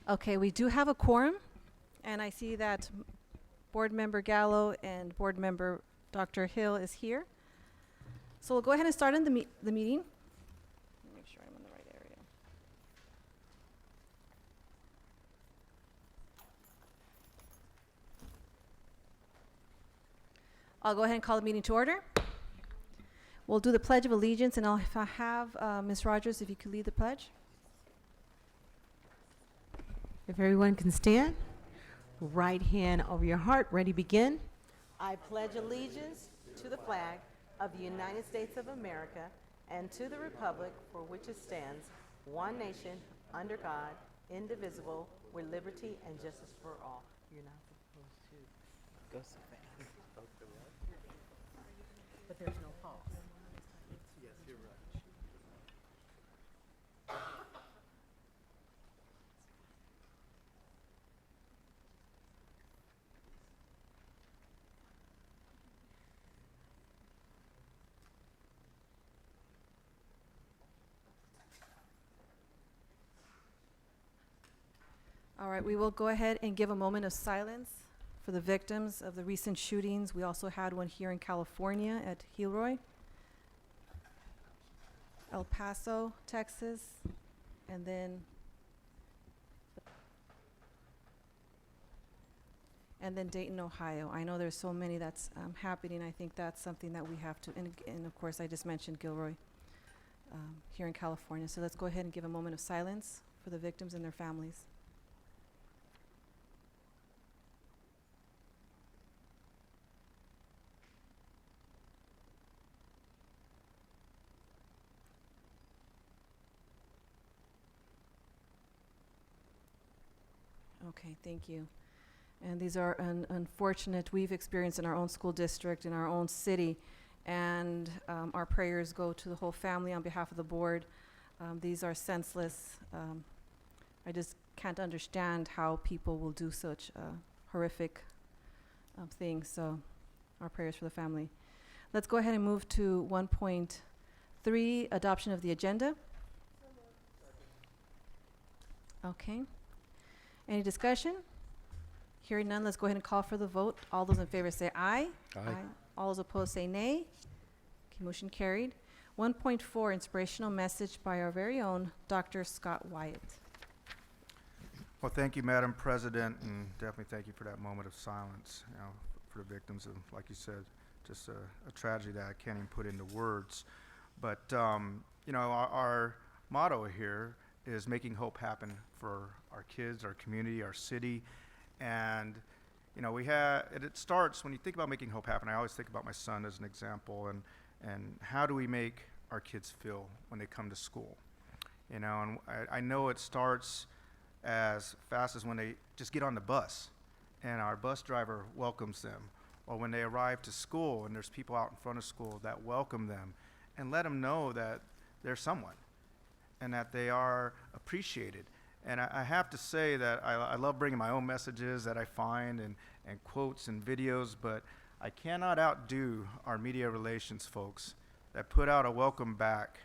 Okay, we do have a quorum, and I see that Board Member Gallo and Board Member Dr. Hill is here. So we'll go ahead and start in the meeting. Let me make sure I'm in the right area. I'll go ahead and call the meeting to order. We'll do the Pledge of Allegiance, and if I have Ms. Rogers, if you could lead the pledge. If everyone can stand, right hand over your heart, ready, begin. I pledge allegiance to the flag of the United States of America and to the republic for which it stands, one nation, under God, indivisible, with liberty and justice for all. You're not supposed to go so fast. But there's no pause. Yes, you're right. All right, we will go ahead and give a moment of silence for the victims of the recent shootings. We also had one here in California at Gilroy, El Paso, Texas, and then Dayton, Ohio. I know there's so many that's happening. I think that's something that we have to, and of course I just mentioned Gilroy here in California. So let's go ahead and give a moment of silence for the victims and their families. Okay, thank you. And these are unfortunate, we've experienced in our own school district, in our own city, and our prayers go to the whole family on behalf of the board. These are senseless. I just can't understand how people will do such horrific things, so our prayers for the family. Let's go ahead and move to 1.3, adoption of the agenda. Okay. Any discussion? Hearing none, let's go ahead and call for the vote. All those in favor say aye. Aye. All those opposed say nay. Okay, motion carried. 1.4, inspirational message by our very own Dr. Scott Wyatt. Well, thank you, Madam President, and definitely thank you for that moment of silence, for the victims of, like you said, just a tragedy that I can't even put into words. But, our motto here is making hope happen for our kids, our community, our city. And, it starts, when you think about making hope happen, I always think about my son as an example, and how do we make our kids feel when they come to school? And I know it starts as fast as when they just get on the bus and our bus driver welcomes them, or when they arrive to school and there's people out in front of school that welcome them and let them know that they're someone and that they are appreciated. And I have to say that I love bringing my own messages that I find and quotes and videos, but I cannot outdo our media relations folks that put out a welcome back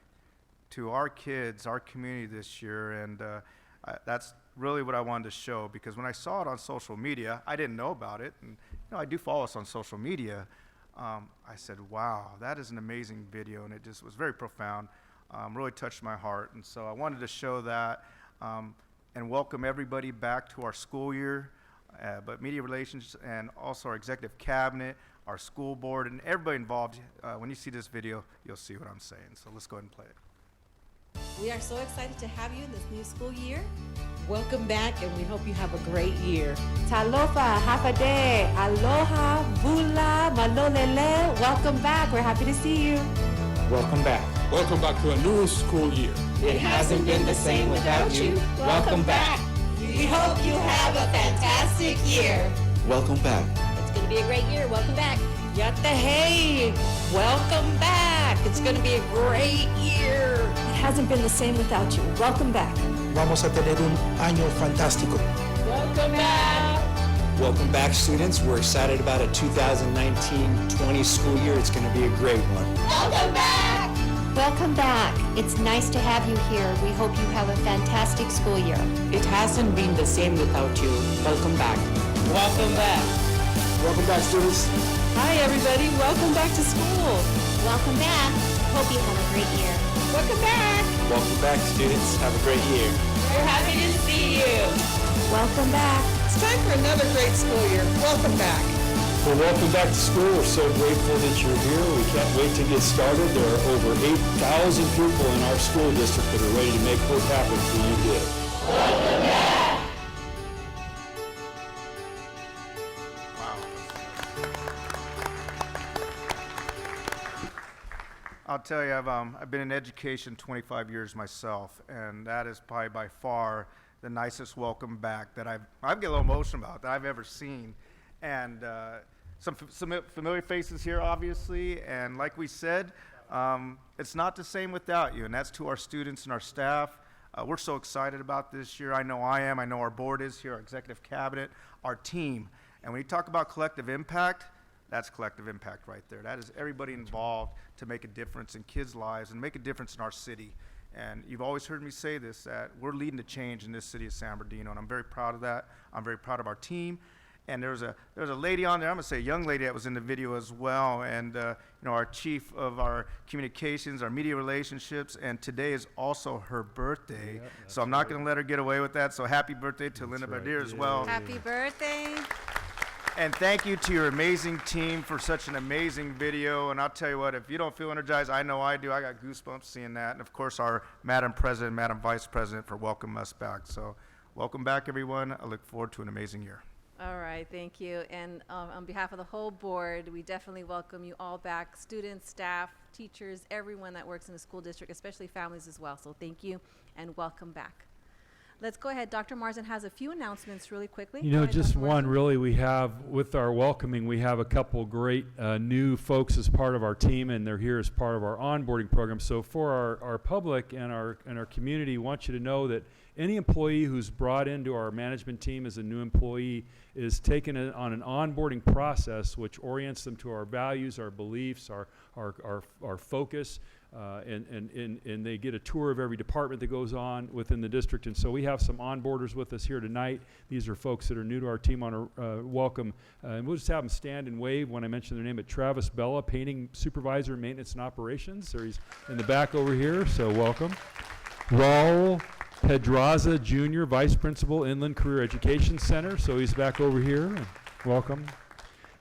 to our kids, our community this year, and that's really what I wanted to show, because when I saw it on social media, I didn't know about it, and I do follow us on social media. I said, wow, that is an amazing video, and it just was very profound, really touched my heart, and so I wanted to show that. And welcome everybody back to our school year, but media relations and also our executive cabinet, our school board, and everybody involved. When you see this video, you'll see what I'm saying. So let's go ahead and play it. We are so excited to have you in this new school year. Welcome back, and we hope you have a great year. Talofa, hafade, aloha, bula, malolele. Welcome back. We're happy to see you. Welcome back. Welcome back to a new school year. It hasn't been the same without you. Welcome back. We hope you have a fantastic year. Welcome back. It's going to be a great year. Welcome back. Yatta hey. Welcome back. It's going to be a great year. It hasn't been the same without you. Welcome back. Vamos a tener un año fantástico. Welcome back. Welcome back, students. We're excited about a 2019-20 school year. It's going to be a great one. Welcome back. Welcome back. It's nice to have you here. We hope you have a fantastic school year. It hasn't been the same without you. Welcome back. Welcome back. Welcome back, students. Hi, everybody. Welcome back to school. Welcome back. Hope you have a great year. Welcome back. Welcome back, students. Have a great year. We're happy to see you. Welcome back. It's time for another great school year. Welcome back. Well, welcome back to school. We're so grateful that you're here. We can't wait to get started. There are over 8,000 people in our school district that are ready to make hope happen for you did. I'll tell you, I've been in education 25 years myself, and that is probably by far the nicest welcome back that I get a little emotional about that I've ever seen. And some familiar faces here, obviously, and like we said, it's not the same without you, and that's to our students and our staff. We're so excited about this year. I know I am. I know our board is here, our executive cabinet, our team. And when you talk about collective impact, that's collective impact right there. That is everybody involved to make a difference in kids' lives and make a difference in our city. And you've always heard me say this, that we're leading the change in this city of San Bernardino, and I'm very proud of that. I'm very proud of our team. And there's a lady on there, I'm gonna say a young lady that was in the video as well, and you know, our chief of our communications, our media relationships, and today is also her birthday. So I'm not gonna let her get away with that, so happy birthday to Linda Bardier as well. Happy birthday. And thank you to your amazing team for such an amazing video. And I'll tell you what, if you don't feel energized, I know I do. I got goosebumps seeing that. And of course, our Madam President, Madam Vice President for welcoming us back. So welcome back, everyone. I look forward to an amazing year. All right, thank you. And on behalf of the whole board, we definitely welcome you all back, students, staff, teachers, everyone that works in the school district, especially families as well. So thank you and welcome back. Let's go ahead. Dr. Marsden has a few announcements really quickly. You Go know, ahead, just Dr. one Marsden. really. We have, with our welcoming, we have a couple great new folks as part of our team, and they're here as part of our onboarding program. So for our public and our community, we want you to know that any employee who's brought into our management team as a new employee is taken on an onboarding process which orients them to our values, our beliefs, our focus. And they get a tour of every department that goes on within the district. And so we have some onboarders with us here tonight. These are folks that are new to our team on a welcome. And we'll just have them stand and wave when I mention their name. But Travis Bella, painting supervisor, maintenance and operations. So he's in the back over here, so welcome. Raul Pedraza Jr., Vice Principal, Inland Career Education Center. So he's back over here. Welcome.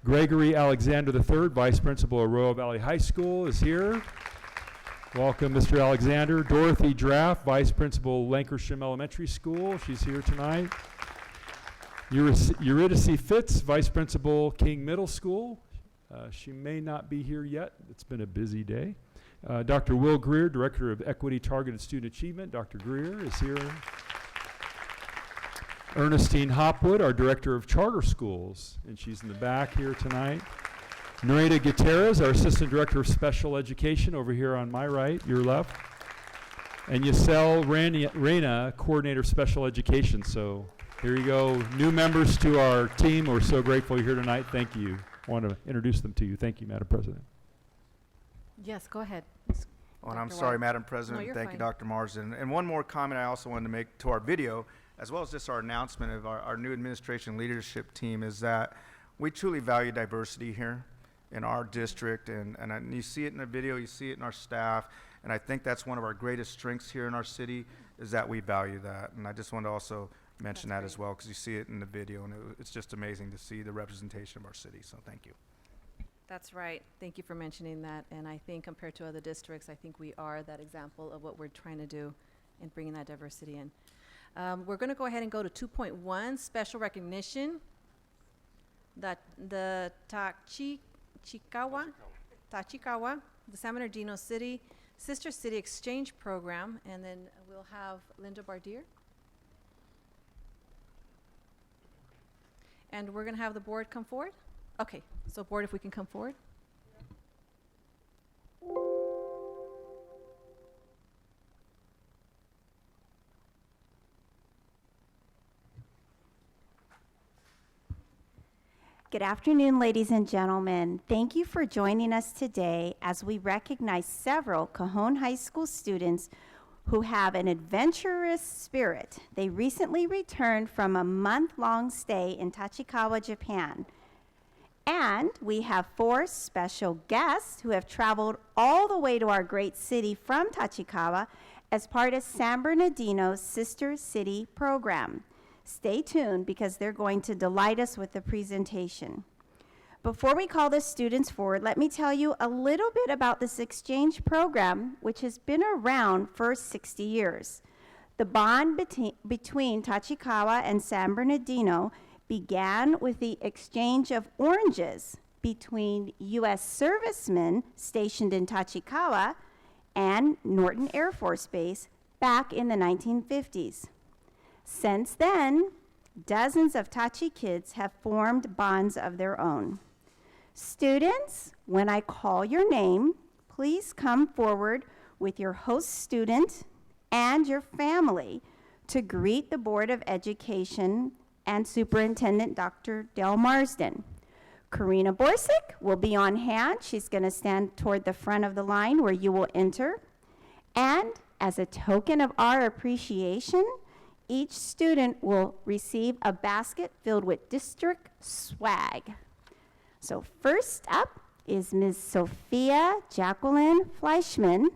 Gregory Alexander III, Vice Principal, Arroyo Valley High School, is here. Welcome, Mr. Alexander. Dorothy Draft, Vice Principal, Lancashire Elementary School. She's here tonight. Eurydice Fitz, Vice Principal, King Middle School. She may not be here yet. It's been a busy day. Dr. Will Greer, Director of Equity Targeted Student Achievement. Dr. Greer is here. Ernestine Hopwood, our Director of Charter Schools, and she's in the back here tonight. Nareda Gutierrez, our Assistant Director of Special Education, over here on my right, your left. And Yasel Reyna, Coordinator of Special Education. So here you go, new members to our team. We're so grateful you're here tonight. Thank you. I want to introduce them to you. Thank you, Madam President. Yes, go ahead. Oh, and I'm Dr. sorry, White. Madam President. you're Thank fine. you, Dr. Marsden. And one more comment I also wanted to make to our video, as well as just our announcement of our new administration leadership team, is that we truly value diversity here in our district, and you see it in the video, you see it in our staff, and I think that's one of our greatest strengths here in our city, is that we value that. And I just want to also mention that as well, because you see it in the video, and it's just amazing to see the representation of our city, so thank you. That's right. Thank you for mentioning that. And I think compared to other districts, I think we are that example of what we're trying to do in bringing that diversity in. We're going to go ahead and go to 2.1, special recognition. The Tachikawa, the San Bernardino City Sister City Exchange Program, and then we'll have Linda Bardier. And we're going to have the board come forward. Okay, so board, if we can come forward. Good afternoon, ladies and gentlemen. Thank you for joining us today as we recognize several Cajon High School students who have an adventurous spirit. They recently returned from a month-long stay in Tachikawa, Japan. And we have 4 special guests who have traveled all the way to our great city from Tachikawa as part of San Bernardino's Sister City program. Stay tuned because they're going to delight us with the presentation. Before we call the students forward, let me tell you a little bit about this exchange program, which has been around for 60 years. The bond between Tachikawa and San Bernardino began with the exchange of oranges between U.S. servicemen stationed in Tachikawa and Norton Air Force Base back in the 1950s. Since then, dozens of Tachi kids have formed bonds of their own. Students, when I call your name, please come forward with your host student and your family to greet the Board of Education and Superintendent Dr. Del Marsden. Karina Borsick will be on hand. She's going to stand toward the front of the line where you will enter. And as a token of our appreciation, each student will receive a basket filled with district swag. So first up is Ms. Sophia Jacqueline Fleischman,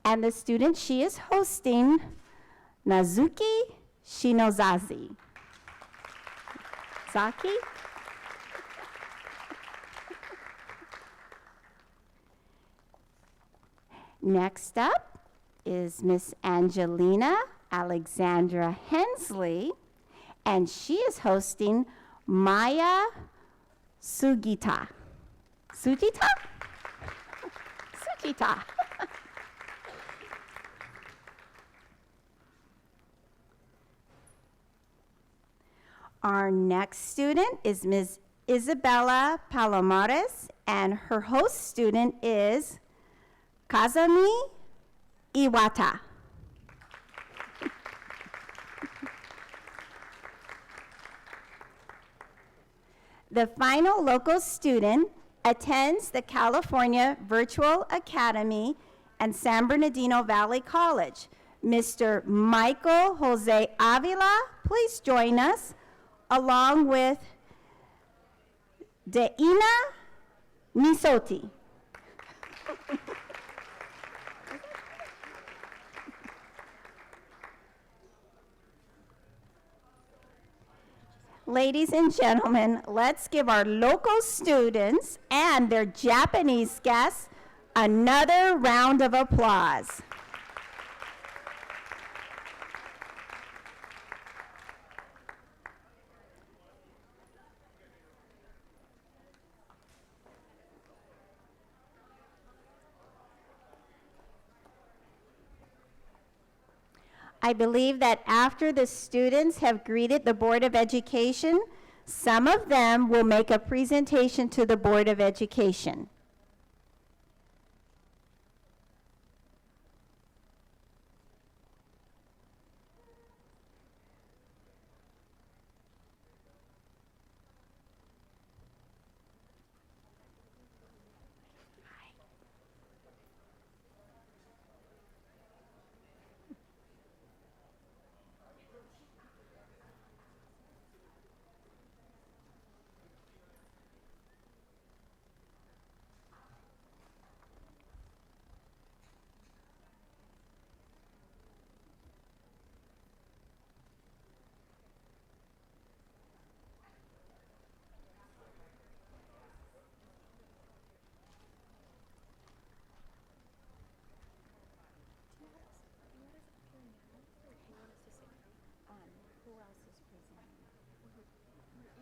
and the student she is hosting, Nazuki Shinozazi. Zaki? Next up is Miss Angelina Alexandra Hensley, and she is hosting Maya Sugita. Sugita? Sugita. Our next student is Ms. Isabella Palomares, and her host student is Kazami Iwata. The final local student attends the California Virtual Academy and San Bernardino Valley College. Mr. Michael Jose Avila, please join us, along with Deina Nisoti. Ladies and gentlemen, let's give our local students and their Japanese guests another round of applause. I believe that after the students have greeted the Board of Education, some of them will make a presentation to the Board of Education.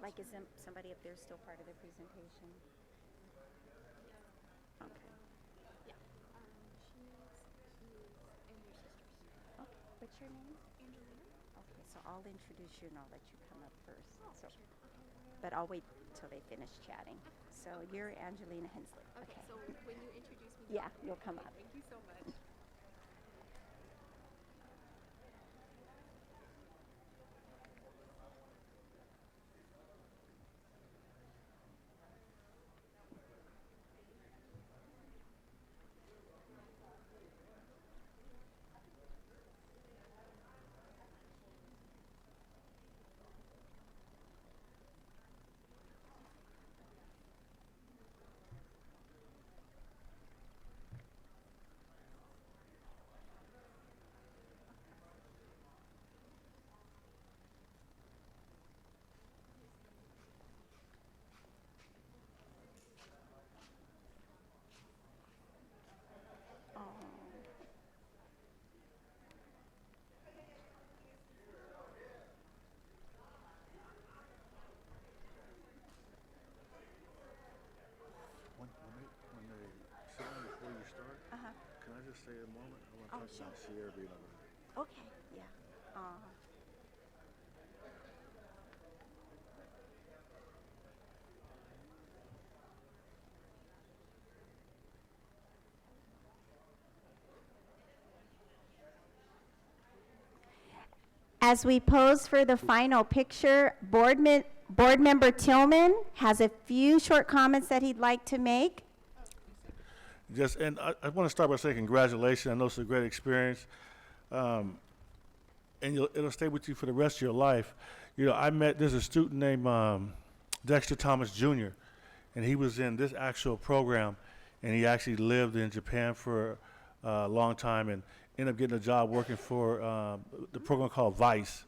Like, is somebody up there still part of the presentation? Okay. Yeah. She's and your sisters. Okay. What's your name? Angelina. Okay, so I'll introduce you and I'll let you come up first. Oh, So, sure. Okay. but I'll wait till they finish chatting. So you're Angelina Hensley. Okay, so when you introduce me, Yeah, you'll come up. thank you so much. Oh, sure. Okay, yeah. As we pose for the final picture, Board Member Tillman has a few short comments that he'd like to make. Just, and I want to start by saying congratulations. I know it's a great experience, and it'll stay with you for the rest of your life. You know, there's a student named Dexter Thomas Jr., and he was in this actual program, and he actually lived in Japan for a long time and ended up getting a job working for the program called Vice,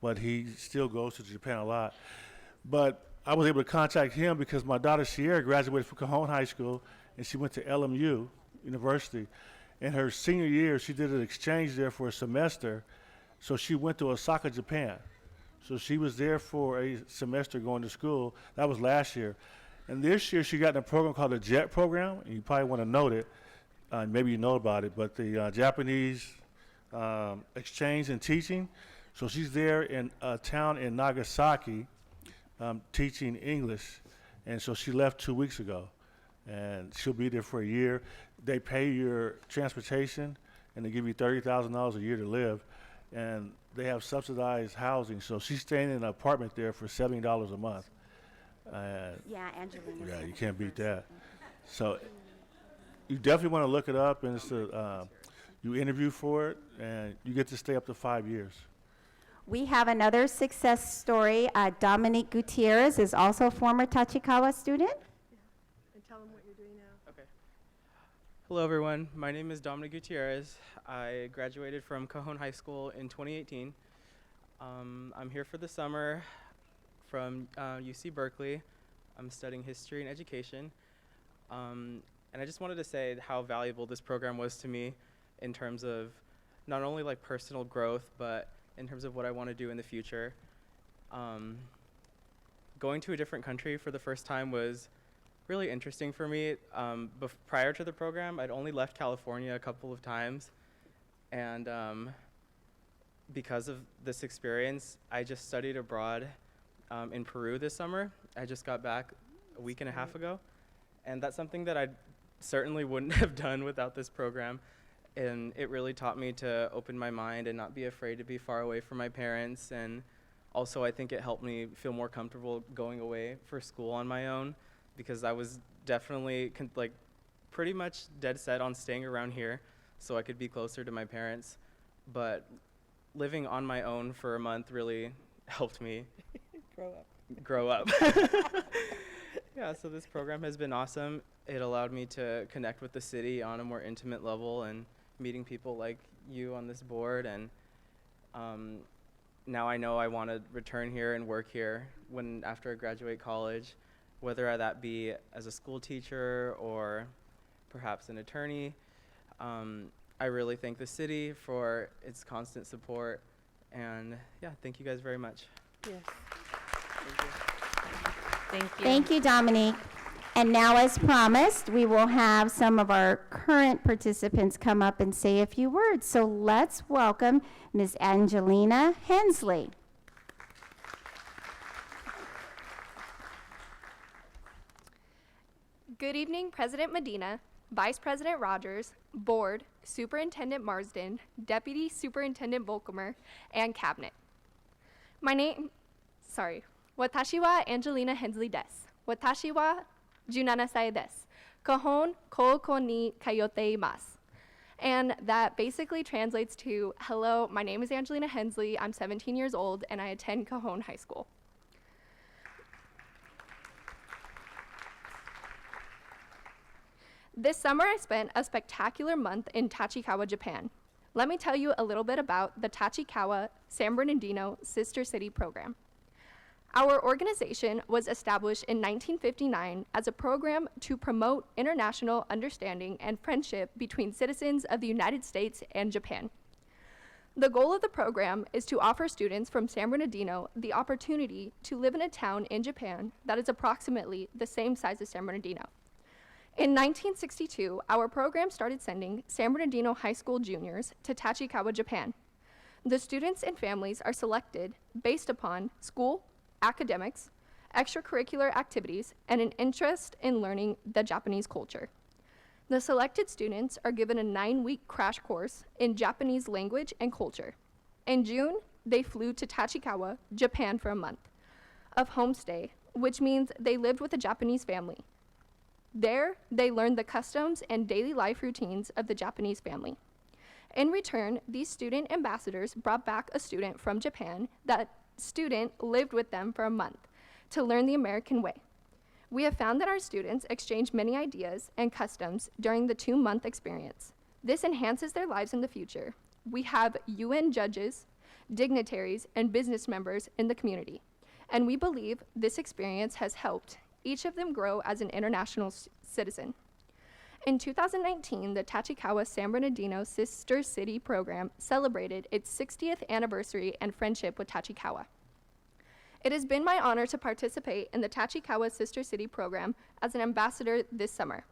but he still goes to Japan a lot. But I was able to contact him because my daughter Sierra graduated from Cajon High School, and she went to LMU University. In her senior year, she did an exchange there for a semester, so she went to Osaka, Japan. So she was there for a semester going to school. That was last year. And this year, she got in a program called the JET program, and you probably want to note it. Maybe you know about it, but the Japanese exchange and teaching. So she's there in a town in Nagasaki teaching English. And so she left 2 weeks ago. And she'll be there for a year. They pay your transportation, and they give you $30,000 a year to live. And they have subsidized housing. So she's staying in an apartment there for $70 a month. Yeah, Angelina. Yeah, you can't beat that. So you definitely want to look it up, and it's you interview for it, and you get to stay up to 5 years. We have another success story. Dominique Gutierrez is also a former Tachikawa student. And tell them what you're doing now. Okay. Hello, everyone. My name is Dominic Gutierrez. I graduated from Cajon High School in 2018. I'm here for the summer from UC Berkeley. I'm studying history and education. And I just wanted to say how valuable this program was to me in terms of not only like personal growth, but in terms of what I want to do in the future. Going to a different country for the first time was really interesting for me. Prior to the program, I'd only left California a couple of times. And because of this experience, I just studied abroad in Peru this summer. I just got back a week and a half ago. And that's something that I certainly wouldn't have done without this program. And it really taught me to open my mind and not be afraid to be far away from my parents. And also, I think it helped me feel more comfortable going away for school on my own, because I was definitely pretty much dead set on staying around here so I could be closer to my parents. But living on my own for a month really helped me grow up. Yeah, so this program has been awesome. It allowed me to connect with the city on a more intimate level and meeting people like you on this board. And now I know I want to return here and work here after I graduate college, whether that be as a school teacher or perhaps an attorney. I really thank the city for its constant support. And yeah, thank you guys very much. Yes. Thank you. Thank you. Thank you, Dominique. And now, as promised, we will have some of our current participants come up and say a few words. So let's welcome Ms. Angelina Hensley. Good evening, President Medina, Vice President Rogers, Board, Superintendent Marsden, Deputy Superintendent Volkemer, and Cabinet. Watashi wa Angelina Hensley desu. Watashi wa 17 歳です. Cajon Koukou ni kayote imasu. And that basically translates to, hello, my name is Angelina Hensley, I'm 17 years old, and I attend Cajon High School. This summer I spent a spectacular month in Tachikawa, Japan. Let me tell you a little bit about the Tachikawa San Bernardino Sister City program. Our organization was established in 1959 as a program to promote international understanding and friendship between citizens of the United States and Japan. The goal of the program is to offer students from San Bernardino the opportunity to live in a town in Japan that is approximately the same size as San Bernardino. In 1962, our program started sending San Bernardino High School juniors to Tachikawa, Japan. The students and families are selected based upon school, academics, extracurricular activities, and an interest in learning the Japanese culture. The selected students are given a 9-week crash course in Japanese language and culture. In June, they flew to Tachikawa, Japan for a month of homestay, which means they lived with a Japanese family. There, they learned the customs and daily life routines of the Japanese family. In return, these student ambassadors brought back a student from Japan. That student lived with them for a month to learn the American way. We have found that our students exchange many ideas and customs during the 2-month experience. This enhances their lives in the future. We have UN judges, dignitaries, and business members in the community, and we believe this experience has helped each of them grow as an international citizen. In 2019, the Tachikawa San Bernardino Sister City program celebrated its 60th anniversary and friendship with Tachikawa. It has been my honor to participate in the Tachikawa Sister City program as an ambassador this summer.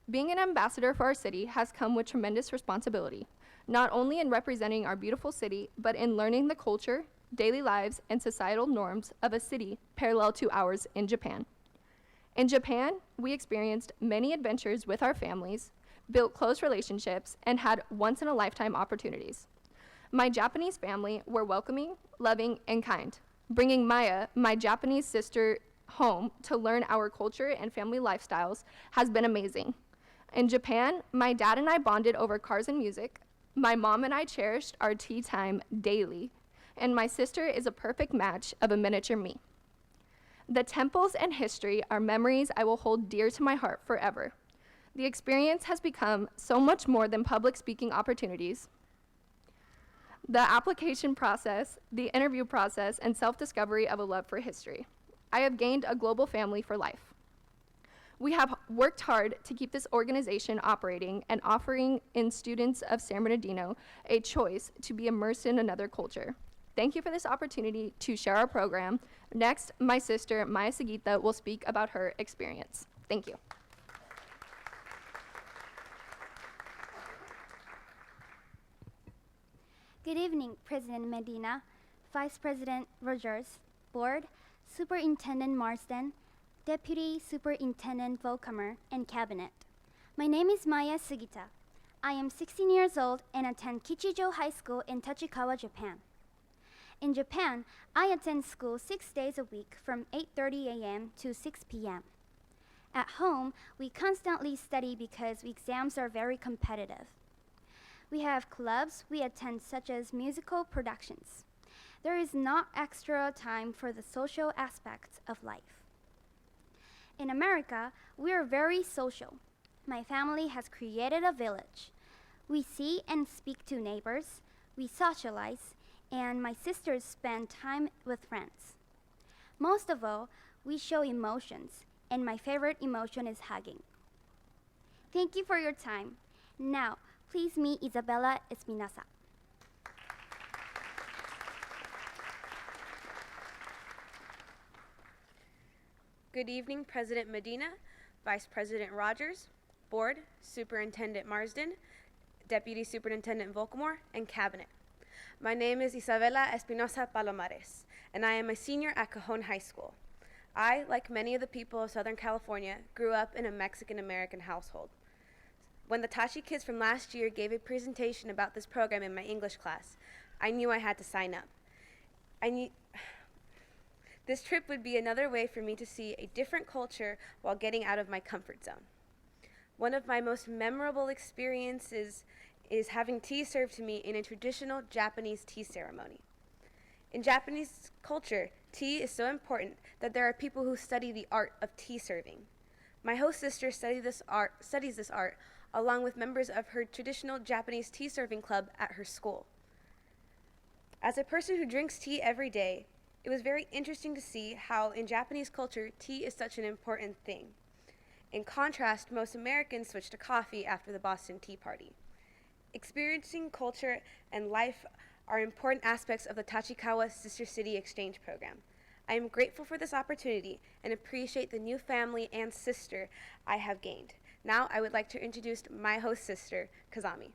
Being an ambassador for our city has come with tremendous responsibility, not only in representing our beautiful city, but in learning the culture, daily lives, and societal norms of a city parallel to ours in Japan. In Japan, we experienced many adventures with our families, built close relationships, and had once-in-a-lifetime opportunities. My Japanese family were welcoming, loving, and kind. Bringing Maya, my Japanese sister, home to learn our culture and family lifestyles has been amazing. In Japan, my dad and I bonded over cars and music. My mom and I cherished our tea time daily, and my sister is a perfect match of a miniature me. The temples and history are memories I will hold dear to my heart forever. The experience has become so much more than public speaking opportunities. The application process, the interview process, and self-discovery of a love for history. I have gained a global family for life. We have worked hard to keep this organization operating and offering in students of San Bernardino a choice to be immersed in another culture. Thank you for this opportunity to share our program. Next, my sister, Maya Sagita, will speak about her experience. Thank you. Good evening, President Medina, Vice President Rogers, Board, Superintendent Marsden, Deputy Superintendent Volkamer, and Cabinet. My name is Maya Sugita. I am 16 years old and attend Kichijo High School in Tachikawa, Japan. In Japan, I attend school 6 days a week from 8:30 a.m. to 6 p.m. At home, we constantly study because exams are very competitive. We have clubs we attend such as musical productions. There is not extra time for the social aspects of life. In America, we are very social. My family has created a village. We see and speak to neighbors, we socialize, and my sisters spend time with friends. Most of all, we show emotions, and my favorite emotion is hugging. Thank you for your time. Now, please meet Isabella Espinosa. Good evening, President Medina, Vice President Rogers, Board, Superintendent Marsden, Deputy Superintendent Volkamore, and Cabinet. My name is Isabella Espinosa Palomares, and I am a senior at Cajon High School. I, like many of the people of Southern California, grew up in a Mexican-American household. When the Tachi kids from last year gave a presentation about this program in my English class, I knew I had to sign up. This trip would be another way for me to see a different culture while getting out of my comfort zone. One of my most memorable experiences is having tea served to me in a traditional Japanese tea ceremony. In Japanese culture, tea is so important that there are people who study the art of tea serving. My host sister studies this art along with members of her traditional Japanese tea serving club at her school. As a person who drinks tea every day, it was very interesting to see how in Japanese culture, tea is such an important thing. In contrast, most Americans switch to coffee after the Boston Tea Party. Experiencing culture and life are important aspects of the Tachikawa Sister City Exchange Program. I am grateful for this opportunity and appreciate the new family and sister I have gained. Now I would like to introduce my host sister, Kazami.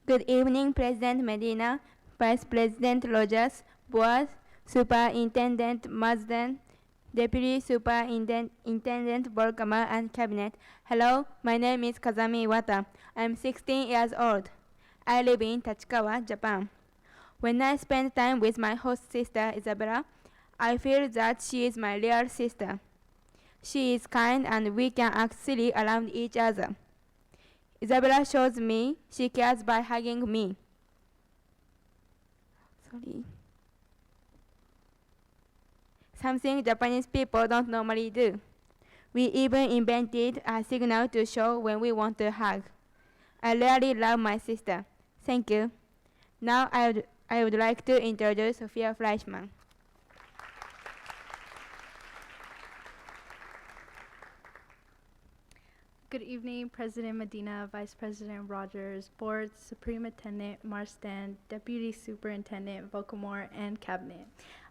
Good evening, President Medina, Vice President Rogers, Board, Superintendent Marsden, Deputy Superintendent Volkamer, and Cabinet. Hello, my name is Kazami Iwata. I'm 16 years old. I live in Tachikawa, Japan. When I spend time with my host sister, Isabella, I feel that she is my real sister. She is kind and we can act silly around each other. Isabella shows me she cares by hugging me. Something Japanese people don't normally do. We even invented a signal to show when we want to hug. I really love my sister. Thank you. Now I would like to introduce Sophia Fleischmann. Good evening, President Medina, Vice President Rogers, Board, Superintendent Marsden, Deputy Superintendent Volkamore, and Cabinet.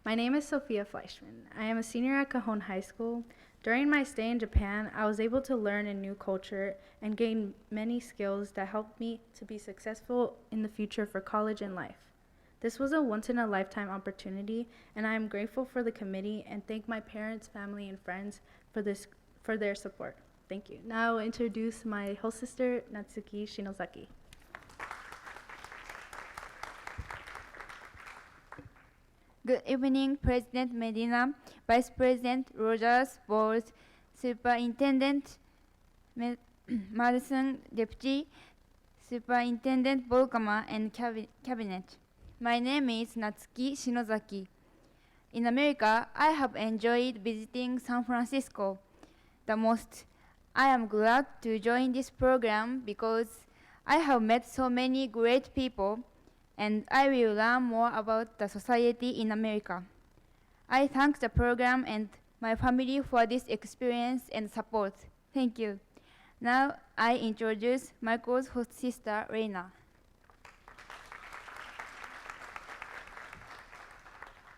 My name is Sophia Fleischmann. I am a senior at Cajon High School. During my stay in Japan, I was able to learn a new culture and gain many skills that helped me to be successful in the future for college and life. This was a once-in-a-lifetime opportunity, and I am grateful for the committee and thank my parents, family, and friends for their support. Thank you. Now I'll introduce my host sister, Natsuki Shinozaki. Good evening, President Medina, Vice President Rogers, Board, Superintendent Madison, Deputy Superintendent Volkama, and Cabinet. My name is Natsuki Shinozaki. In America, I have enjoyed visiting San Francisco the most. I am glad to join this program because I have met so many great people and I will learn more about the society in America. I thank the program and my family for this experience and support. Thank you. Now I introduce Michael's host sister, Reina.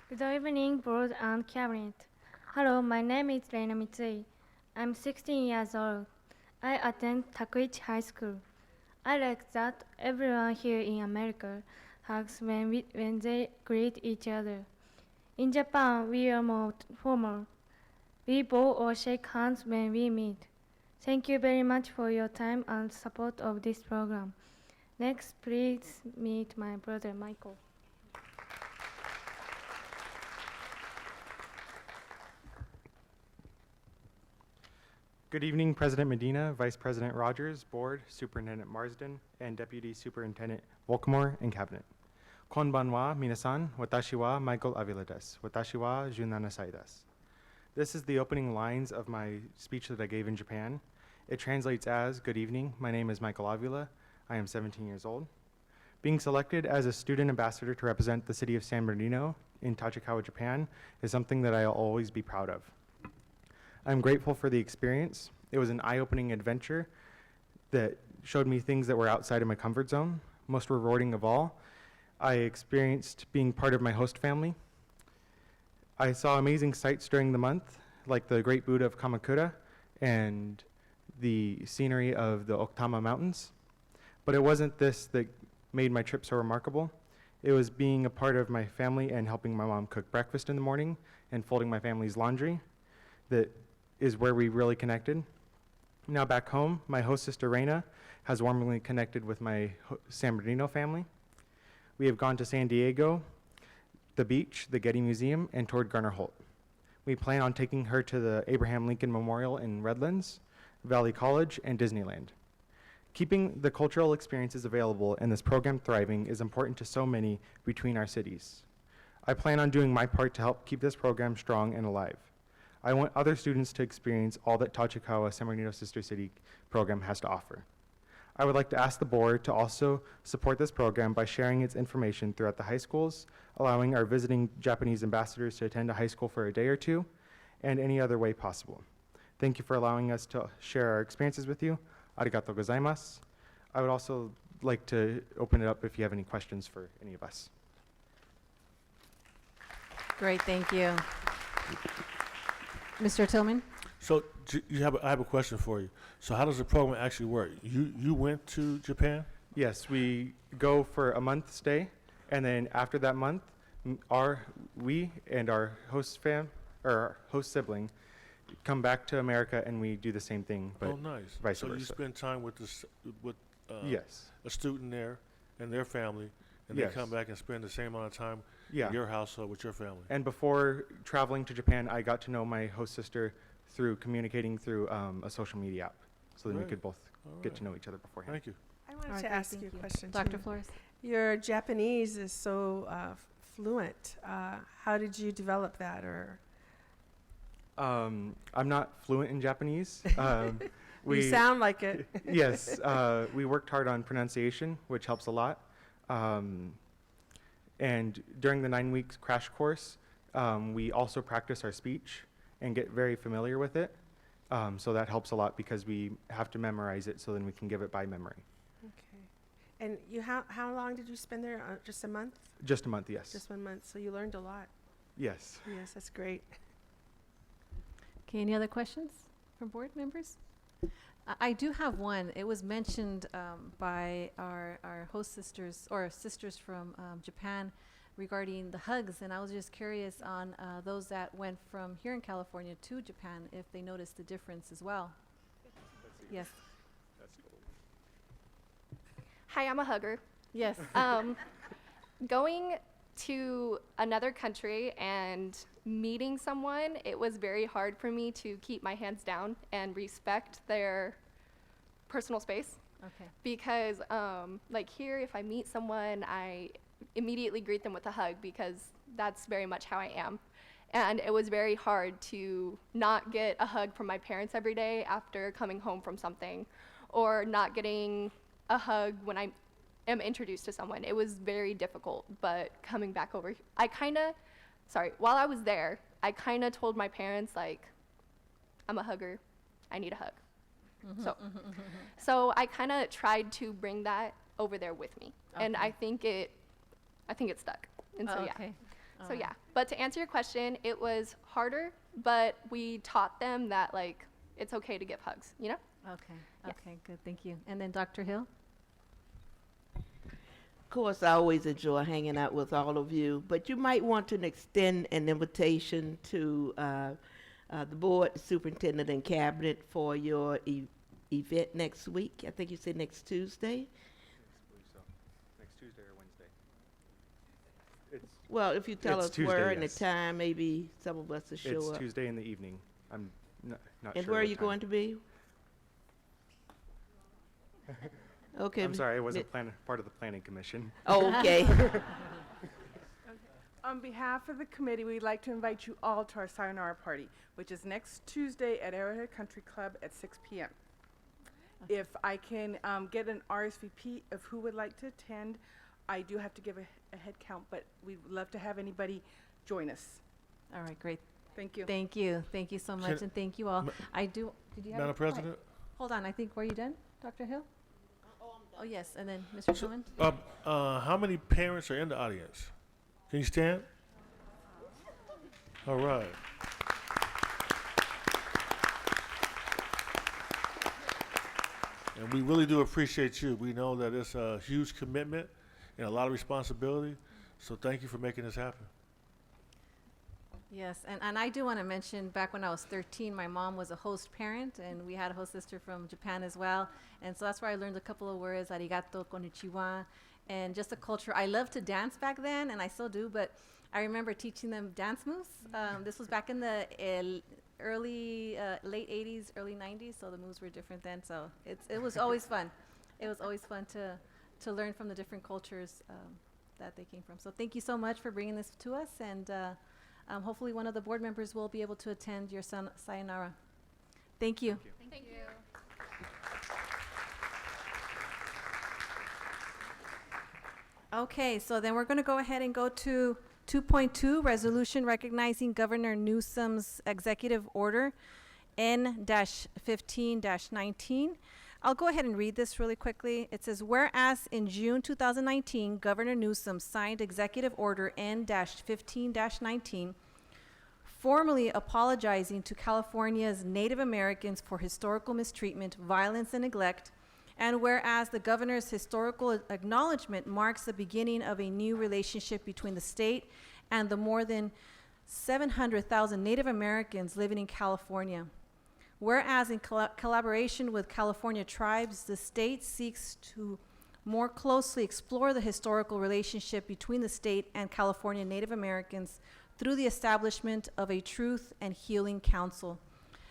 Good evening, Board and Cabinet. Hello, my name is Reina Mitsui. I'm 16 years old. I attend Takuichi High School. I like that everyone here in America hugs when they greet each other. In Japan, we are more formal. We bow or shake hands when we meet. Thank you very much for your time and support of this program. Next, please meet my brother Michael. Good evening, President Medina, Vice President Rogers, Board, Superintendent Marsden, and Deputy Superintendent Volkamore, and Cabinet. Konbanwa, minasan, watashi wa Michael Avila desu. Watashi wa 17 sai desu. This is the opening lines of my speech that I gave in Japan. It translates as, good evening, my name is Michael Avila. I am 17 years old. Being selected as a student ambassador to represent the city of San Bernardino in Tachikawa, Japan is something that I'll always be proud of. I'm grateful for the experience. It was an eye-opening adventure that showed me things that were outside of my comfort zone. Most rewarding of all, I experienced being part of my host family. I saw amazing sights during the month, like the Great Buddha of Kamakura and the scenery of the Oktama Mountains. But it wasn't this that made my trip so remarkable. It was being a part of my family and helping my mom cook breakfast in the morning and folding my family's laundry that is where we really connected. Now back home, my host sister Reina has warmly connected with my San Bernardino family. We have gone to San Diego, the beach, the Getty Museum, and toured Garner Holt. We plan on taking her to the Abraham Lincoln Memorial in Redlands, Valley College, and Disneyland. Keeping the cultural experiences available and this program thriving is important to so many between our cities. I plan on doing my part to help keep this program strong and alive. I want other students to experience all that Tachikawa San Bernardino Sister City program has to offer. I would like to ask the board to also support this program by sharing its information throughout the high schools, allowing our visiting Japanese ambassadors to attend a high school for a day or two, and any other way possible. Thank you for allowing us to share our experiences with you. Arigatou gozaimasu. I would also like to open it up if you have any questions for any of us. Great, thank you. Mr. Tillman? So I have a question for you. So how does the program actually work? You went to Japan? Yes, we go for a month stay, and then after that month, we and our host our host sibling come back to America, and we do the same thing, but Oh, nice. vice So versa. you spend time with Yes. a student there and their family, and Yes. they come back and spend the same amount of time Yeah. in your household with your family. And before traveling to Japan, I got to know my host sister through communicating through a social media app, so then we Right. could both All get right. to know each other beforehand. Thank you. I wanted All right, to great, ask you thank a you. question. Dr. too. Flores? Your Japanese is so fluent. How did you develop that? Or I'm not fluent in Japanese. you sound like it. Yes, we worked hard on pronunciation, which helps a lot. And during the 9 weeks crash course, we also practice our speech and get very familiar with it. So that helps a lot because we have to memorize it so then we can give it by memory. Okay. And how long did you spend there? Just a month? Just a month, yes. Just 1 month. So you learned a lot. Yes. Yes, that's great. Okay, any other questions from board members? I do have one. It was mentioned by our host sisters, or sisters from Japan, regarding the hugs, and I was just curious on those that went from here in California to Japan, if they noticed the difference as well. Yes. Hi, I'm a hugger. Yes. Going to another country and meeting someone, it was very hard for me to keep my hands down and respect their personal space. Okay. Because, like here, if I meet someone, I immediately greet them with a hug because that's very much how I am. And it was very hard to not get a hug from my parents every day after coming home from something, or not getting a hug when I am introduced to someone. It was very difficult, but coming back over, while I was there, I kind of told my parents, like, I'm a hugger, I need a hug. So I kind of tried to bring that over there with me, and I think it stuck. And so Okay. So yeah. But to answer your question, it was harder, but we taught them that, like, it's okay to give hugs, you know? Okay. Okay, good. Thank you. And then Dr. Hill? Of course, I always enjoy hanging out with all of you, but you might want to extend an invitation to the board, superintendent, and cabinet for your event next week. I think you said next Tuesday. Next Tuesday or Wednesday. Well, if you tell It's us Tuesday, where and yes. the time, maybe some of us will show It's up. Tuesday in the evening. I'm not And sure where are what you time. going to be? Okay. I'm sorry, I wasn't part of the planning commission. Oh, okay. On behalf of the committee, we'd like to invite you all to our Sayonara Party, which is next Tuesday at Arrowhead Country Club at 6 p.m. If I can get an RSVP of who would like to attend, I do have to give a head count, but we'd love to have anybody join us. All right, great. Thank you. Thank you. Thank you so much, Can- and thank you all. Did you have? Madam a- President? Hold on, I think, were you done, Dr. Hill? Oh, yes, and then Mr. Tillman? How many parents are in the audience? Can you stand? All right. And we really do appreciate you. We know that it's a huge commitment and a lot of responsibility, so thank you for making this happen. Yes, and I do want to mention, back when I was 13, my mom was a host parent, and we had a host sister from Japan as well. And so that's where I learned a couple of words, arigato, konnichiwa, and just the culture. I loved to dance back then, and I still do, but I remember teaching them dance moves. This was back in the late 80s, early 90s, so the moves were different then. So it was always fun. It was always fun to learn from the different cultures that they came from. So thank you so much for bringing this to us, and hopefully one of the board members will be able to attend your sayonara. Thank you. Thank you. Okay, so then we're going to go ahead and go to 2.2, resolution recognizing Governor Newsom's executive order N-15-19. I'll go ahead and read this really quickly. It says, whereas in June 2019, Governor Newsom signed Executive Order N-15-19 formally apologizing to California's Native Americans for historical mistreatment, violence, and neglect. And whereas the governor's historical acknowledgement marks the beginning of a new relationship between the state and the more than 700,000 Native Americans living in California. Whereas in collaboration with California tribes, the state seeks to more closely explore the historical relationship between the state and California Native Americans through the establishment of a Truth and Healing Council.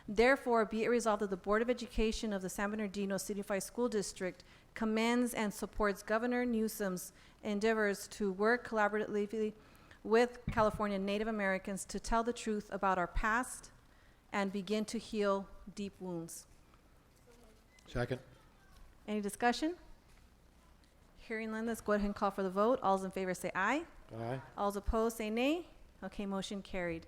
Therefore, be it resolved that the Board of Education of the San Bernardino City Unified School District commends and supports Governor Newsom's endeavors to work collaboratively with California Native Americans to tell the truth about our past and begin to heal deep wounds. Second. Any discussion? Hearing none, let's go ahead and call for the vote. All those in favor say aye. Aye. All those opposed say nay. Okay, motion carried.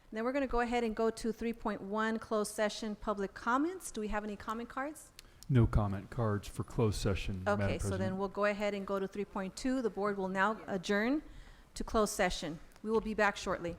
And then we're going to go ahead and go to 3.1, closed session public comments. Do we have any comment cards? No comment cards for closed session, Madam Okay, so President. then we'll go ahead and go to 3.2. The board will now adjourn to closed session. We will be back shortly.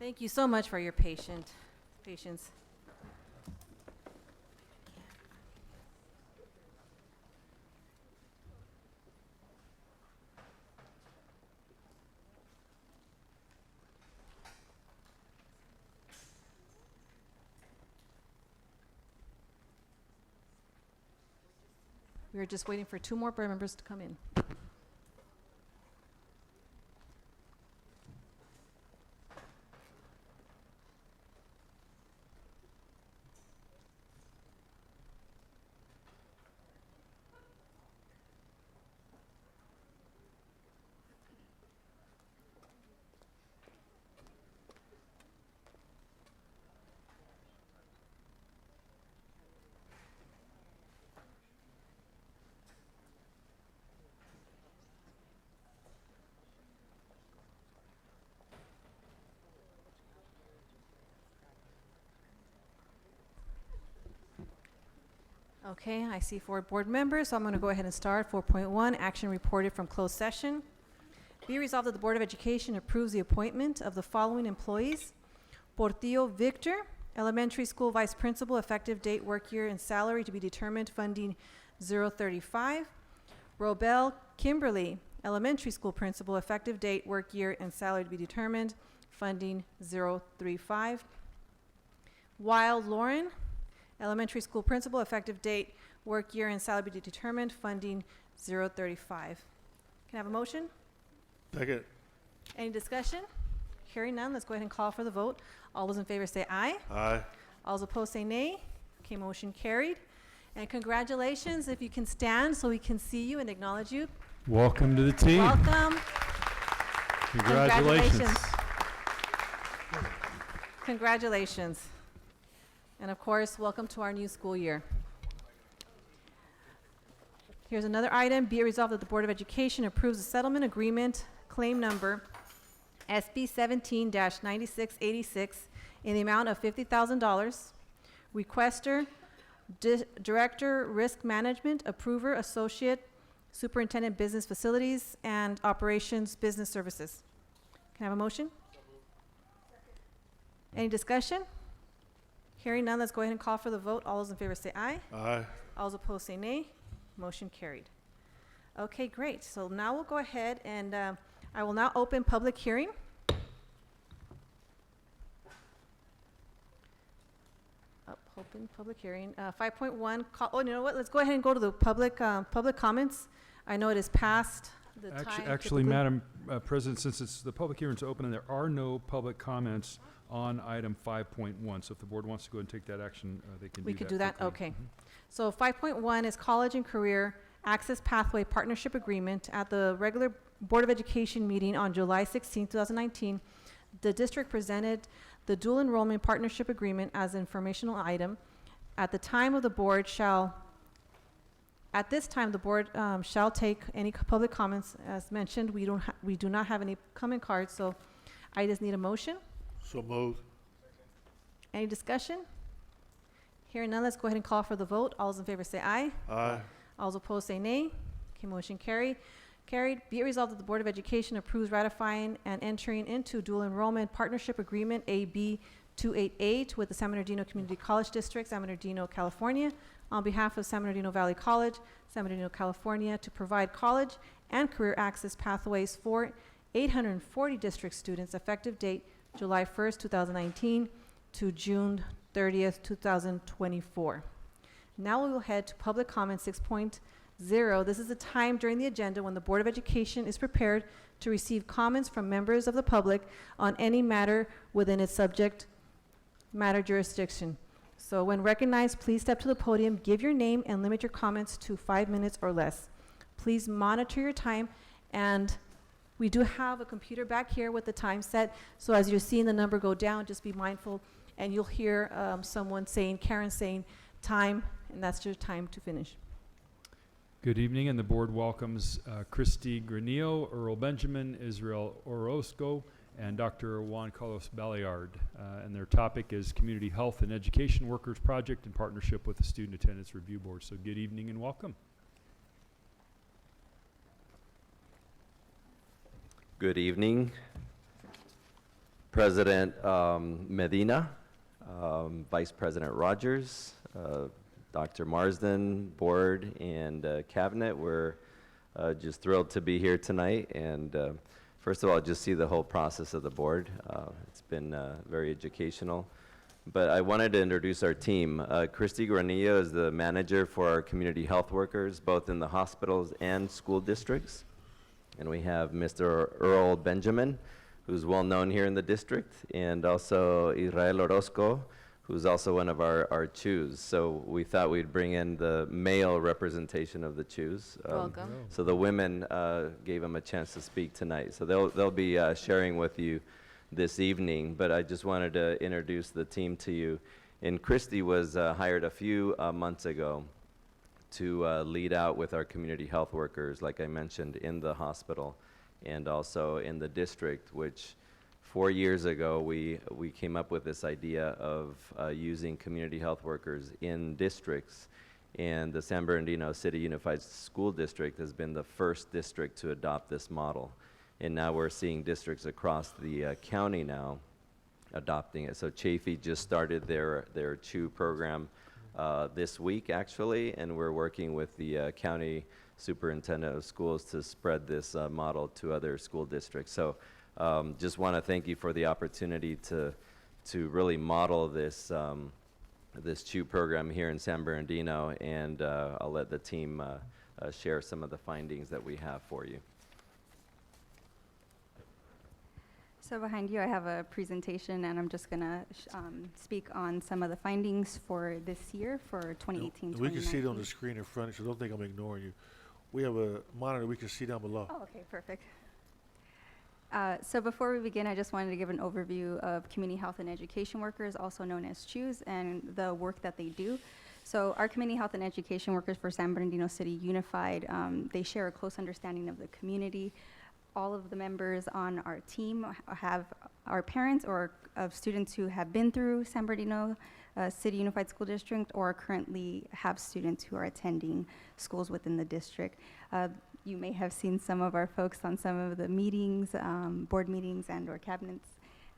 Thank you so much for your patience. We are just waiting for 2 more board members to come in. Okay, I see 4 board members, so I'm going to go ahead and start. 4.1, action reported from closed session. Be resolved that the Board of Education approves the appointment of the following employees. Portillo Victor, elementary school vice principal, effective date, work year, and salary to be determined, funding 035. Robel Kimberly, elementary school principal, effective date, work year, and salary to be determined, funding 035. Wild Lauren, elementary school principal, effective date, work year, and salary to be determined, funding 035. Can I have a motion? Second. Any discussion? Hearing none, let's go ahead and call for the vote. All those in favor say aye. Aye. All those opposed say nay. Okay, motion carried. And congratulations, if you can stand so we can see you and acknowledge you. Welcome to the team. Welcome. Congratulations. Congratulations. And of course, welcome to our new school year. Here's another item. Be it resolved that the Board of Education approves a settlement agreement, claim number SB 17-9686, in the amount of $50,000. Requester, Director, Risk Management, Approver, Associate, Superintendent, Business Facilities and Operations, Business Services. Can I have a motion? Any discussion? Hearing none, let's go ahead and call for the vote. All those in favor say aye. Aye. All those opposed say nay. Motion carried. Okay, great. So now we'll go ahead and I will now open public hearing. Open public hearing. 5.1. Oh, you know what? Let's go ahead and go to the public comments. I know it is past the time. Actually, typically. Madam President, since the public hearing's open and there are no public comments on item 5.1, so if the board wants to go and take that action, they can do that. We could do that? quickly. Okay. So 5.1 is College and Career Access Pathway Partnership Agreement. At the regular Board of Education meeting on July 16, 2019, the district presented the dual enrollment partnership agreement as an informational item. At this time, the board shall take any public comments. As mentioned, we do not have any comment cards, so I just need a motion. So moved. Any discussion? Hearing none, let's go ahead and call for the vote. All those in favor say aye. Aye. All those opposed say nay. Okay, motion carried. Be it resolved that the Board of Education approves ratifying and entering into dual enrollment partnership agreement AB 288 with the San Bernardino Community College District, San Bernardino, California, on behalf of San Bernardino Valley College, San Bernardino, California, to provide college and career access pathways for 840 district students, effective date July 1st, 2019 to June 30th, 2024. Now we will head to public comment 6.0. This is the time during the agenda when the Board of Education is prepared to receive comments from members of the public on any matter within its subject matter jurisdiction. So when recognized, please step to the podium, give your name, and limit your comments to 5 minutes or less. Please monitor your time, and we do have a computer back here with the time set, so as you're seeing the number go down, just be mindful, and you'll hear Karen saying time, and that's your time to finish. Good evening, and the board welcomes Christy Granillo, Earl Benjamin, Israel Orozco, and Dr. Juan Carlos Baleard. And their topic is Community Health and Education Workers Project in partnership with the Student Attendance Review Board. So good evening and welcome. Good evening. President Medina, Vice President Rogers, Dr. Marsden, board, and cabinet. We're just thrilled to be here tonight. And first of all, just see the whole process of the board. It's been very educational. But I wanted to introduce our team. Christy Granillo is the manager for our community health workers, both in the hospitals and school districts. And we have Mr. Earl Benjamin, who's well known here in the district, and also Israel Orozco, who's also one of our CHUs. So we thought we'd bring in the male representation of the CHUs. Welcome. So the women gave them a chance to speak tonight. So they'll be sharing with you this evening, but I just wanted to introduce the team to you. And Christy was hired a few months ago to lead out with our community health workers, like I mentioned, in the hospital and also in the district, which 4 years ago we came up with this idea of using community health workers in districts. And the San Bernardino City Unified School District has been the first district to adopt this model. And now we're seeing districts across the county now adopting it. So Chafee just started their CHU program this week, actually, and we're working with the county superintendent of schools to spread this model to other school districts. So just want to thank you for the opportunity to really model this this CHU program here in San Bernardino, and I'll let the team share some of the findings that we have for you. So behind you, I have a presentation, and I'm just going to speak on some of the findings for this year, for 2018-2019. We can see it on the screen in front, so don't think I'm ignoring you. We have a monitor we can see down below. Oh, okay, perfect. So before we begin, I just wanted to give an overview of community health and education workers, also known as CHUs, and the work that they do. So our community health and education workers for San Bernardino City Unified, they share a close understanding of the community. All of the members on our team are parents or of students who have been through San Bernardino City Unified School District or currently have students who are attending schools within the district. You may have seen some of our folks on some of the meetings, board meetings and or cabinets,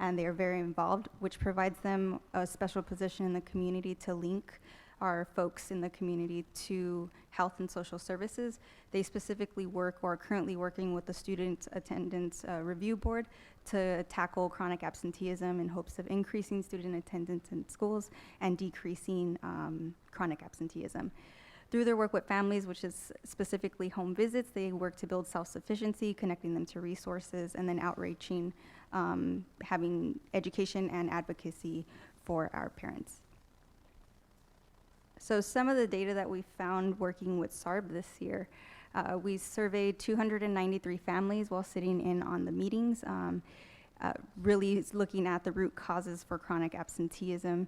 and they are very involved, which provides them a special position in the community to link our folks in the community to health and social services. They specifically work or are currently working with the Student Attendance Review Board to tackle chronic absenteeism in hopes of increasing student attendance in schools and decreasing chronic absenteeism. Through their work with families, which is specifically home visits, they work to build self-sufficiency, connecting them to resources, and then outreaching, having education and advocacy for our parents. So some of the data that we found working with SARB this year, we surveyed 293 families while sitting in on the meetings, really looking at the root causes for chronic absenteeism.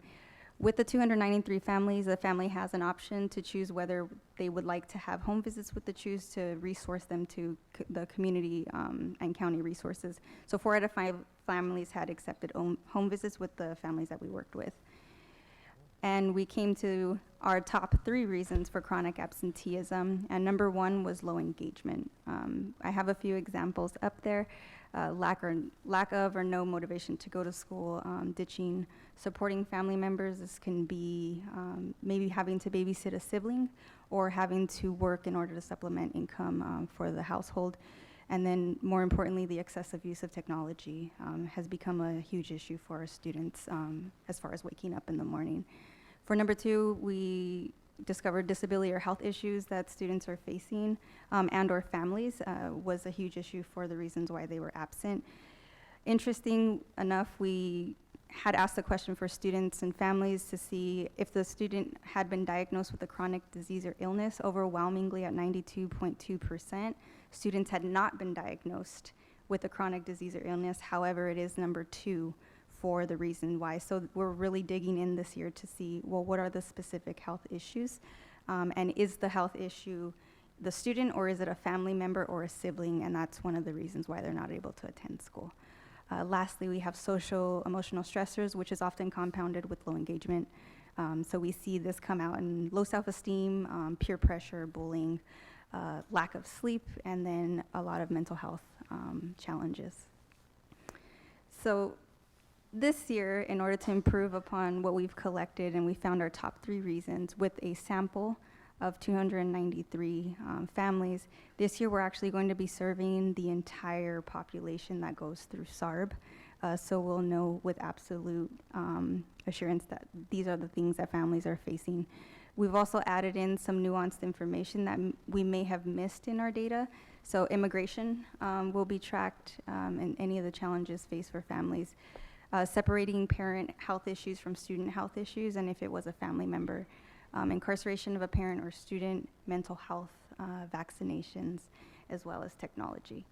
With the 293 families, the family has an option to choose whether they would like to have home visits with the CHUs to resource them to the community and county resources. So 4 out of 5 families had accepted home visits with the families that we worked with. And we came to our top 3 reasons for chronic absenteeism, and number 1 was low engagement. I have a few examples up there. Lack of or no motivation to go to school, ditching supporting family members. This can be maybe having to babysit a sibling or having to work in order to supplement income for the household. And then more importantly, the excessive use of technology has become a huge issue for our students as far as waking up in the morning. For number 2, we discovered disability or health issues that students are facing and or families was a huge issue for the reasons why they were absent. Interesting enough, we had asked the question for students and families to see if the student had been diagnosed with a chronic disease or illness. Overwhelmingly at 92.2%, students had not been diagnosed with a chronic disease or illness. However, it is number 2 for the reason why. So we're really digging in this year to see, well, what are the specific health issues? And is the health issue the student, or is it a family member or a sibling? And that's one of the reasons why they're not able to attend school. Lastly, we have social emotional stressors, which is often compounded with low engagement. So we see this come out in low self-esteem, peer pressure, bullying, lack of sleep, and then a lot of mental health challenges. So This year, in order to improve upon what we've collected, and we found our top 3 reasons with a sample of 293 families, this year we're actually going to be surveying the entire population that goes through SARB. So we'll know with absolute assurance that these are the things that families are facing. We've also added in some nuanced information that we may have missed in our data. So immigration will be tracked and any of the challenges faced for families. Separating parent health issues from student health issues, and if it was a family member. Incarceration of a parent or student, mental health, vaccinations, as well as technology.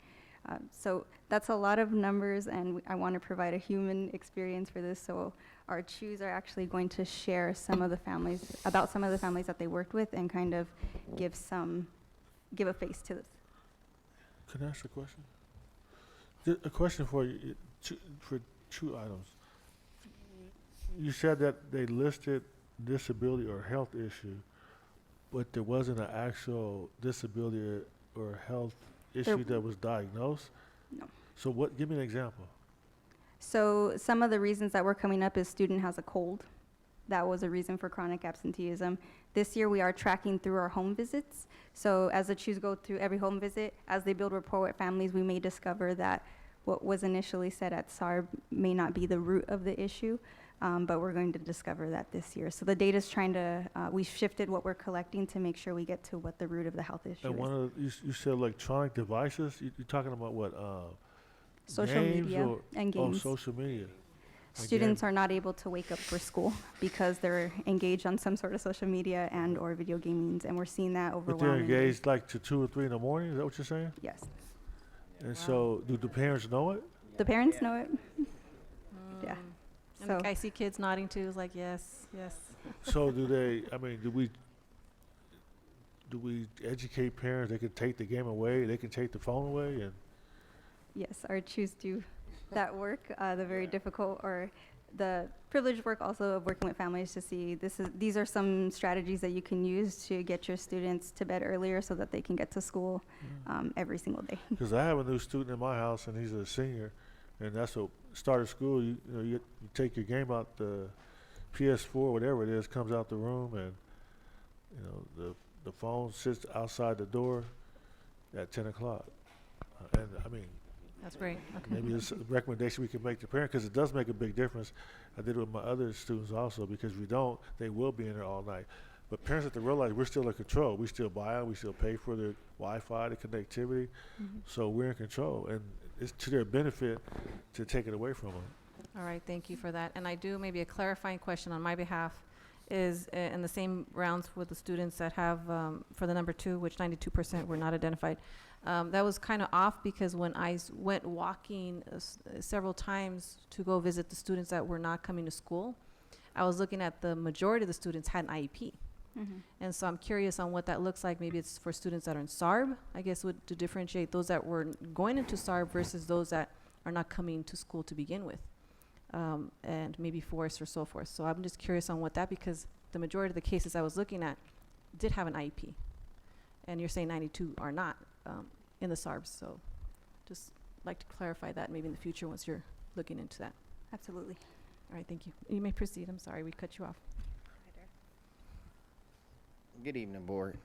So that's a lot of numbers, and I want to provide a human experience for this. So our CHUs are actually going to share some of the families, about some of the families that they worked with, and kind of give a face to this. Can I ask a question? A question for you, for 2 items. You said that they listed disability or health issue, but there wasn't an actual disability or health issue that was diagnosed? No. So what, give me an example. So some of the reasons that were coming up is student has a cold. That was a reason for chronic absenteeism. This year we are tracking through our home visits. So as the CHUs go through every home visit, as they build rapport with families, we may discover that what was initially said at SARB may not be the root of the issue, but we're going to discover that this year. So the data's trying to, we've shifted what we're collecting to make sure we get to what the root of the health issue And is. one of the, you said electronic devices. You're talking about what? Social games media or- and games. Oh, social media. Students are not able to wake up for school because they're engaged on some sort of social media and or video gaming, and we're seeing that But they're overwhelmingly. engaged like to 2 or 3 in the morning. Is that what you're saying? Yes. And so, do the parents know it? The parents know it. Yeah. And So I see kids nodding too, it's like, yes, yes. So do they? I mean, do we educate parents? They can take the game away. They can take the phone away, and yes, our CHUs do that work, the very difficult or the privileged work also of working with families to see these are some strategies that you can use to get your students to bed earlier so that they can get to school every single day. because I have a new student in my house, and he's a senior, and that's what started school. You take your game out, the PS4, whatever it is, comes out the room, and the phone sits outside the door at 10 o'clock. And I mean, That's great, okay. maybe it's a recommendation we can make to parents, because it does make a big difference. I did it with my other students also, because if we don't, they will be in there all night. But parents have to realize we're still in control. We still buy them, we still pay for their Wi-Fi, the connectivity, so we're in control, and it's to their benefit to take it away from them. All right, thank you for that. And I do maybe a clarifying question on my behalf is in the same rounds with the students that have, for the number 2, which 92% were not identified. That was kind of off because when I went walking several times to go visit the students that were not coming to school, I was looking at the majority of the students had an IEP. And so I'm curious on what that looks like. Maybe it's for students that are in SARB, I guess, to differentiate those that were going into SARB versus those that are not coming to school to begin with, and maybe forced or so forth. So I'm just curious on what that, because the majority of the cases I was looking at did have an IEP. And you're saying 92 are not in the SARBs. So just like to clarify that maybe in the future once you're looking into that. Absolutely. All right, thank you. You may proceed. I'm sorry, we cut you off. Good evening, board.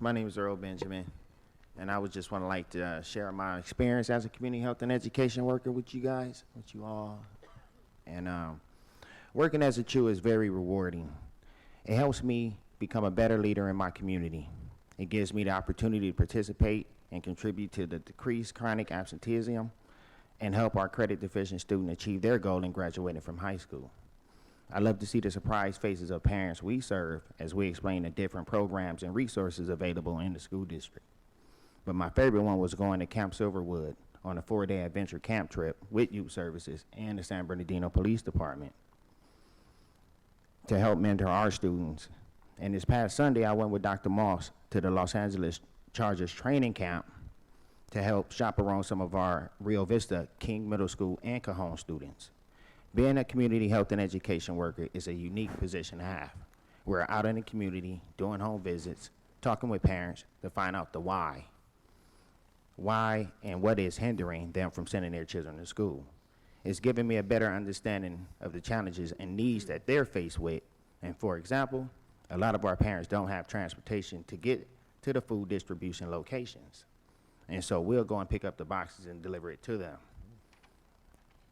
My name is Earl Benjamin, and I would just want to like to share my experience as a community health and education worker with you guys, with you all. And working as a CHU is very rewarding. It helps me become a better leader in my community. It gives me the opportunity to participate and contribute to the decreased chronic absenteeism and help our credit deficient students achieve their goal in graduating from high school. I love to see the surprised faces of parents we serve as we explain the different programs and resources available in the school district. But my favorite one was going to Camp Silverwood on a 4-day adventure camp trip with youth services and the San Bernardino Police Department to help mentor our students. And this past Sunday, I went with Dr. Moss to the Los Angeles Chargers training camp to help chaperone some of our Rio Vista, King Middle School, and Cajon students. Being a community health and education worker is a unique position to have. We're out in the community, doing home visits, talking with parents to find out the why and what is hindering them from sending their children to school. It's giving me a better understanding of the challenges and needs that they're faced with. And for example, a lot of our parents don't have transportation to get to the food distribution locations. And so we'll go and pick up the boxes and deliver it to them.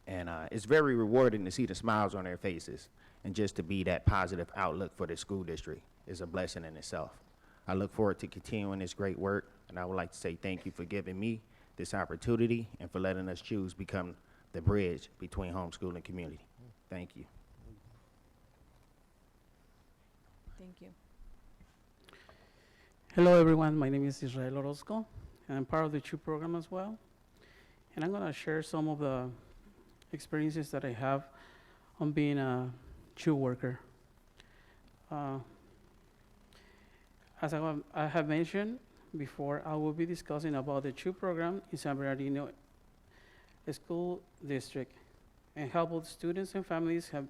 And it's very rewarding to see the smiles on their faces, and just to be that positive outlook for the school district is a blessing in itself. I look forward to continuing this great work, and I would like to say thank you for giving me this opportunity and for letting us choose become the bridge between homeschool and community. Thank you. Thank you. Hello everyone, my name is Israel Orozco, and I'm part of the CHU program as well. And I'm gonna share some of the experiences that I have on being a CHU worker. As I have mentioned before, I will be discussing about the CHU program in San Bernardino School District and how both students and families have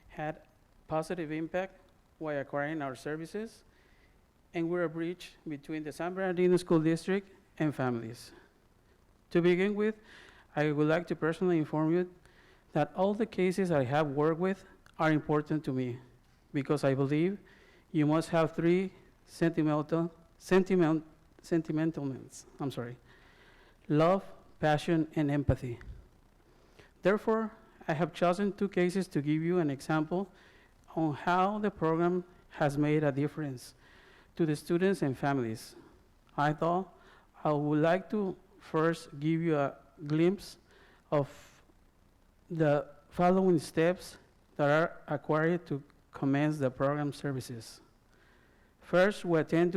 had positive impact while acquiring our services, and we're a bridge between the San Bernardino School District and families. To begin with, I would like to personally inform you that all the cases I have worked with are important to me, because I believe you must have three sentimental elements. Love, passion, and empathy. Therefore, I have chosen two cases to give you an example on how the program has made a difference to the students and families. I thought I would like to first give you a glimpse of the following steps that are required to commence the program services. First, we attend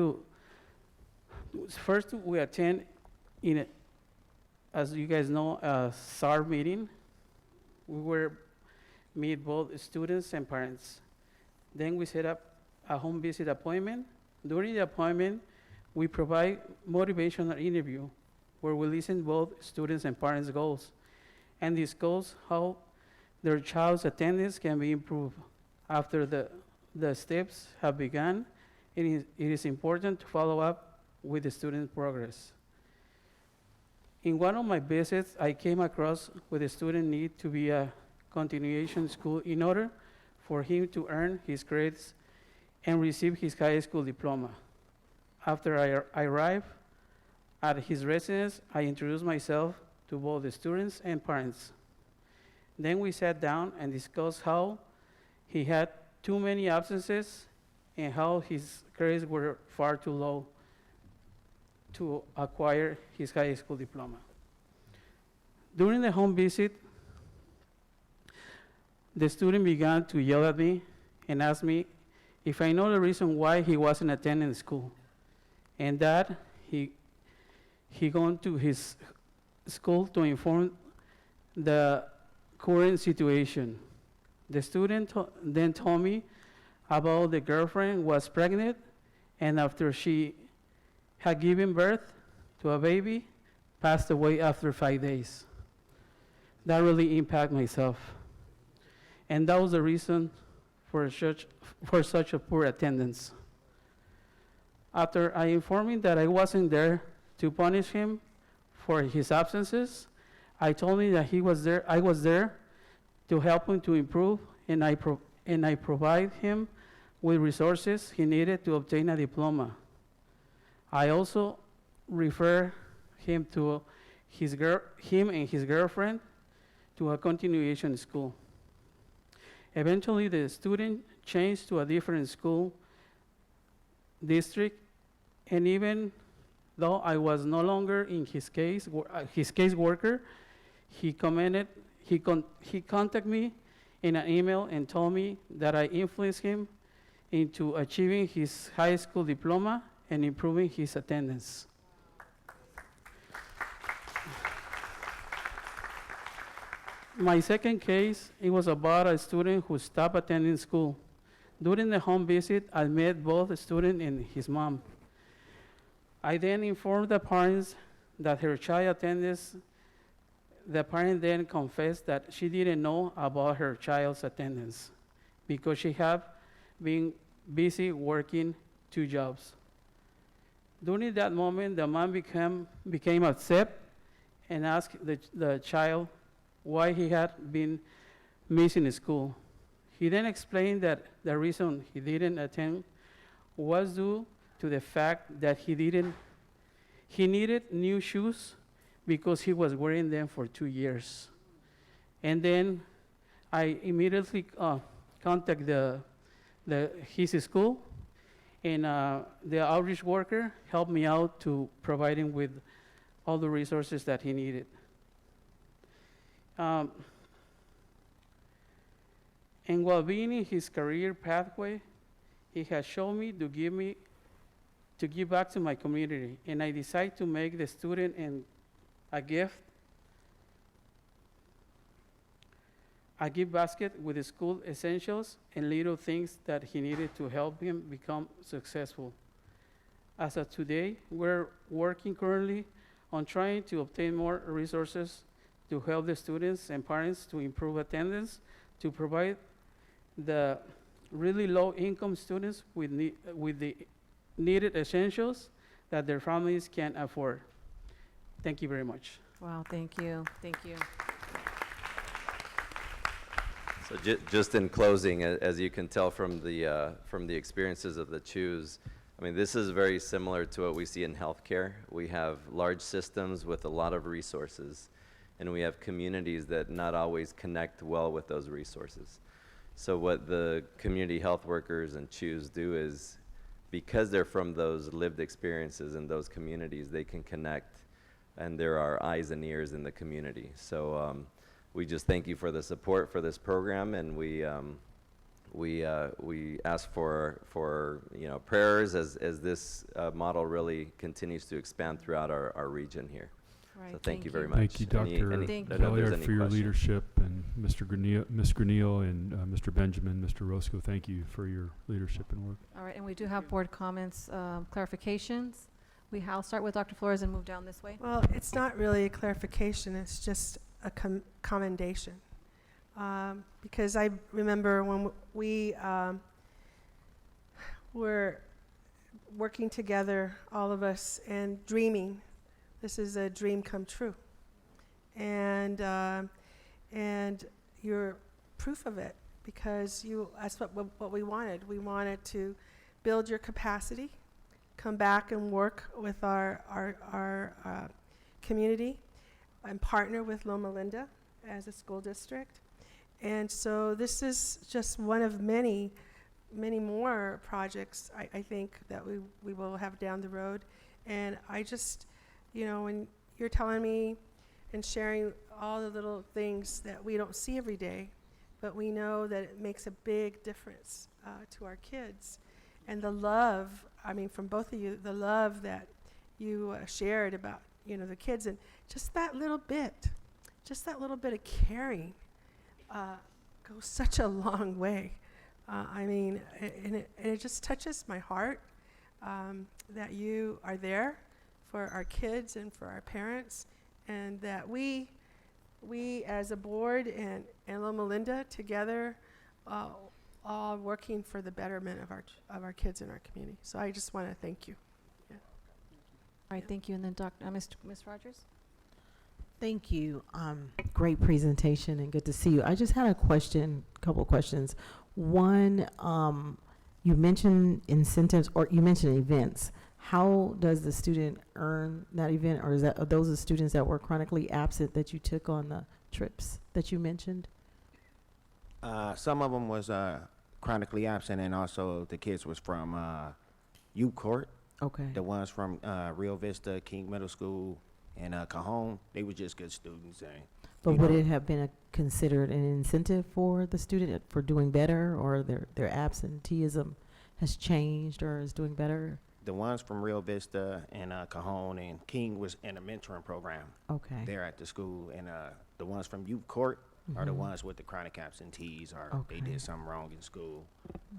as you guys know, a SAR meeting. We will meet both students and parents. Then we set up a home visit appointment. During the appointment, we provide motivational interview where we listen both students and parents' goals and discuss how their child's attendance can be improved. After the steps have begun, it is important to follow up with the student progress. In one of my visits, I came across with a student need to be a continuation school in order for him to earn his grades and receive his high school diploma. After I arrived at his residence, I introduced myself to both the students and parents. Then we sat down and discussed how he had too many absences and how his grades were far too low to acquire his high school diploma. During the home visit, the student began to yell at me and ask me if I know the reason why he wasn't attending school, and that he gone to his school to inform the current situation. The student then told me about the girlfriend was pregnant, and after she had given birth to a baby, passed away after 5 days. That really impacted myself. And that was the reason for such a poor attendance. After I informed him that I wasn't there to punish him for his absences, I told him that I was there to help him to improve, and I provide him with resources he needed to obtain a diploma. I also refer him to him and his girlfriend to a continuation school. Eventually, the student changed to a different school district, and even though I was no longer in his case worker, he contacted me in an email and told me that I influenced him into achieving his high school diploma and improving his attendance. My second case, it was about a student who stopped attending school. During the home visit, I met both the student and his mom. I then informed the parents that her child attendance. The parent then confessed that she didn't know about her child's attendance because she had been busy working 2 jobs. During that moment, the mom became upset and asked the child why he had been missing school. He then explained that the reason he didn't attend was due to the fact that he needed new shoes because he was wearing them for 2 years. And then I immediately contacted his school, and the outreach worker helped me out to provide him with all the resources that he needed. And while being in his career pathway, he has shown me to give back to my community, and I decided to make the student a gift basket with the school essentials and little things that he needed to help him become successful. As of today, we're working currently on trying to obtain more resources to help the students and parents to improve attendance, to provide the really low-income students with the needed essentials that their families can afford. Thank you very much. Wow, thank you, thank you. So just in closing, as you can tell from the experiences of the CHOOS, I mean, this is very similar to what we see in healthcare. We have large systems with a lot of resources, and we have communities that not always connect well with those resources. So what the community health workers and CHOOS do is, because they're from those lived experiences in those communities, they can connect, and there are eyes and ears in the community. So we just thank you for the support for this program, and we ask for prayers as this model really continues to expand throughout our region here. Right, So thank you very much. Thank you, Dr. I don't know if there's Galliard, any for your questions. leadership, and Ms. Granillo and Mr. Benjamin, Mr. Roscoe, thank you for your leadership and work. All right, and we do have board comments, clarifications. I'll start with Dr. Flores and move down this way. Well, it's not really a clarification, it's just a commendation. Because I remember when we were working together, all of us, and dreaming. This is a dream come true. And you're proof of it, because that's what we wanted. We wanted to build your capacity, come back and work with our community, and partner with Loma Linda as a school district. And so this is just one of many more projects I think that we will have down the road. And I just, when you're telling me and sharing all the little things that we don't see every day, but we know that it makes a big difference to our kids. And the love, from both of you, the love that you shared about, the kids, and just that little bit of caring goes such a long way. And it just touches my heart that you are there for our kids and for our parents, and that we as a board and Loma Linda together all working for the betterment of our kids in our community. So I just want to thank you. Yeah. All right, thank you. And then Ms. Rogers? Thank you. Great presentation and good to see you. I just had a couple questions. One, you mentioned incentives, or you mentioned events. How does the student earn that event, or are those the students that were chronically absent that you took on the trips that you mentioned? Some of them was chronically absent, and also the kids was from U Court. Okay. The ones from Rio Vista, King Middle School, and Cajon, they were just good students. But would it have been considered an incentive for the student for doing better, or their absenteeism has changed or is doing better? The ones from Rio Vista and Cajon and King was in a mentoring program. Okay. There at the school, and the ones from Youth Court are the ones with the chronic absentees, or they did something wrong in school,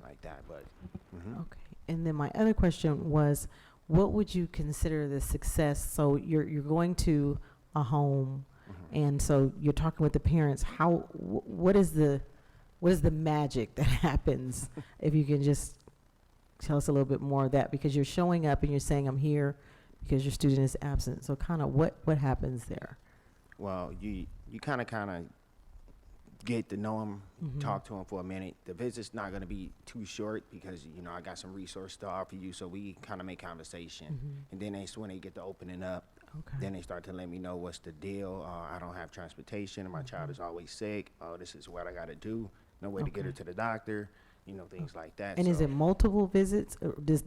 like that. But okay. And then my other question was, what would you consider the success? So you're going to a home, and so you're talking with the parents. What is the magic that happens? If you can just tell us a little bit more of that, because you're showing up and you're saying, I'm here because your student is absent. So kind of what happens there? Well, you kind of get to know them, Mhm. talk to them for a minute. The visit's not going to be too short because, you know, I got some resources to offer you, so we kind of make conversation. Mhm. And then that's when they get to opening up. Okay. Then they start to let me know what's the deal. I don't have transportation, and my child is always sick. Oh, this is what I got to do. No way to get her Okay. to the doctor, you know, things like that. And is So it multiple visits? Or does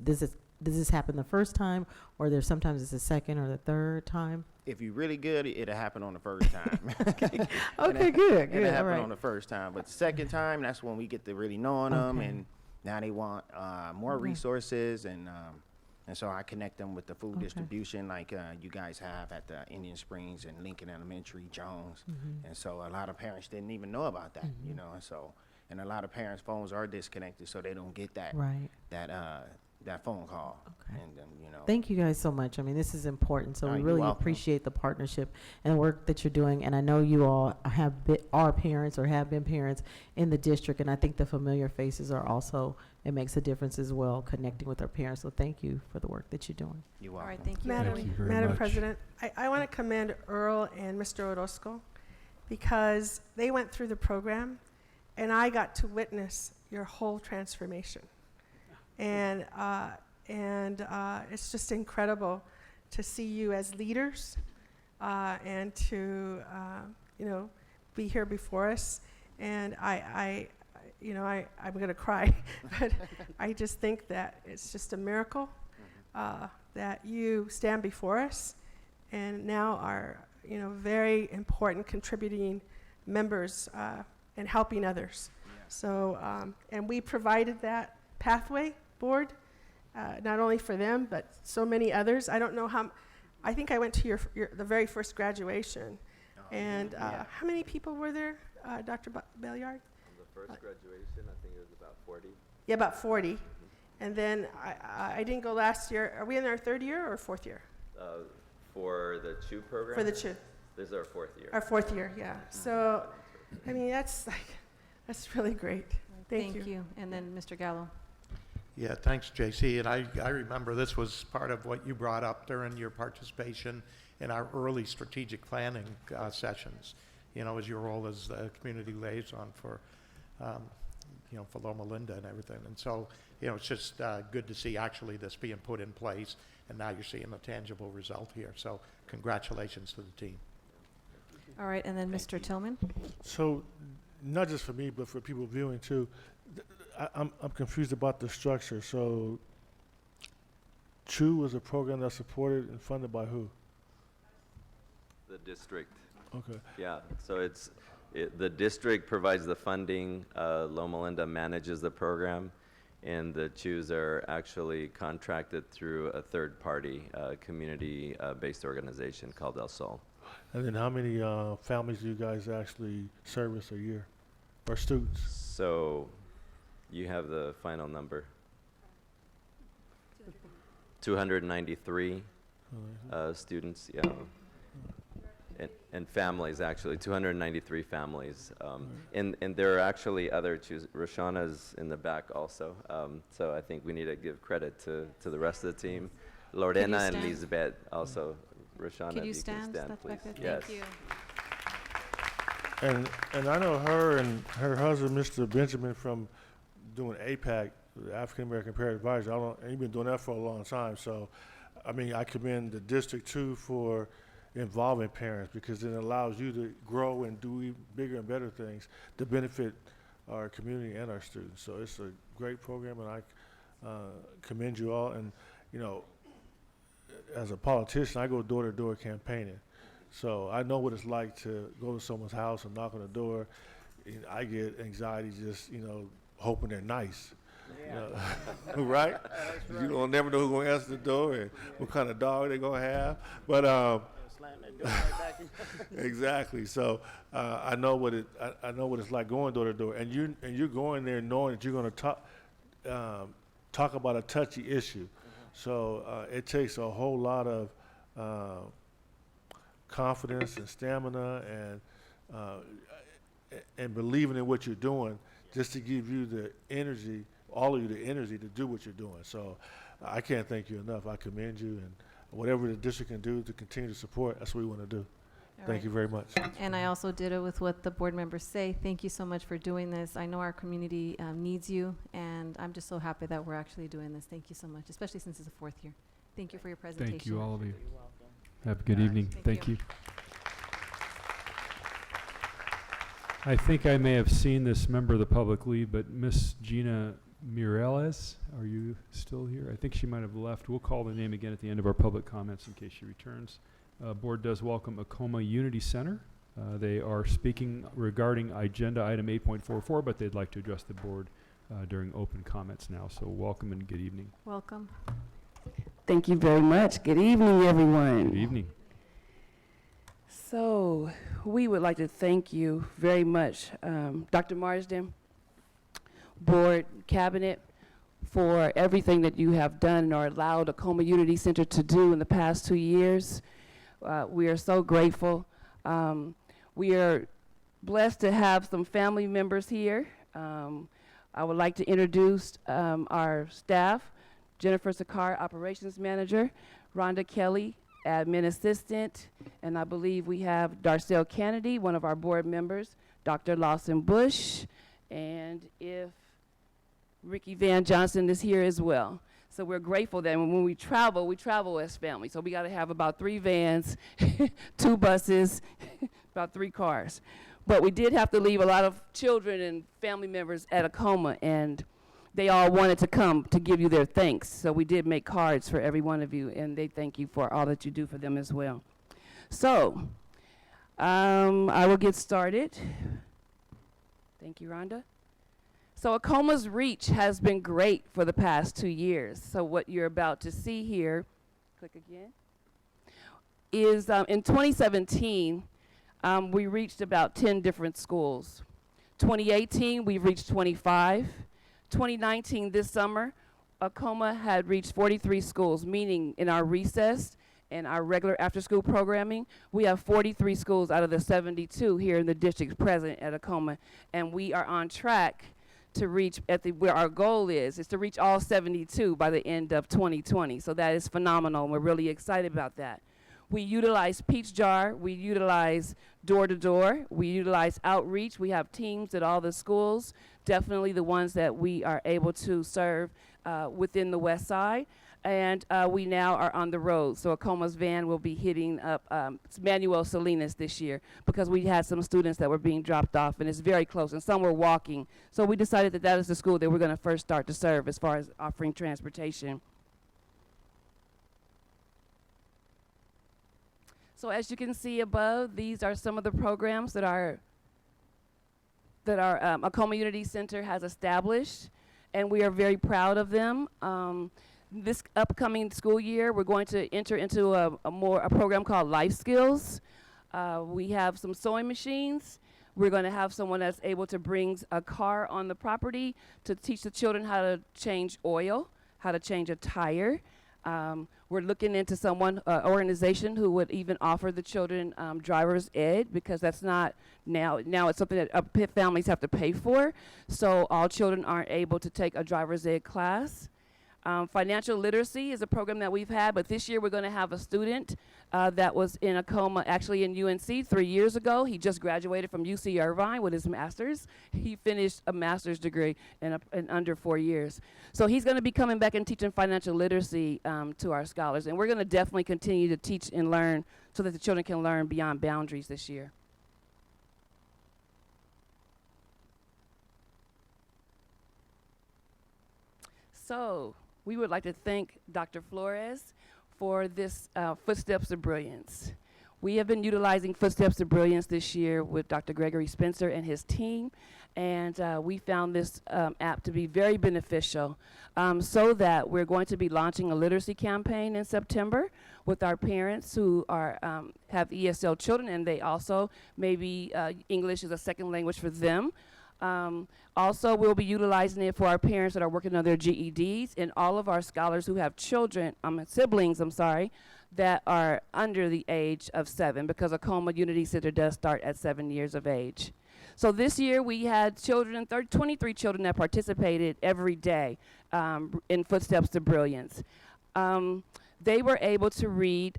this happen the first time, or there's sometimes it's the second or the third time? if you're really good, it'll happen on the first time. Okay, good, It'll good. All happen right. on the first time. But the second time, that's when we get to really knowing them, Okay. and now they want more Okay. resources, and so I connect them with the food Okay. distribution like you guys have at the Indian Springs and Lincoln Elementary, Jones. Mhm. And so a lot of parents didn't even know about that, you Mhm. know, and a lot of parents' phones are disconnected, so they don't get that Right. that phone call. Okay. And you know, Thank you guys so much. I mean, this is important, so Oh, we you're really welcome. appreciate the partnership and work that you're doing. And I know you all are parents or have been parents in the district, and I think the familiar faces are also, it makes a difference as well, connecting with our parents. So thank you for the work that you're doing. you're All welcome. right, thank you. Madam, Thank you very Madam much. President, I want to commend Earl and Mr. Orozco because they went through the program, and I got to witness your whole transformation. And it's just incredible to see you as leaders and to be here before us. And I'm going to cry, but I just think that it's just a miracle that you stand before us and now are very important contributing members and helping others. So and we provided that pathway board. Not only for them, but so many others. I don't know how. I think I went to the very first graduation, and how many people were there, Dr. Belliard? The first graduation, I think it was about 40. Yeah, about 40. And then I didn't go last year. Are we in our third year or fourth year? For the CHU program? For the CHU. This is our 4th year. Our fourth year, yeah. So, I mean, that's really great. Thank you. And then Mr. Gallo. Yeah, thanks, JC. And I remember this was part of what you brought up during your participation in our early strategic planning sessions, as your role as the community liaison for Loma Linda and everything. And so, it's just good to see actually this being put in place, and now you're seeing a tangible result here. So congratulations to the team. All right, and then Mr. Tillman. So, not just for me, but for people viewing too, I'm confused about the structure. So, CHU was a program that's supported and funded by who? The district. Okay. Yeah, so the district provides the funding, Loma Linda manages the program, and the CHUs are actually contracted through a third-party community-based organization called El Sol. And then how many families do you guys actually service a year, or students? So you have the final number. 293 students, yeah. And families, actually, 293 families. And there are actually other CHUs. Roshana's in the back also. So I think we need to give credit to the rest of the team. Lorena and stand? Lisbeth also. Roshana, Could if you you stand? can stand, That's please. back there. Yes. Thank you. And I know her and her husband, Mr. Benjamin, from doing APAC, the African American Parent Advisory. And he's been doing that for a long time. So, I mean, I commend the district too for involving parents, because it allows you to grow and do even bigger and better things to benefit our community and our students. So it's a great program, and I commend you all. And as a politician, I go door to door campaigning. So I know what it's like to go to someone's house and knock on the door. I get anxiety just, hoping they're nice. Yeah. Right? That's You don't never know who's going to answer the door and what kind of dog they're going to have. But Slam that door right back in. exactly. So I know what it's like going door to door, and you're going there knowing that you're going to talk about a touchy issue. So it takes a whole lot of confidence and stamina and believing in what you're doing, just to give you the energy, all of you the energy to do what you're doing. So I can't thank you enough. I commend you, and whatever the district can do to continue to support, that's what we want to do. Thank you very much. And I also did it with what the board members say. Thank you so much for doing this. I know our community needs you, and I'm just so happy that we're actually doing this. Thank you so much, especially since it's the 4th year. Thank you for your presentation. Thank you, all of you. Have a good evening. Thank you. I think I may have seen this member of the public leave, but Miss Gina Mireles, are you still here? I think she might have left. We'll call the name again at the end of our public comments in case she returns. Board does welcome Acoma Unity Center. They are speaking regarding agenda item 8.44, but they'd like to address the board during open comments now. So welcome and good evening. Welcome. Thank you very much. Good evening, everyone. Good evening. So we would like to thank you very much, Dr. Marsden, board, cabinet, for everything that you have done or allowed Acoma Unity Center to do in the past 2 years. We are so grateful. We are blessed to have some family members here. I would like to introduce our staff, Jennifer Sakar, Operations Manager, Rhonda Kelly, Admin Assistant, and I believe we have Darcel Kennedy, one of our board members, Dr. Lawson Bush, and if Ricky Van Johnson is here as well. So we're grateful that when we travel as family. So we got to have about 3 vans, 2 buses, about 3 cars. But we did have to leave a lot of children and family members at Acoma, and they all wanted to come to give you their thanks. So we did make cards for every one of you, and they thank you for all that you do for them as well. So I will get started. Thank you, Rhonda. So Acoma's reach has been great for the past 2 years. So what you're about to see here, click again, is in 2017, we reached about 10 different schools. 2018, we reached 25. 2019, this summer, Acoma had reached 43 schools, meaning in our recess and our regular after-school programming, we have 43 schools out of the 72 here in the district present at Acoma, and we are on track to reach where our goal is to reach all 72 by the end of 2020. So that is phenomenal, and we're really excited about that. We utilize Peach Jar, we utilize door-to-door, we utilize outreach. We have teams at all the schools, definitely the ones that we are able to serve within the West Side. And we now are on the road. So Acoma's van will be hitting up Manuel Salinas this year because we had some students that were being dropped off, and it's very close, and some were walking. So we decided that that is the school that we're going to first start to serve as far as offering transportation. So as you can see above, these are some of the programs that our Acoma Unity Center has established, and we are very proud of them. This upcoming school year, we're going to enter into a program called Life Skills. We have some sewing machines. We're going to have someone that's able to bring a car on the property to teach the children how to change oil, how to change a tire. We're looking into someone, organization who would even offer the children driver's ed, because that's not now it's something that families have to pay for. So all children aren't able to take a driver's ed class. Financial literacy is a program that we've had, but this year we're going to have a student that was in Acoma, actually in UNC 3 years ago. He just graduated from UC Irvine with his master's. He finished a master's degree in under 4 years. So he's going to be coming back and teaching financial literacy to our scholars. And we're going to definitely continue to teach and learn so that the children can learn beyond boundaries this year. So we would like to thank Dr. Flores for this Footsteps of Brilliance. We have been utilizing Footsteps of Brilliance this year with Dr. Gregory Spencer and his team, and we found this app to be very beneficial, so that we're going to be launching a literacy campaign in September with our parents who are have ESL children, and they also maybe English is a second language for them. Also, we'll be utilizing it for our parents that are working on their GEDs, and all of our scholars who have siblings, that are under the age of 7, because Acoma Unity Center does start at 7 years of age. So this year we had 23 children that participated every day in Footsteps to Brilliance. They were able to read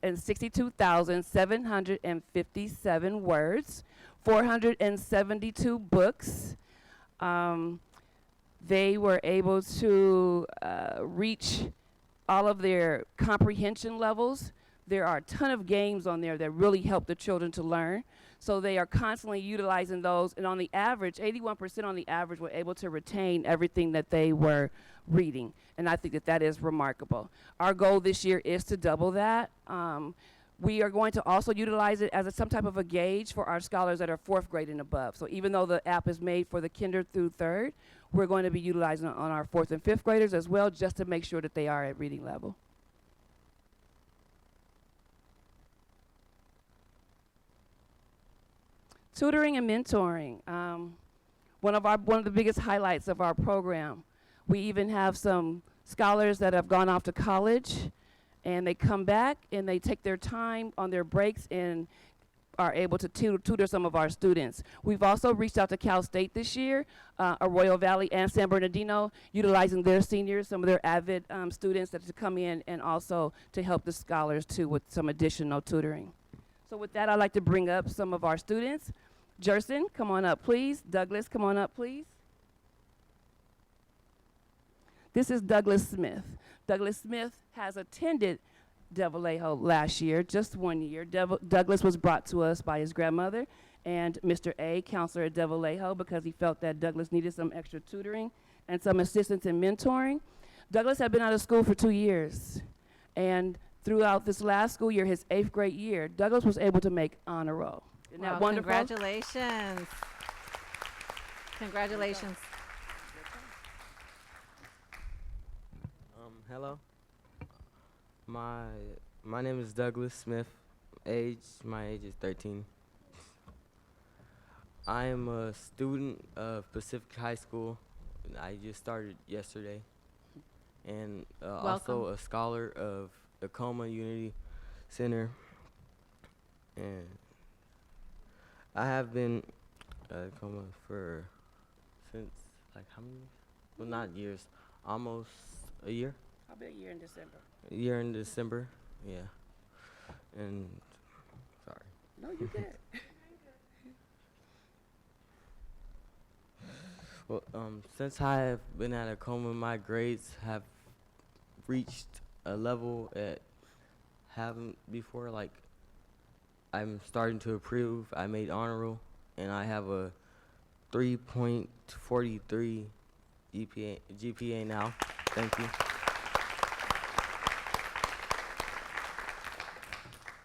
462,757 words, 472 books. They were able to reach all of their comprehension levels. There are a ton of games on there that really help the children to learn. So they are constantly utilizing those, and on the average, 81% on the average were able to retain everything that they were reading. And I think that that is remarkable. Our goal this year is to double that. We are going to also utilize it as some type of a gauge for our scholars that are 4th grade and above. So even though the app is made for the kinder through 3rd, we're going to be utilizing it on our 4th and 5th graders as well, just to make sure that they are at reading level. Tutoring and mentoring, one of the biggest highlights of our program. We even have some scholars that have gone off to college, and they come back and they take their time on their breaks and are able to tutor some of our students. We've also reached out to Cal State this year, Arroyo Valley and San Bernardino, utilizing their seniors, some of their avid students that to come in and also to help the scholars too with some additional tutoring. So with that, I'd like to bring up some of our students. Jerson, come on up, please. Douglas, come on up, please. This is Douglas Smith. Douglas Smith has attended De Vallejo last year, just 1 year. Douglas was brought to us by his grandmother and Mr. A, counselor at De Vallejo, because he felt that Douglas needed some extra tutoring and some assistance in mentoring. Douglas had been out of school for 2 years, and throughout this last school year, his 8th grade year, Douglas was able to make honor roll. Isn't that wonderful? Congratulations. Congratulations. Hello. My name is Douglas Smith. My age is 13. I am a student of Pacific High School. I just started yesterday, and also a scholar of Tacoma Unity Center. And I have been at Tacoma since like how many years? Well, not years, almost a year. I'll be a year in December. A year in December, yeah. And sorry. No, you good. Well, since I have been at Tacoma, my grades have reached a level that haven't before. Like, I'm starting to improve. I made honor roll, and I have a 3.43 GPA now. Thank you.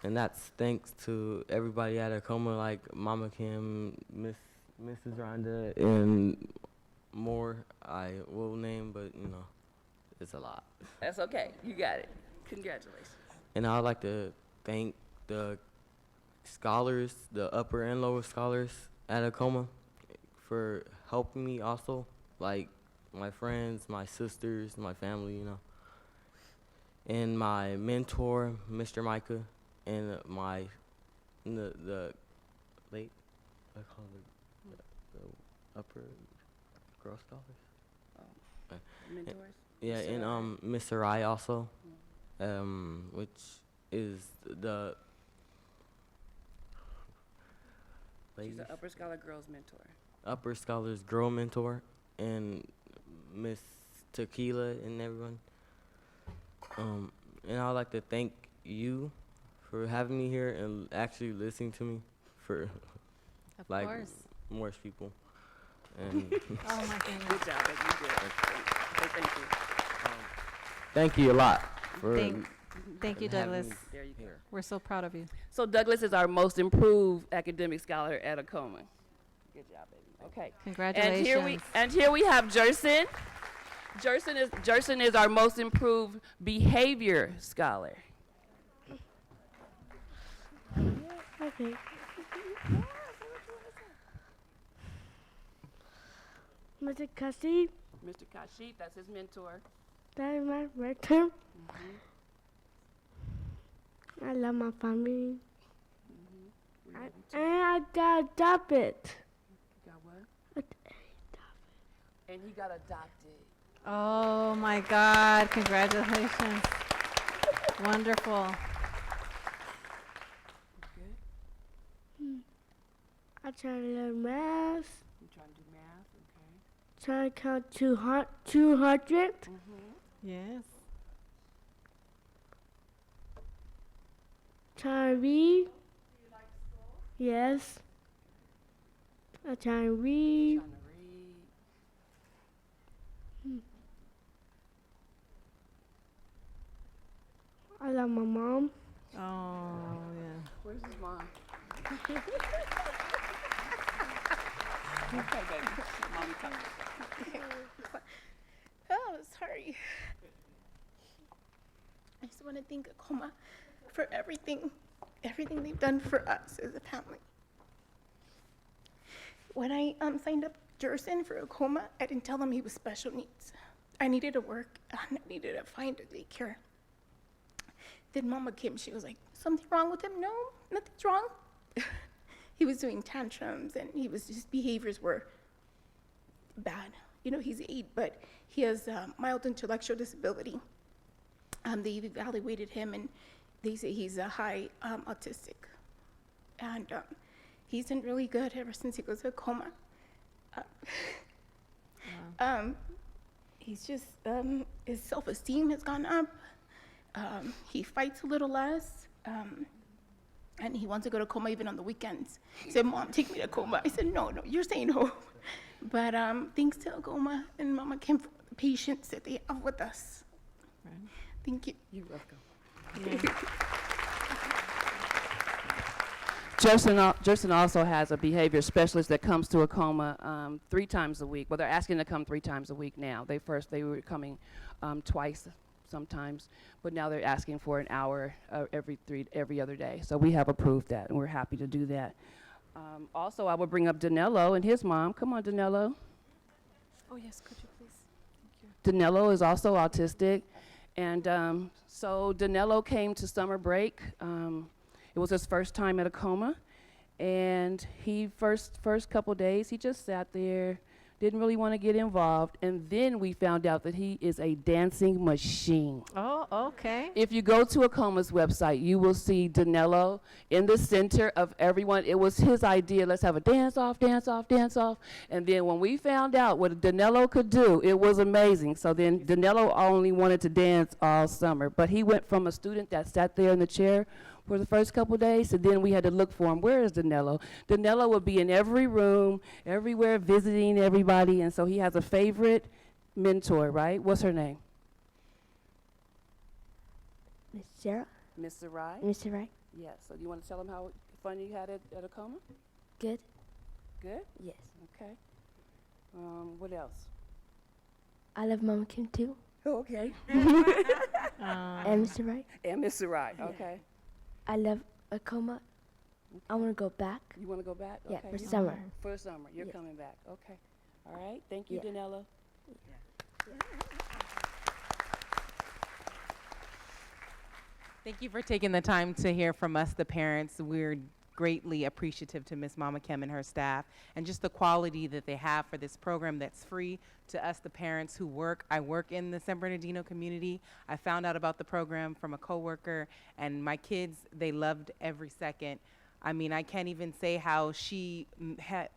And that's thanks to everybody at Tacoma, like Mama Kim, Mrs. Rhonda, and more I will name, but you know, it's a lot. That's okay. You got it. Congratulations. And I'd like to thank the scholars, the upper and lower scholars at Tacoma, for helping me also, like my friends, my sisters, my family, you know. And my mentor, Mr. Micah, and the late, I call it the upper girl scholars. Mentors? Yeah, and Mr. I also, which is the She's the Upper Scholar Girls Mentor. Upper Scholars Girl Mentor, and Miss Tequila and everyone. And I'd like to thank you for having me here and actually listening to me for like more people. And Oh my goodness. Good job, baby. You did. Thank you. thank you a lot for Thank you, having Douglas. me There you go. here. We're so proud of you. So Douglas is our most improved academic scholar at Tacoma. Good job, baby. Okay. Congratulations. And here we have Jerson. Jerson is our most improved behavior scholar. Okay. Mr. Kasi, Mr. Kashif, that's his mentor. that is my rector. I love my family. And I got adopted. You got what? And he got adopted. Oh my God, congratulations. Wonderful. I try to learn math. You trying to do math? Okay. Try to count 200. Yes. Try to read. Yes. I try to read. Trying to read. I love my mom. Oh, yeah. Where's his mom? Okay, baby. Mommy come. Oh, sorry. I just want to thank Akoma for everything they've done for us as a family. When I signed up Jerson for Akoma, I didn't tell them he was special needs. I needed to work, and I needed to find a daycare. Then Mama came, she was like, something wrong with him? No, nothing's wrong. He was doing tantrums, and his behaviors were bad. You know, he's 8, but he has mild intellectual disability. They've evaluated him, and they say he's a high autistic. And he's been really good ever since he goes to a coma. He's just, his self-esteem has gone up. He fights a little less. And he wants to go to coma even on the weekends. He said, Mom, take me to coma. I said, no, you're staying home. But thanks to Akoma and Mama Kim for the patience that they have with us. Right. Thank you. You're welcome. Yeah. Jerson also has a behavior specialist that comes to Akoma 3 times a week. Well, they're asking to come 3 times a week now. They were coming twice sometimes, but now they're asking for an hour every other day. So we have approved that, and we're happy to do that. Also, I would bring up Danilo and his mom. Come on, Danilo. Oh, yes, could you please? Danilo is also autistic, and so Danilo came to summer break. It was his first time at Akoma, and he first couple days he just sat there, didn't really want to get involved, and then we found out that he is a dancing machine. Oh, okay. If you go to Akoma's website, you will see Danilo in the center of everyone. It was his idea, let's have a dance off, dance off, dance off. And then when we found out what Danilo could do, it was amazing. So then Danilo only wanted to dance all summer. But he went from a student that sat there in the chair for the first couple days, and then we had to look for him. Where is Danilo? Danilo would be in every room, everywhere, visiting everybody, and so he has a favorite mentor, right? What's her name? Miss Sarah? Miss Sarai? Miss Sarah? Yes. So do you want to tell him how fun you had at Akoma? Good? Good? Yes. Okay. What else? I love Mama Kim too. Oh, okay. And Mr. Right? And Miss Sarai, okay. I love Akoma. I want to go back. You want to go back? Yeah, Okay. for summer. For summer. You're Yes. coming back. Okay. All right. Thank you, Yeah. Danilo. Thank you for taking the time to hear from us, the parents. We're greatly appreciative to Miss Mama Kim and her staff, and just the quality that they have for this program that's free to us, the parents who work. I work in the San Bernardino community. I found out about the program from a coworker, and my kids, they loved every second. I mean, I can't even say how she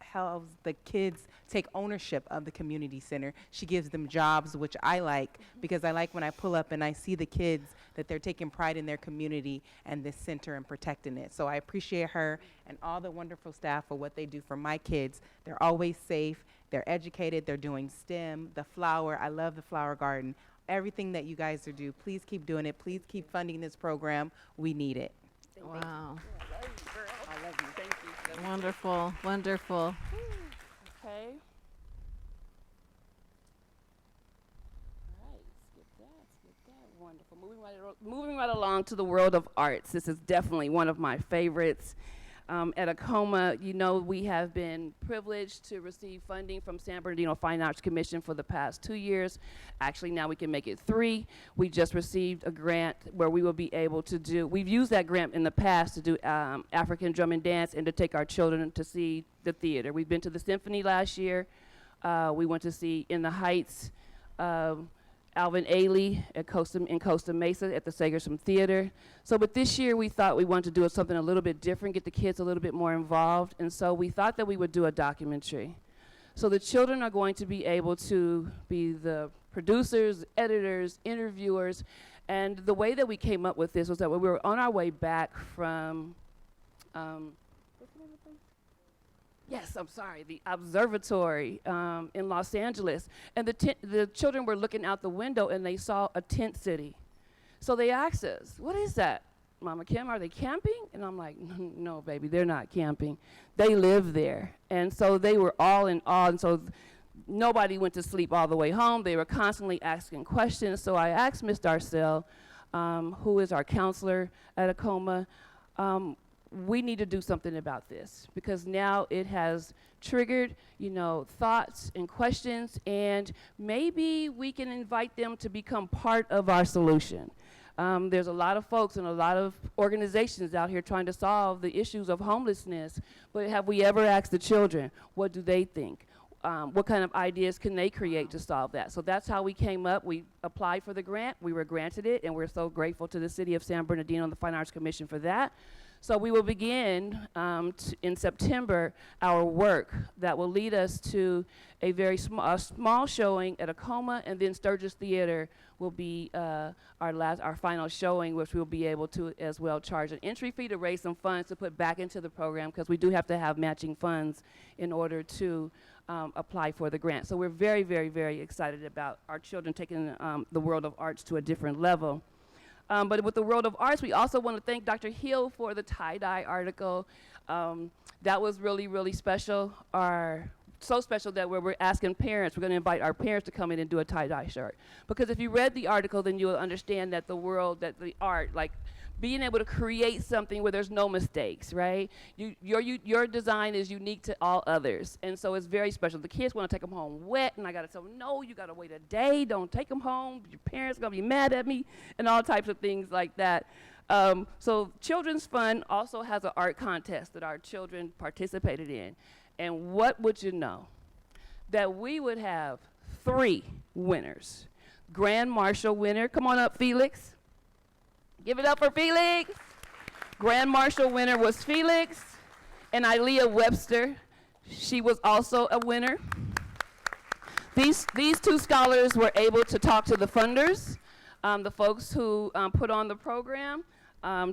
helps the kids take ownership of the community center. She gives them jobs, which I like, because I like when I pull up and I see the kids that they're taking pride in their community and this center and protecting it. So I appreciate her and all the wonderful staff for what they do for my kids. They're always safe, they're educated, they're doing STEM, the flower, I love the flower garden. Everything that you guys are doing, please keep doing it. Please keep funding this program. We need it. Wow. I love you. Thank you. Wonderful, wonderful. Okay. All right, skip that. Wonderful. Moving right along to the world of arts. This is definitely one of my favorites. At Akoma, you know, we have been privileged to receive funding from San Bernardino Fine Arts Commission for the past 2 years. Actually, now we can make it 3. We just received a grant where we will be able to do, we've used that grant in the past to do African drum and dance and to take our children to see the theater. We've been to the symphony last year. We went to see In the Heights. Alvin Ailey in Costa Mesa at the Sagerstrom Theater. So, but this year we thought we wanted to do something a little bit different, get the kids a little bit more involved, and so we thought that we would do a documentary. So the children are going to be able to be the producers, editors, interviewers, and the way that we came up with this was that when we were on our way back from, the observatory in Los Angeles, and the children were looking out the window and they saw a tent city. So they asked us, "What is that, Mama Kim? Are they camping?" And I'm like, "No, baby, they're not camping. They live there." And so they were all in awe, and so nobody went to sleep all the way home. They were constantly asking questions. So I asked Ms. Darcell, who is our counselor at Acoma, we need to do something about this because now it has triggered, thoughts and questions, and maybe we can invite them to become part of our solution. There's a lot of folks and a lot of organizations out here trying to solve the issues of homelessness, but have we ever asked the children, what do they think? What kind of ideas can they create to solve that? So that's how we came up. We applied for the grant, we were granted it, and we're so grateful to the City of San Bernardino and the Fine Arts Commission for that. So we will begin in September our work that will lead us to a very small showing at Acoma, and then Sturgis Theater will be our final showing, which we'll be able to as well charge an entry fee to raise some funds to put back into the program, because we do have to have matching funds in order to apply for the grant. So we're very, very, very excited about our children taking the world of arts to a different level. But with the world of arts, we also want to thank Dr. Hill for the tie-dye article. That was really, really special. So special that we're asking parents, we're going to invite our parents to come in and do a tie-dye shirt. Because if you read the article, then you will understand that the art, like being able to create something where there's no mistakes, right? Your design is unique to all others, and so it's very special. The kids want to take them home wet, and I got to tell them, no, you got to wait a day. Don't take them home. Your parents are going to be mad at me, and all types of things like that. So Children's Fund also has an art contest that our children participated in, and what would you know? That we would have 3 winners. Grand Marshal winner, come on up, Felix. Give it up for Felix. Grand Marshal winner was Felix. And Ilea Webster, she was also a winner. These 2 scholars were able to talk to the funders, the folks who put on the program.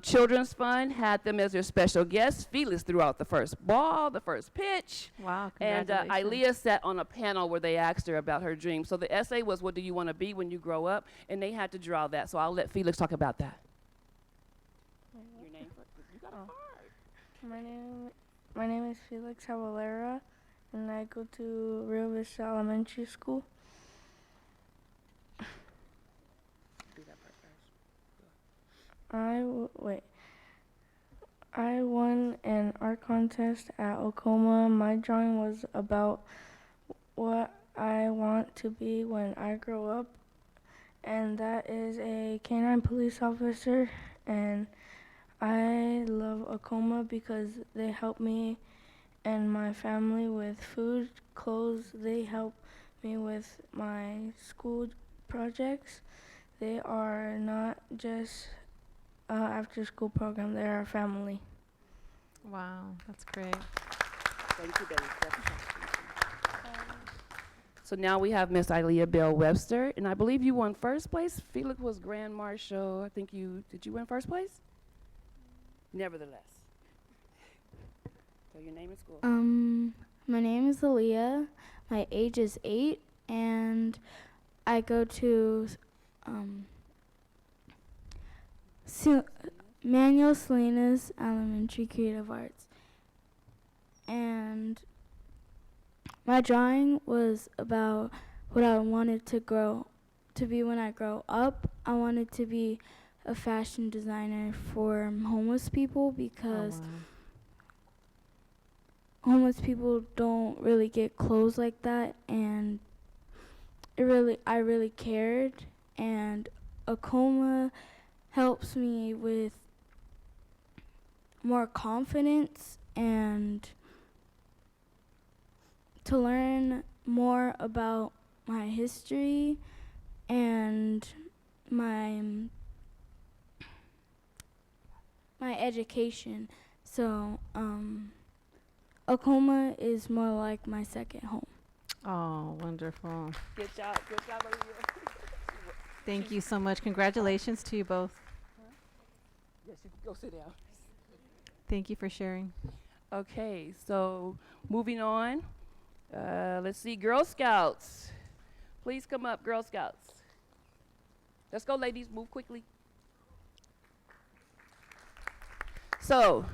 Children's Fund had them as their special guests. Felix threw out the first ball, the first pitch. Wow, and Ilea sat on a panel where they asked her about her dream. So the essay was, what do you want to be when you grow up? And they had to draw that. So I'll let Felix talk about that. Your name? You got a card. My name is Felix Javalera, and I go to Rio Vista Elementary School. I won an art contest at Acoma. My drawing was about what I want to be when I grow up, and that is a canine police officer. And I love Acoma because they help me and my family with food, clothes. They help me with my school projects. They are not just after school program, they're our family. Wow, that's great. Thank you, Betty. So now we have Miss Ilea Bell Webster, and I believe you won first place. Felix was Grand Marshal. I think did you win first place? Nevertheless. So your name and school. My name is Aaliyah. My age is 8, and I go to Manuel Salinas Elementary Creative Arts. And my drawing was about what I wanted to be when I grow up. I wanted to be a fashion designer for homeless people because homeless people don't really get clothes like that, and I really cared, and Acoma helps me with more confidence and to learn more about my history and my education. So Oklahoma is more like my second home. Oh, wonderful. Good job, Olivia. Thank you so much. Congratulations to you both. Yes, you can go sit down. Thank you for sharing. Okay, so moving on. Let's see, Girl Scouts. Please come up, Girl Scouts. Let's go, ladies, move quickly. So,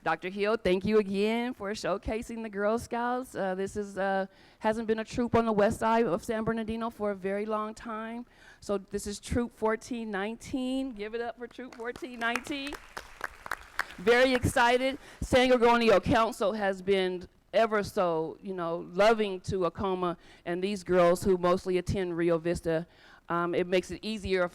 Dr. Hill, thank you again for showcasing the Girl Scouts. This is hasn't been a troop on the west side of San Bernardino for a very long time. So this is Troop 1419. Give it up for Troop 1419. Very excited. San Gorgonio Council has been ever so, loving to Acoma and these girls who mostly attend Rio Vista. It makes it easier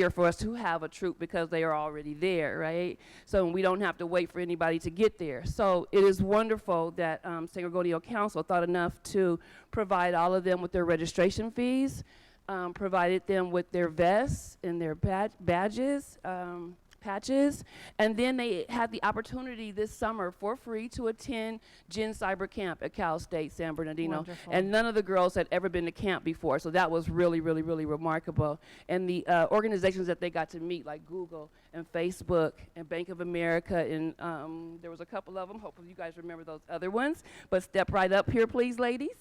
for us to have a troop because they are already there, right? So we don't have to wait for anybody to get there. So it is wonderful that San Gorgonio Council thought enough to provide all of them with their registration fees, provided them with their vests and their patches, and then they had the opportunity this summer for free to attend Gen Cyber Camp at Cal State San Bernardino. Wonderful. And none of the girls had ever been to camp before, so that was really, really, really remarkable. And the organizations that they got to meet, like Google and Facebook and Bank of America, and there was a couple of them. Hopefully you guys remember those other ones. But step right up here, please, ladies.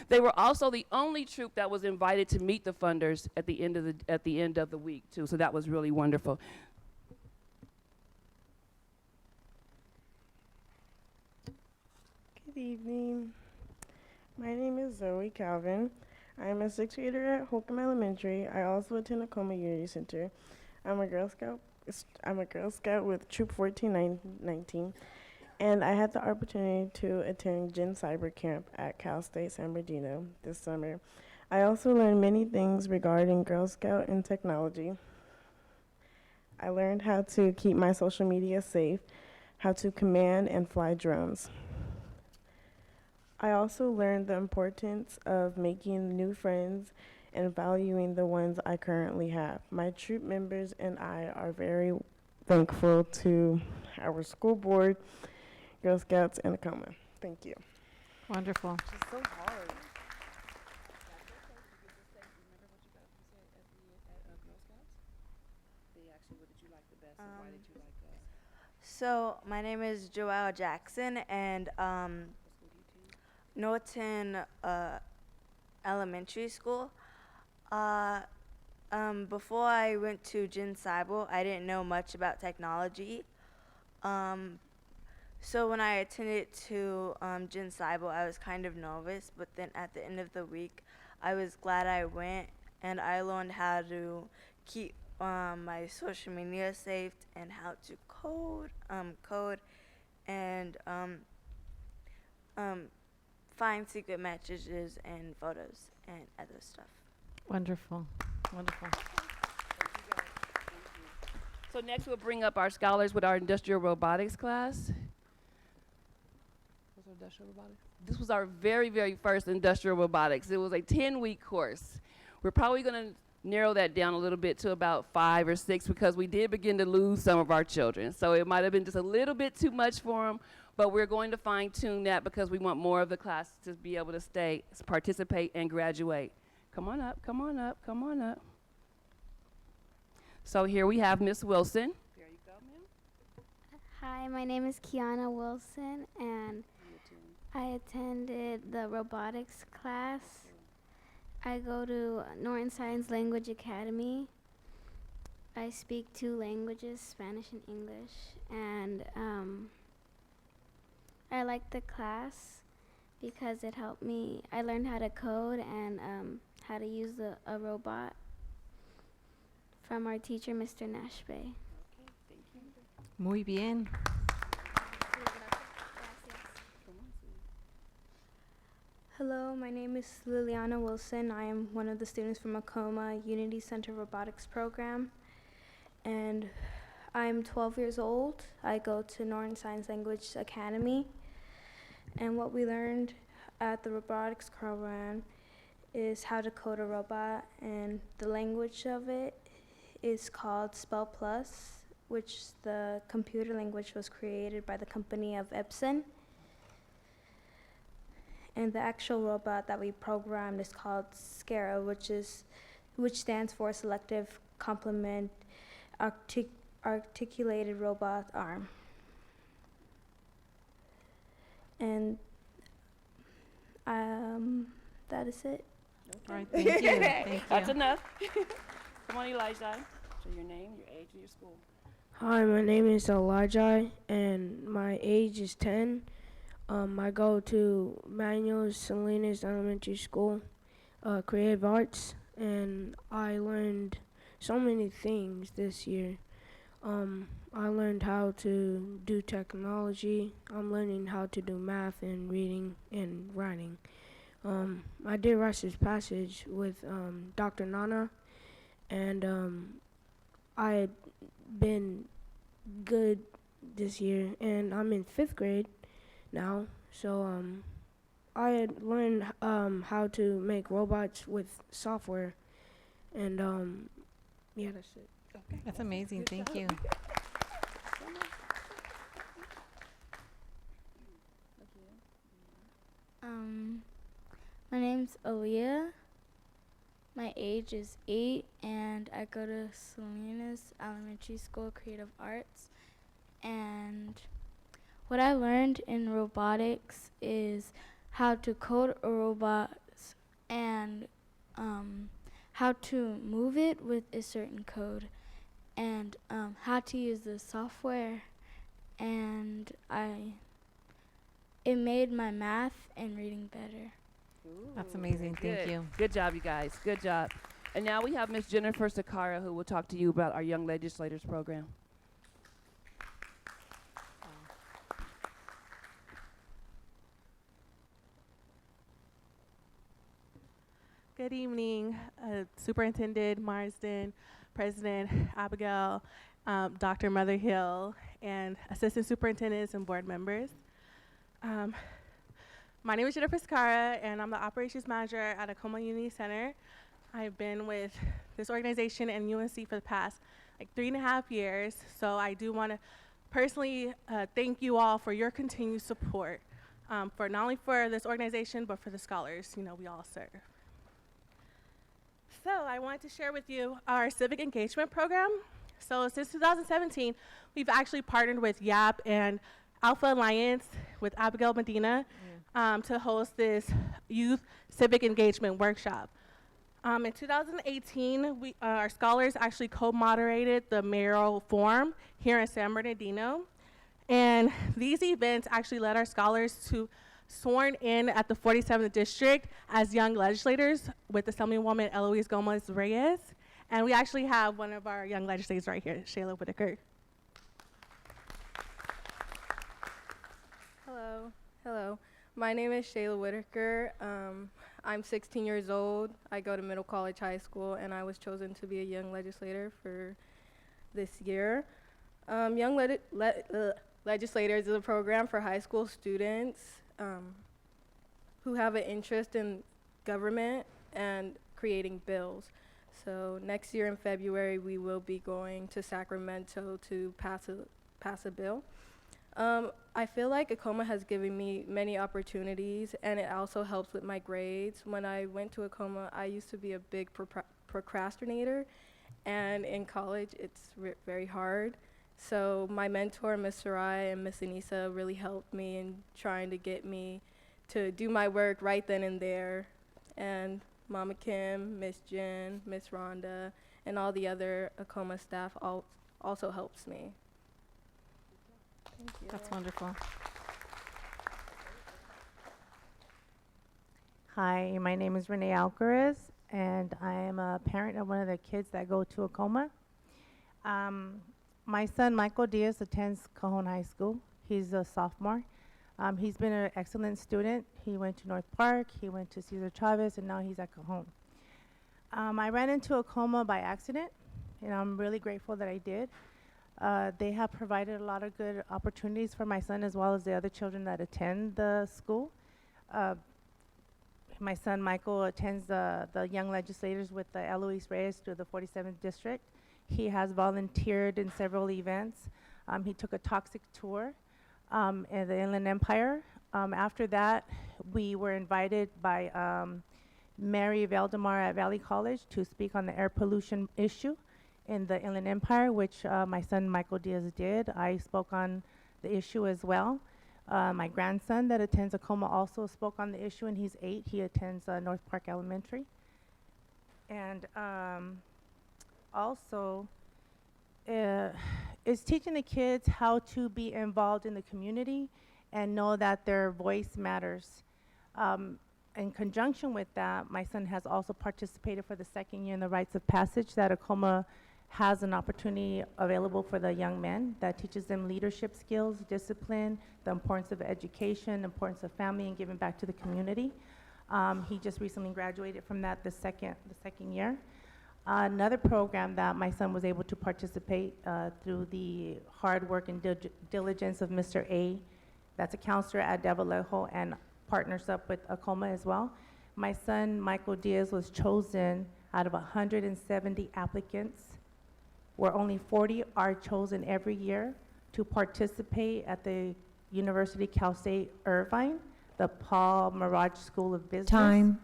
They were also the only troop that was invited to meet the funders at the end of the week too. So that was really wonderful. Good evening. My name is Zoe Calvin. I am a sixth grader at Holcomb Elementary. I also attend Acoma Unity Center. I'm a Girl Scout with Troop 1419. And I had the opportunity to attend Gen Cyber Camp at Cal State San Bernardino this summer. I also learned many things regarding Girl Scout and technology. I learned how to keep my social media safe, how to command and fly drones. I also learned the importance of making new friends and valuing the ones I currently have. My troop members and I are very thankful to our school board, Girl Scouts, and Acoma. Thank you. Wonderful. It's so hard. So my name is Joelle Jackson, and Norton Elementary School. Before I went to Gen Cyber, I didn't know much about technology. So when I attended to Gen Cyber, I was kind of nervous, but then at the end of the week, I was glad I went, and I learned how to keep my social media safe and how to code and find secret messages and photos and other stuff. Wonderful. Wonderful. So next we'll bring up our scholars with our industrial robotics class. What's our industrial robotics? This was our very, very first industrial robotics. It was a 10-week course. We're probably going to narrow that down a little bit to about 5 or 6 because we did begin to lose some of our children. So it might have been just a little bit too much for them, but we're going to fine-tune that because we want more of the class to be able to stay, participate, and graduate. Come on up, come on up, come on up. So here we have Miss Wilson. There you go, ma'am. Hi, my name is Kiana Wilson, and I attended the robotics class. I go to Norton Science Language Academy. I speak 2 languages, Spanish and English, and I like the class because it helped me. I learned how to code and how to use a robot from our teacher, Mr. Nashbe. Muy bien. Hello, my name is Liliana Wilson. I am one of the students from Acoma Unity Center Robotics Program, and I'm 12 years old. I go to Norton Science Language Academy, and what we learned at the robotics program is how to code a robot, and the language of it is called Spell Plus, which the computer language was created by the company of Epson. And the actual robot that we programmed is called SCARA, which stands for Selective Complement Articulated Robot Arm. And that is it. All right, thank you. Thank you. That's enough. Come on, Elijah. So your name, your age, and your school. Hi, my name is Elijah, and my age is 10. I go to Manuel Salinas Elementary School, Creative Arts, and I learned so many things this year. I learned how to do technology. I'm learning how to do math and reading and writing. I did Rice's Passage with Dr. Nana, and I had been good this year, and I'm in 5th grade now. So I had learned how to make robots with software, and yeah, that's it. Okay. That's amazing. Thank you. My name's Aaliyah. My age is 8, and I go to Salinas Elementary School, Creative Arts. And what I learned in robotics is how to code a robot and how to move it with a certain code, and how to use the software. And it made my math and reading better. That's amazing. Thank Good. you. Good job, you guys. Good job. And now we have Ms. Jennifer Sakara, who will talk to you about our Young Legislators program. Good evening, Superintendent Marsden, President Abigail, Dr. Motherhill, and Assistant Superintendents and board members. My name is Jennifer Sakara, and I'm the Operations Manager at Acoma Unity Center. I've been with this organization and UNC for the past 3.5 years, so I do want to personally thank you all for your continued support, for not only for this organization, but for the scholars we all serve. So I wanted to share with you our civic engagement program. So since 2017, we've actually partnered with YAP and Alpha Alliance with Abigail Medina to host this youth civic engagement workshop. In 2018, our scholars actually co-moderated the mayoral forum here in San Bernardino. And these events actually led our scholars to sworn in at the 47th District as young legislators with Assemblywoman Eloise Gomez-Reyes. And we actually have one of our young legislators right here, Shayla Whitaker. Hello. My name is Shayla Whitaker. I'm 16 years old. I go to Middle College High School, and I was chosen to be a young legislator for this year. Young Legislators is a program for high school students who have an interest in government and creating bills. So next year in February, we will be going to Sacramento to pass a bill. I feel like Acoma has given me many opportunities, and it also helps with my grades. When I went to Acoma, I used to be a big procrastinator, and in college, it's very hard. So my mentor, Ms. Sarai and Ms. Anissa, really helped me in trying to get me to do my work right then and there. And Mama Kim, Miss Jen, Miss Rhonda, and all the other Acoma staff also helps me. Thank you. That's wonderful. Hi, my name is Renee Alcaraz, and I am a parent of one of the kids that go to Acoma. My son, Michael Diaz, attends Cajon High School. He's a sophomore. He's been an excellent student. He went to North Park, he went to Cesar Chavez, and now he's at Cajon. I ran into Acoma by accident, and I'm really grateful that I did. They have provided a lot of good opportunities for my son as well as the other children that attend the school. my son Michael attends the Young Legislators with the Eloise Reyes through the 47th District. He has volunteered in several events. He took a toxic tour in the Inland Empire. After that, we were invited by Mary Valdemar at Valley College to speak on the air pollution issue in the Inland Empire, which my son Michael Diaz did. I spoke on the issue as well. My grandson that attends Acoma also spoke on the issue, and he's 8. He attends North Park Elementary. And also is teaching the kids how to be involved in the community and know that their voice matters. In conjunction with that, my son has also participated for the 2nd year in the Rites of Passage that Acoma has an opportunity available for the young men that teaches them leadership skills, discipline, the importance of education, the importance of family, and giving back to the community. He just recently graduated from that the second year. Another program that my son was able to participate through the hard work and diligence of Mr. A, that's a counselor at De Vallejo and partners up with Acoma as well. My son, Michael Diaz, was chosen out of 170 applicants, where only 40 are chosen every year to participate at the University Cal State Irvine, the Paul Mirage School of Business. Time.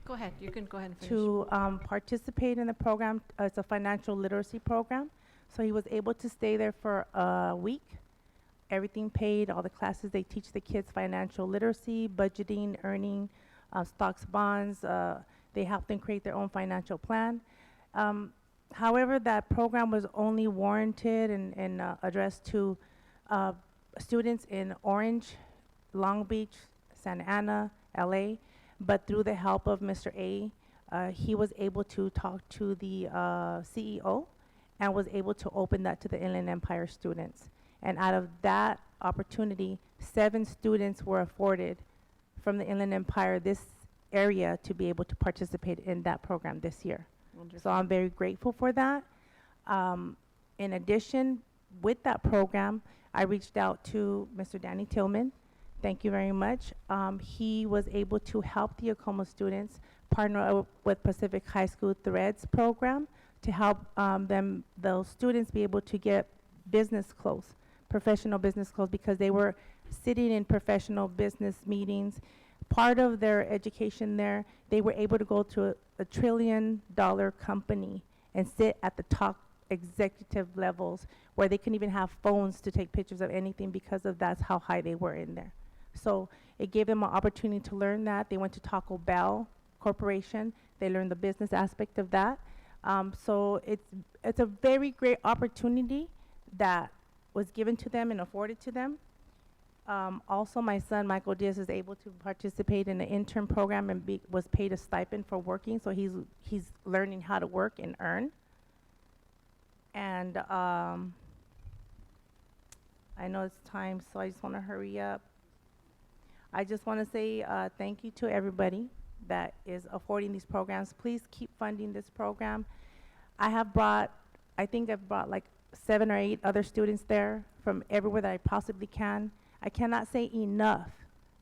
Go ahead. You can go ahead and finish. To participate in the program. It's a financial literacy program. So he was able to stay there for a week. Everything paid, all the classes. They teach the kids financial literacy, budgeting, earning, stocks, bonds. They help them create their own financial plan. However, that program was only warranted and addressed to students in Orange, Long Beach, Santa Ana, LA, but through the help of Mr. A, he was able to talk to the CEO and was able to open that to the Inland Empire students. And out of that opportunity, 7 students were afforded from the Inland Empire, this area, to be able to participate in that program this year. Wonderful. So I'm very grateful for that. In addition, with that program, I reached out to Mr. Danny Tillman. Thank you very much. He was able to help the Acoma students partner with Pacific High School Threads program to help those students be able to get business clothes, professional business clothes, because they were sitting in professional business meetings. Part of their education there, they were able to go to a $1 trillion company and sit at the top executive levels where they couldn't even have phones to take pictures of anything because of that's how high they were in there. So it gave them an opportunity to learn that. They went to Taco Bell Corporation. They learned the business aspect of that. So it's a very great opportunity that was given to them and afforded to them. Also, my son, Michael Diaz, is able to participate in the intern program and was paid a stipend for working, so he's learning how to work and earn. And I know it's time, so I just want to hurry up. I just want to say thank you to everybody that is affording these programs. Please keep funding this program. I think I've brought like 7 or 8 other students there from everywhere that I possibly can. I cannot say enough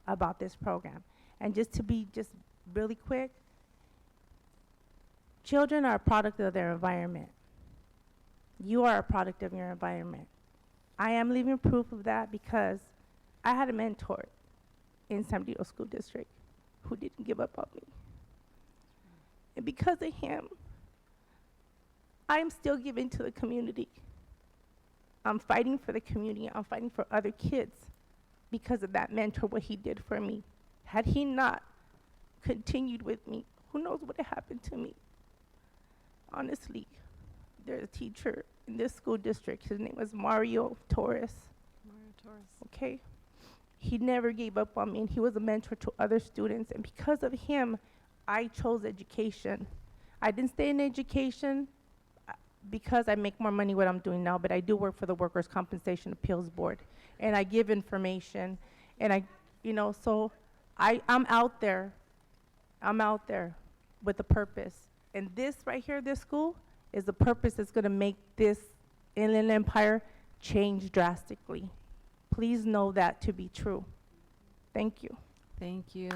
about this program. And just to be just really quick, children are a product of their environment. You are a product of your environment. I am living proof of that because I had a mentor in San Diego School District who didn't give up on me. And because of him, I am still giving to the community. I'm fighting for the community. I'm fighting for other kids because of that mentor, what he did for me. Had he not continued with me, who knows what had happened to me. Honestly, there's a teacher in this school district. His name was Mario Torres. Okay? He never gave up on me, and he was a mentor to other students. And because of him, I chose education. I didn't stay in education because I make more money what I'm doing now, but I do work for the Workers' Compensation Appeals Board, and I give information, and so I'm out there. I'm out there with a purpose. And this right here, this school, is the purpose that's going to make this Inland Empire change drastically. Please know that to be true. Thank you. Thank you.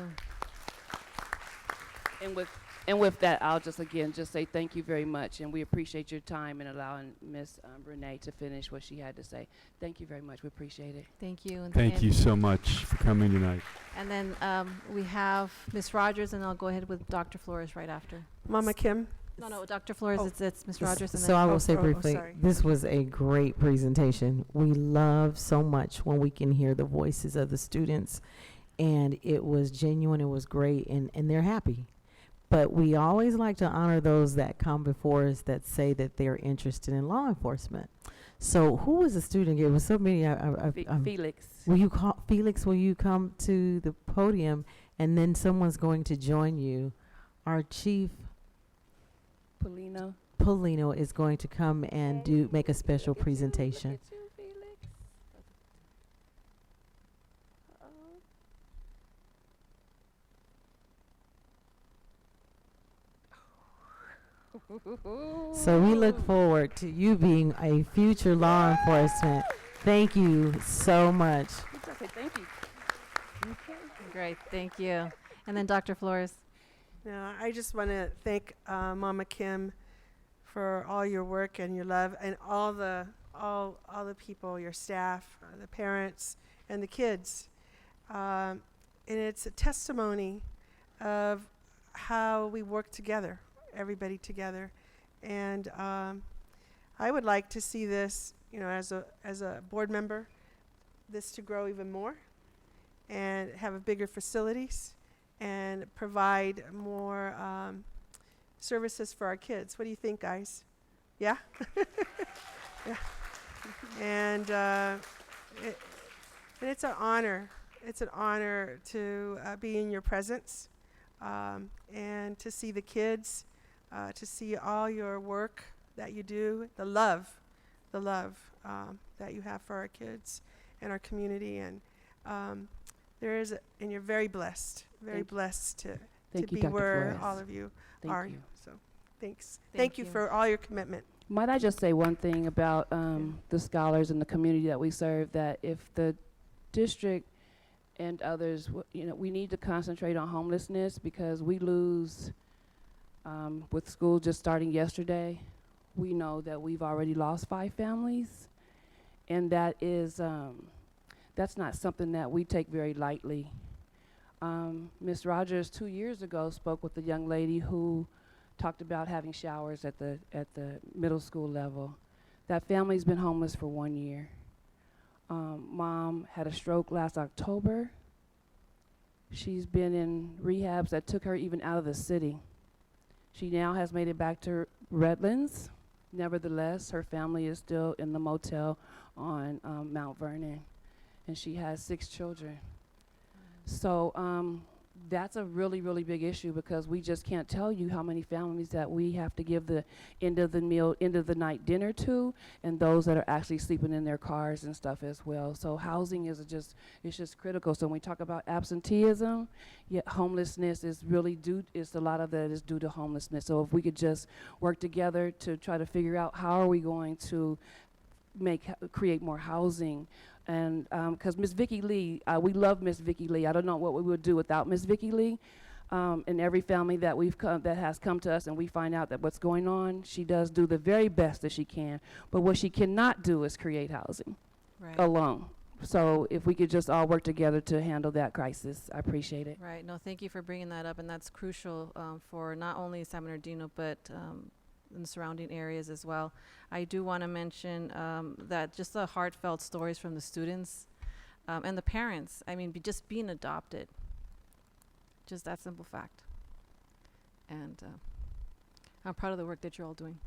And with that, I'll just again just say thank you very much, and we appreciate your time and allowing Miss Renee to finish what she had to say. Thank you very much. We appreciate it. Thank you. Thank you so much for coming tonight. And then we have Ms. Rogers, and I'll go ahead with Dr. Flores right after. Mama Kim. No, Dr. Flores, it's Ms. Rogers. And So then I will say oh, briefly, sorry. this was a great presentation. We love so much when we can hear the voices of the students, and it was genuine, it was great, and they're happy. But we always like to honor those that come before us that say that they're interested in law enforcement. So who was the student? It was so many. Felix. Will you call Felix? Will you come to the podium, and then someone's going to join you? Our chief Polino is going to come and make a special presentation. So we look forward to you being a future law enforcement. Thank you so much. Thank you. Great, thank you. And then Dr. Flores. No, I just want to thank Mama Kim for all your work and your love, and all the people, your staff, the parents, and the kids. And it's a testimony of how we work together, everybody together. And I would like to see this, as a board member, this to grow even more and have a bigger facilities and provide more services for our kids. What do you think, guys? Yeah? Yeah. And it's an honor. It's an honor to be in your presence and to see the kids, to see all your work that you do, the love that you have for our kids and our community. And and you're very blessed, blessed to be Dr. where Flores. all of you Thank are. you. So thanks. Thank you for all your commitment. Might I just say one thing about the scholars and the community that we serve, that if the district and others, we need to concentrate on homelessness, because we lose, with school just starting yesterday, we know that we've already lost 5 families, and that is, that's not something that we take very lightly. Ms. Rogers 2 years ago spoke with a young lady who talked about having showers at the middle school level. That family's been homeless for 1 year. Mom had a stroke last October. She's been in rehabs that took her even out of the city. She now has made it back to Redlands. Nevertheless, her family is still in the motel on Mount Vernon, and she has 6 children. So that's a really, really big issue, because we just can't tell you how many families that we have to give the end of the meal, end of the night dinner to, and those that are actually sleeping in their cars and stuff as well. So housing is it's just critical. So when we talk about absenteeism, homelessness is really a lot of that is due to homelessness. So if we could just work together to try to figure out how are we going to create more housing. And because Miss Vicki Lee, we love Miss Vicki Lee. I don't know what we would do without Miss Vicki Lee. And every family that that has come to us and we find out that what's going on, she does do the very best that she can. But what she cannot do is create housing alone. So if we could just all work together to handle that crisis, I appreciate it. Right. No, thank you for bringing that up, and that's crucial for not only San Bernardino, but in the surrounding areas as well. I do want to mention that just the heartfelt stories from the students and the parents. I mean, just being adopted. Just that simple fact. And I'm proud of the work that you're all doing.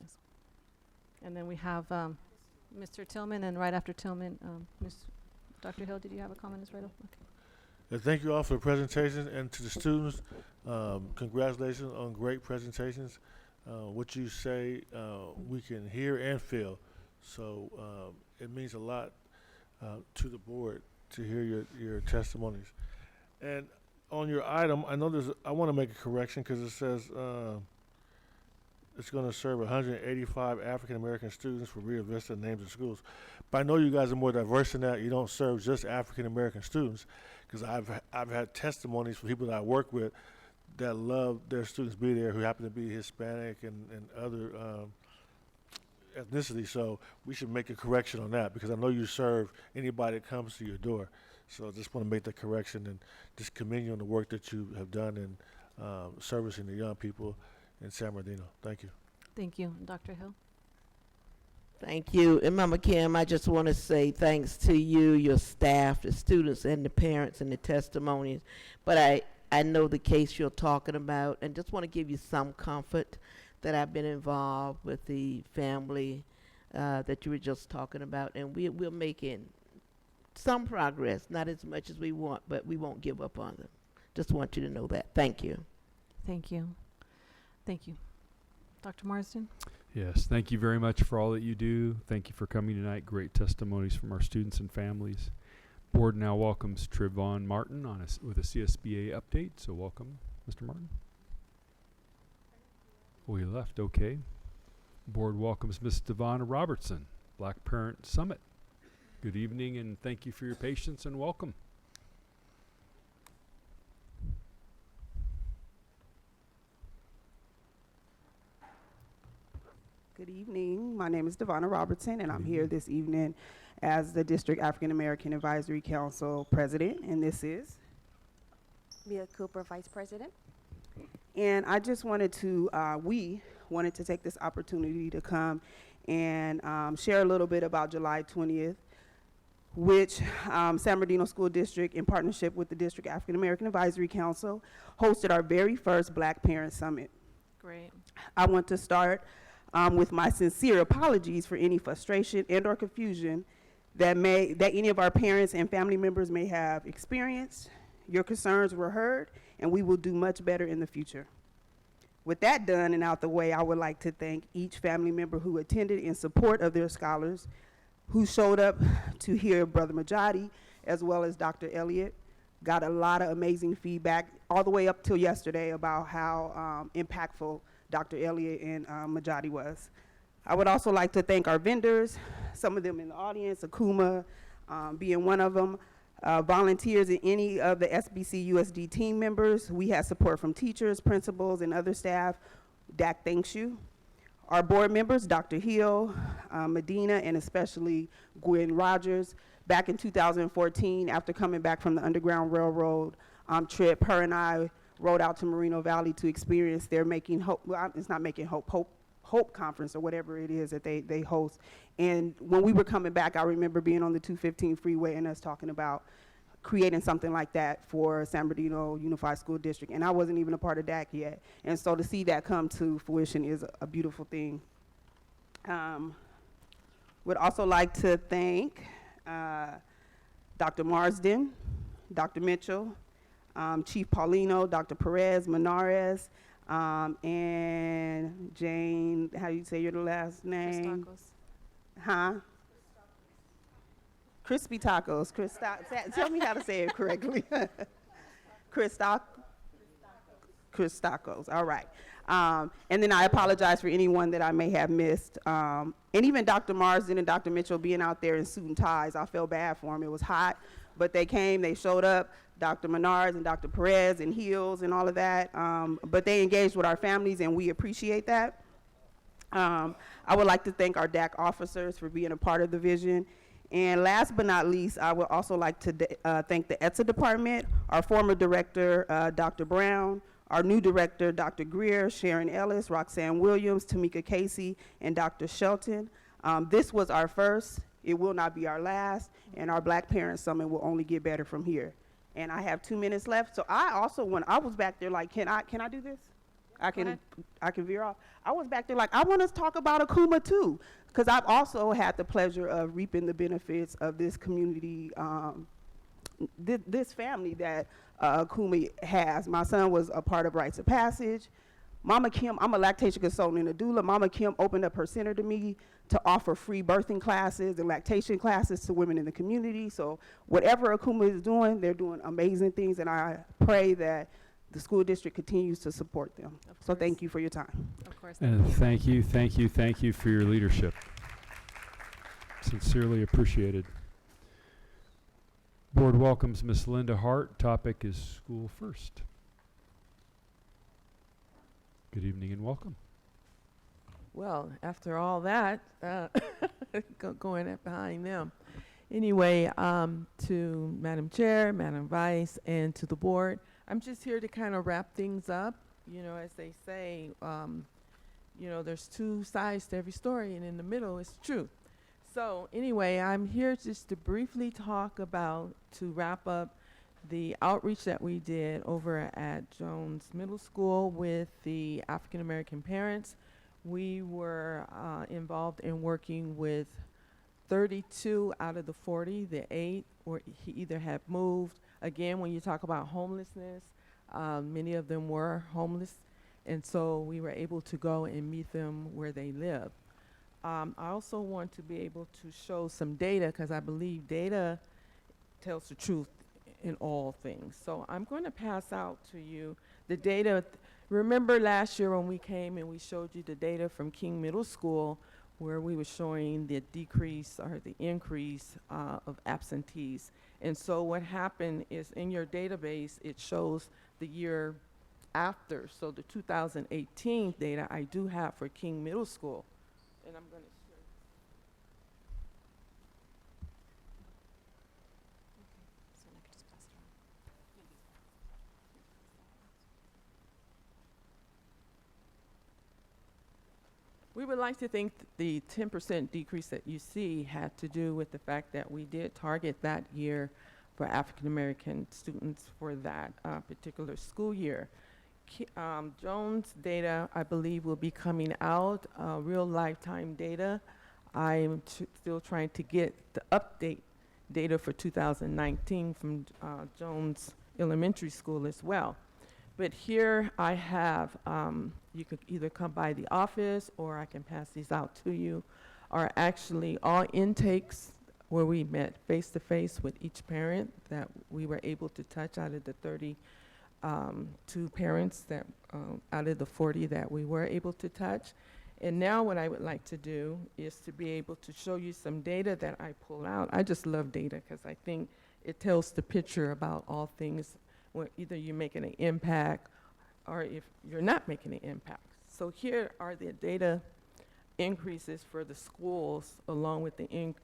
Yes. And then we have Mr. Tillman, and right after Tillman, Dr. Hill, did you have a comment as right? Okay. Thank you all for the presentation, and to the students, congratulations on great presentations. What you say, we can hear and feel. So it means a lot to the board to hear your testimonies. And on your item, I want to make a correction, because it says it's going to serve 185 African American students for Rio Vista names of schools. But I know you guys are more diverse than that. You don't serve just African American students, because I've had testimonies from people that I work with that love their students be there who happen to be Hispanic and other ethnicity. So we should make a correction on that, because I know you serve anybody that comes to your door. So I just want to make that correction and just commend you on the work that you have done in servicing the young people in San Bernardino. Thank you. Thank you. Dr. Hill? Thank you. And Mama Kim, I just want to say thanks to you, your staff, the students, and the parents, and the testimonies. But I know the case you're talking about, and just want to give you some comfort that I've been involved with the family that you were just talking about. And we're making some progress, not as much as we want, but we won't give up on them. Just want you to know that. Thank you. Thank you. Thank you. Dr. Marsden? Yes, thank you very much for all that you do. Thank you for coming tonight. Great testimonies from our students and families. Board now welcomes Trevon Martin with a CSBA update. So welcome, Mr. Martin. Oh, he left. Okay. Board welcomes Ms. Devonna Robertson, Black Parent Summit. Good evening, and thank you for your patience, and welcome. Good evening. My name is Devonna Robertson, and I'm here this evening as the District African American Advisory Council President, and this is Mia Cooper, Vice President. And I just wanted to, we wanted to take this opportunity to come and share a little bit about July 20th, which San Bernardino School District, in partnership with the District African American Advisory Council, hosted our very first Black Parent Summit. Great. I want to start with my sincere apologies for any frustration and or confusion that any of our parents and family members may have experienced. Your concerns were heard, and we will do much better in the future. With that done and out the way, I would like to thank each family member who attended in support of their scholars, who showed up to hear Brother Majadi, as well as Dr. Elliott. Got a lot of amazing feedback all the way up till yesterday about how impactful Dr. Elliott and Majadi was. I would also like to thank our vendors, some of them in the audience, Akuma being one of them, volunteers and any of the SBC USD team members. We had support from teachers, principals, and other staff. DAC thanks you. Our board members, Dr. Hill, Medina, and especially Gwen Rogers. Back in 2014, after coming back from the Underground Railroad trip, her and I rode out to Moreno Valley to experience their Making Hope, well, it's not Making Hope, Hope Conference or whatever it is that they host. And when we were coming back, I remember being on the 215 freeway and us talking about creating something like that for San Bernardino Unified School District. And I wasn't even a part of DAC yet. And so to see that come to fruition is a beautiful thing. Would also like to thank Dr. Marsden, Dr. Mitchell, Chief Paulino, Dr. Perez, Menares, and Jane, how do you say your last name? Huh? Crispy Tacos. Tell me how to say it correctly. Christakos. All right. And then I apologize for anyone that I may have missed. And even Dr. Marsden and Dr. Mitchell being out there in suit and ties, I felt bad for them. It was hot, but they came, they showed up. Dr. Menards and Dr. Perez and Heels and all of that. But they engaged with our families, and we appreciate that. I would like to thank our DAC officers for being a part of the vision. And last but not least, I would also like to thank the ETSA department, our former director, Dr. Brown, our new director, Dr. Greer, Sharon Ellis, Roxanne Williams, Tamika Casey, and Dr. Shelton. This was our first. It will not be our last, and our Black Parent Summit will only get better from here. And I have 2 minutes left, so I also, when I was back there, like, can I do this? I can veer off. I was back there like, I want to talk about Akuma too, because I've also had the pleasure of reaping the benefits of this community, this family that Akuma has. My son was a part of Rites of Passage. Mama Kim, I'm a lactation consultant and a doula. Mama Kim opened up her center to me to offer free birthing classes and lactation classes to women in the community. So whatever Akuma is doing, they're doing amazing things, and I pray that the school district continues to support them. So thank you for your time. Of course. And thank you for your leadership. Sincerely appreciated. Board welcomes Ms. Linda Hart. Topic is School First. Good evening. My name is Linda Hart. I'm here this evening as the District African American Advisory Council President, and this is School First. Good evening and welcome. Well, after all that, going up behind them. Anyway, to Madam Chair, Madam Vice, and to the board, I'm just here to kind of wrap things up. You know, as they say, you know, there's two sides to every story, and in the middle is truth. So anyway, I'm here just to briefly talk about, to wrap up, the outreach that we did over at Jones Middle School with the African American parents. We were involved in working with 32 out of the 40, the 8 were he either have moved. Again, when you talk about homelessness, many of them were homeless, and so we were able to go and meet them where they live. I also want to be able to show some data, because I believe data tells the truth in all things. So I'm going to pass out to you the data. Remember last year when we came and we showed you the data from King Middle School, where we were showing the decrease or the increase of absentees. And so what happened is, in your database, it shows the year after. So the 2018 data I do have for King Middle School. And I'm going to share. We would like to think the 10% decrease that you see had to do with the fact that we did target that year for African American students for that particular school year. Jones data, I believe, will be coming out, real lifetime data. I'm still trying to get the update data for 2019 from Jones Elementary School as well. But here I have, you could either come by the office or I can pass these out to you, are actually all intakes where we met face-to-face with each parent that we were able to touch out of the 32 parents that out of the 40 that we were able to touch. And now what I would like to do is to be able to show you some data that I pull out. I just love data because I think it tells the picture about all things, when either you're making an impact or if you're not making an impact. So here are the data increases for the schools, along with the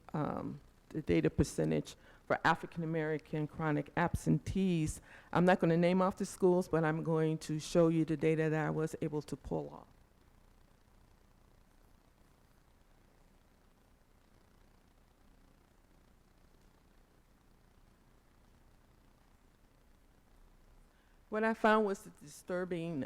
data percentage for African American chronic absentees. I'm not going to name off the schools, but I'm going to show you the data that I was able to pull off. What I found was the disturbing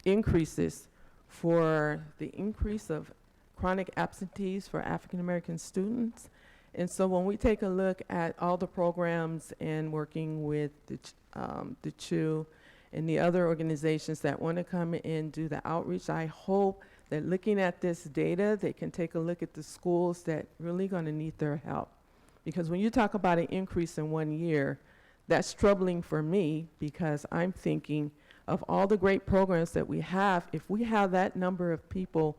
increases for the increase of chronic absentees for African American students. And so when we take a look at all the programs and working with the CHU and the other organizations that want to come in and do the outreach, I hope that looking at this data, they can take a look at the schools that really going to need their help. Because when you talk about an increase in 1 year, that's troubling for me, because I'm thinking of all the great programs that we have. If we have that number of people,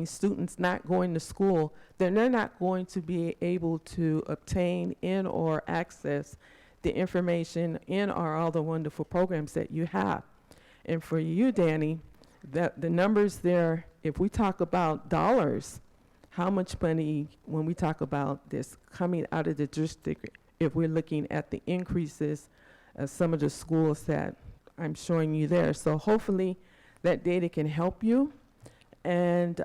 students not going to school, then they're not going to be able to obtain in or access the information in all the wonderful programs that you have. And for you, Danny, the numbers there, if we talk about dollars, how much money, when we talk about this coming out of the district, if we're looking at the increases of some of the schools that I'm showing you there. So hopefully that data can help you. And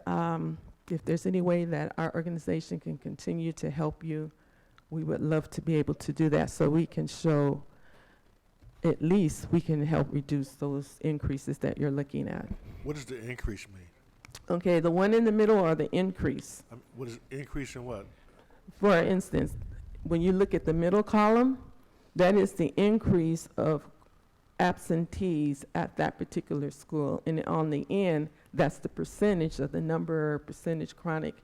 if there's any way that our organization can continue to help you, we would love to be able to do that, so we can show, at least we can help reduce those increases that you're looking at. What does the increase mean? Okay, the one in the middle are the increase. What is increase in what? For instance, when you look at the middle column, that is the increase of absentees at that particular school. And on the end, that's the percentage of the percentage chronic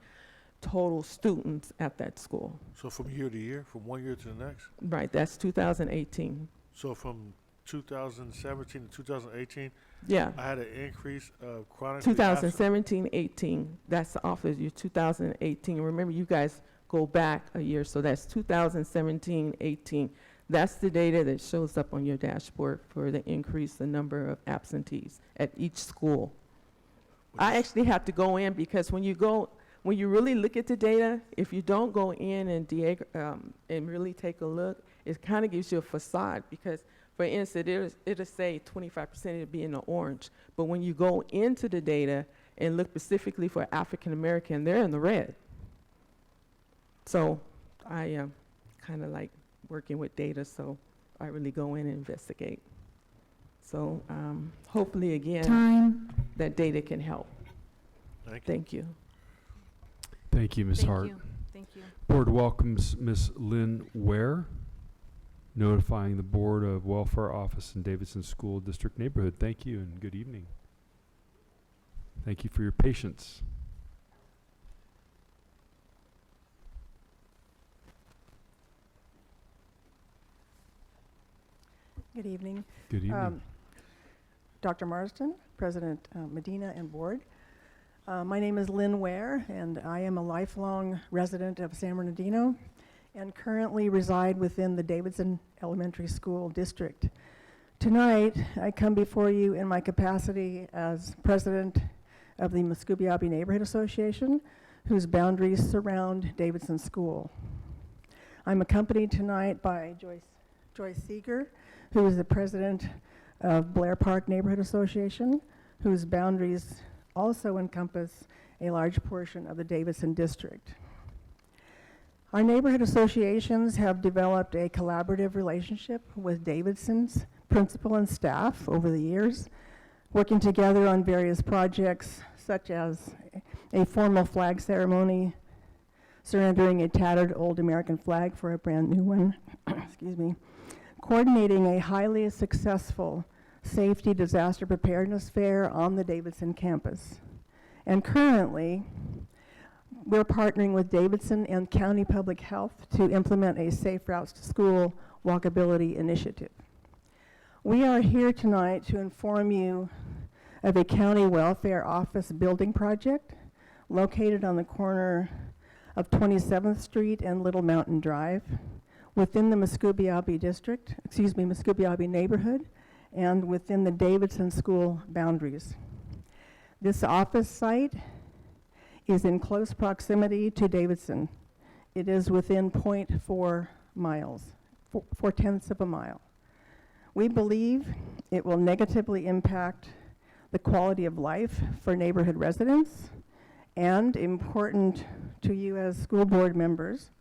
total students at that school. So from year to year, from 1 year to the next? Right, that's 2018. So from 2017 to 2018, yeah, I had an increase of chronic 2017, 18, that's off of your 2018. Remember, you guys go back a year, so that's 2017, 18. That's the data that shows up on your dashboard for the increase in number of absentees at each school. I actually have to go in because when you really look at the data, if you don't go in and and really take a look, it kind of gives you a facade because, for instance, it'll say 25% it'll be in the orange. But when you go into the data and look specifically for African American, they're in the red. So I kind of like working with data, so I really go in and investigate. So hopefully, again, that data can help. Thank you. Thank you, Ms. Hart. Thank you. Board welcomes Ms. Lynn Ware, notifying the Board of Welfare Office in Davidson School District Neighborhood. Thank you and good evening. Thank you for your patience. Good evening. Good evening. Dr. Marsden, President Medina, and Board. My name is Lynn Ware, and I am a lifelong resident of San Bernardino and currently reside within the Davidson Elementary School District. Tonight, I come before you in my capacity as President of the Muscogee Neighborhood Association, whose boundaries surround Davidson School. I'm accompanied tonight by Joyce Seeger, who is the President of Blair Park Neighborhood Association, whose boundaries also encompass a large portion of the Davidson District. Our neighborhood associations have developed a collaborative relationship with Davidson's principal and staff over the years, working together on various projects such as a formal flag ceremony, surrendering a tattered old American flag for a brand new one, excuse me, coordinating a highly successful safety disaster preparedness fair on the Davidson campus. And currently, we're partnering with Davidson and County Public Health to implement a Safe Routes to School walkability initiative. We are here tonight to inform you of a county welfare office building project located on the corner of 27th Street and Little Mountain Drive within the Muscogee neighborhood and within the Davidson School boundaries. This office site is in close proximity to Davidson. It is within 0.4 miles, 4/10 of a mile. We believe it will negatively impact the quality of life for neighborhood residents, and important to you as school board members,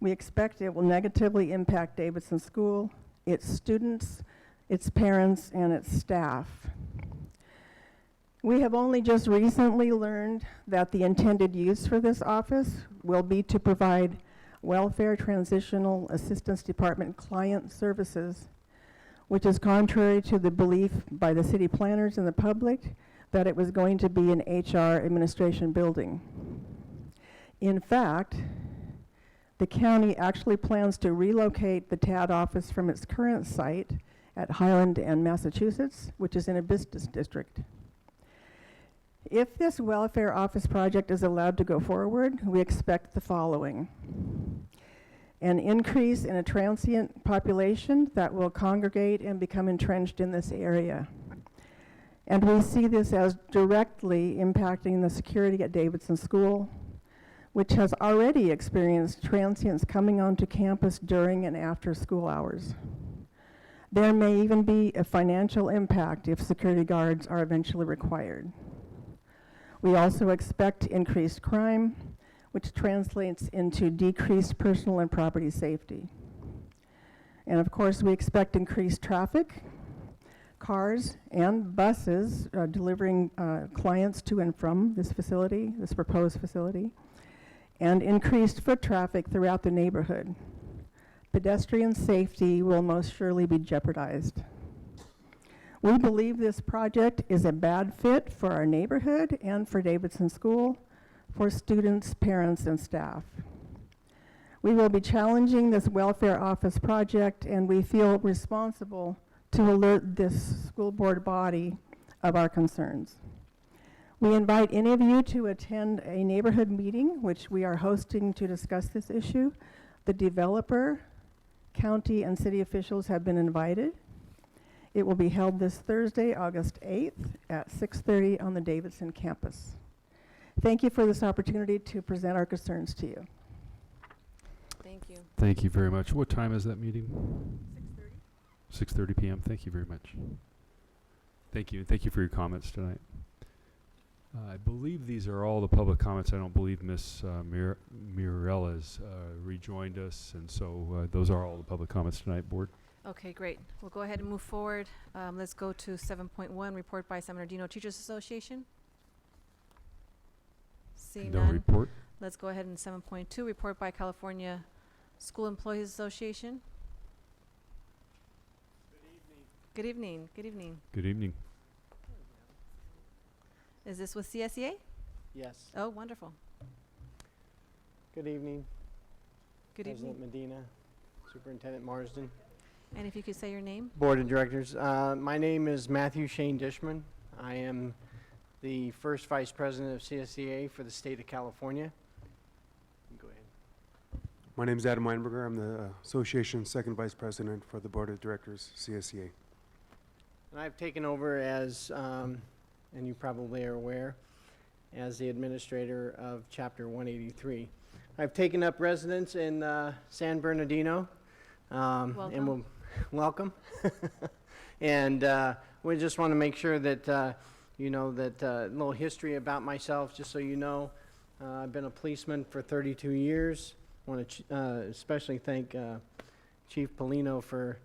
we expect it will negatively impact Davidson School, its students, its parents, and its staff. We have only just recently learned that the intended use for this office will be to provide Welfare Transitional Assistance Department client services, which is contrary to the belief by the city planners and the public that it was going to be an HR administration building. In fact, the county actually plans to relocate the TAD office from its current site at Highland and Massachusetts, which is in a business district. If this welfare office project is allowed to go forward, we expect the following: an increase in a transient population that will congregate and become entrenched in this area. And we see this as directly impacting the security at Davidson School, which has already experienced transients coming onto campus during and after school hours. There may even be a financial impact if security guards are eventually required. We also expect increased crime, which translates into decreased personal and property safety. And of course, we expect increased traffic, cars and buses delivering clients to and from this facility, this proposed facility, and increased foot traffic throughout the neighborhood. Pedestrian safety will most surely be jeopardized. We believe this project is a bad fit for our neighborhood and for Davidson School, for students, parents, and staff. We will be challenging this welfare office project, and we feel responsible to alert this school board body of our concerns. We invite any of you to attend a neighborhood meeting, which we are hosting to discuss this issue. The developer, County and city officials have been invited. It will be held this Thursday, August 8th at 6:30 on the Davidson campus. Thank you for this opportunity to present our concerns to you. Thank you. Thank you very much. What time is that meeting? 6:30 p.m. Thank you very much. Thank you. Thank you for your comments tonight. I believe these are all the public comments. I don't believe Ms. Mirella's rejoined us, and so those are all the public comments tonight, Board. Okay, great. We'll go ahead and move forward. Let's go to 7.1, report by San Bernardino Teachers Association. Seeing No none. report. Let's go ahead and 7.2, report by California School Employees Association. Good evening. Good evening. Good evening. Is this with CSEA? Yes. Oh, wonderful. Good evening. Good evening. President Medina, Superintendent Marsden, And if you could say your name? Board of Directors. My name is Matthew Shane Dishman. I am the first Vice President of CSEA for the state of California. Go ahead. My name is Adam Weinberger. I'm the Association's second Vice President for the Board of Directors, CSEA. And I've taken over as, and you probably are aware, as the administrator of Chapter 183. I've taken up residence in San Bernardino. And we'll welcome. And we just want to make sure that, you know, that a little history about myself, just so you know. I've been a policeman for 32 years. I want to especially thank Chief Polino for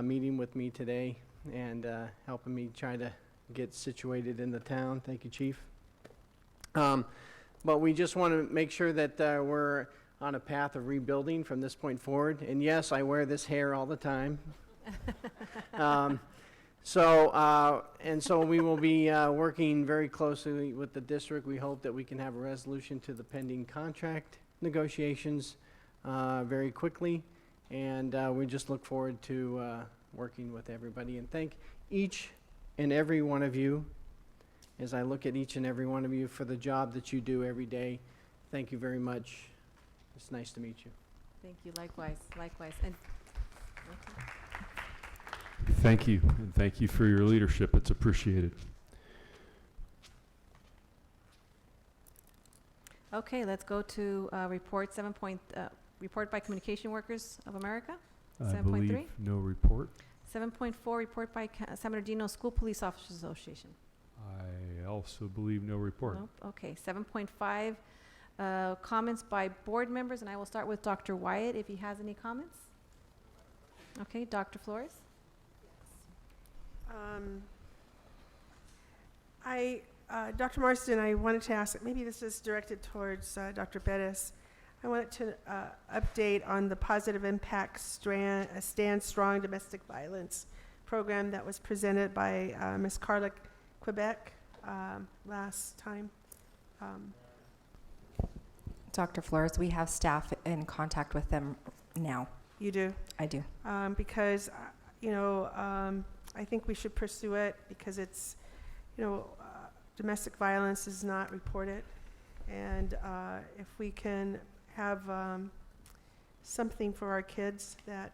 meeting with me today and helping me try to get situated in the town. Thank you, Chief. But we just want to make sure that we're on a path of rebuilding from this point forward. And yes, I wear this hair all the time. So we will be working very closely with the district. We hope that we can have a resolution to the pending contract negotiations very quickly. And we just look forward to working with everybody. And thank each and every one of you, as I look at each and every one of you, for the job that you do every day. Thank you very much. It's nice to meet you. Thank you. Likewise. Likewise. And Thank you, and thank you for your leadership. It's appreciated. okay, let's go to report 7. Report by Communication Workers of America. I 7.3. believe no report. 7.4, report by San Bernardino School Police Officers Association. I also believe no report. Nope. Okay. 7.5, comments by board members, and I will start with Dr. Wyatt if he has any comments. Okay, Dr. Flores. Dr. Marsden, I wanted to ask, maybe this is directed towards Dr. Bettis. I wanted to update on the Positive Impact Stand Strong Domestic Violence program that was presented by Ms. Carla Quebec last time. Dr. Flores, we have staff in contact with them now. You do? I do. Because, you know, I think we should pursue it because it's, you know, domestic violence is not reported. And if we can have something for our kids that,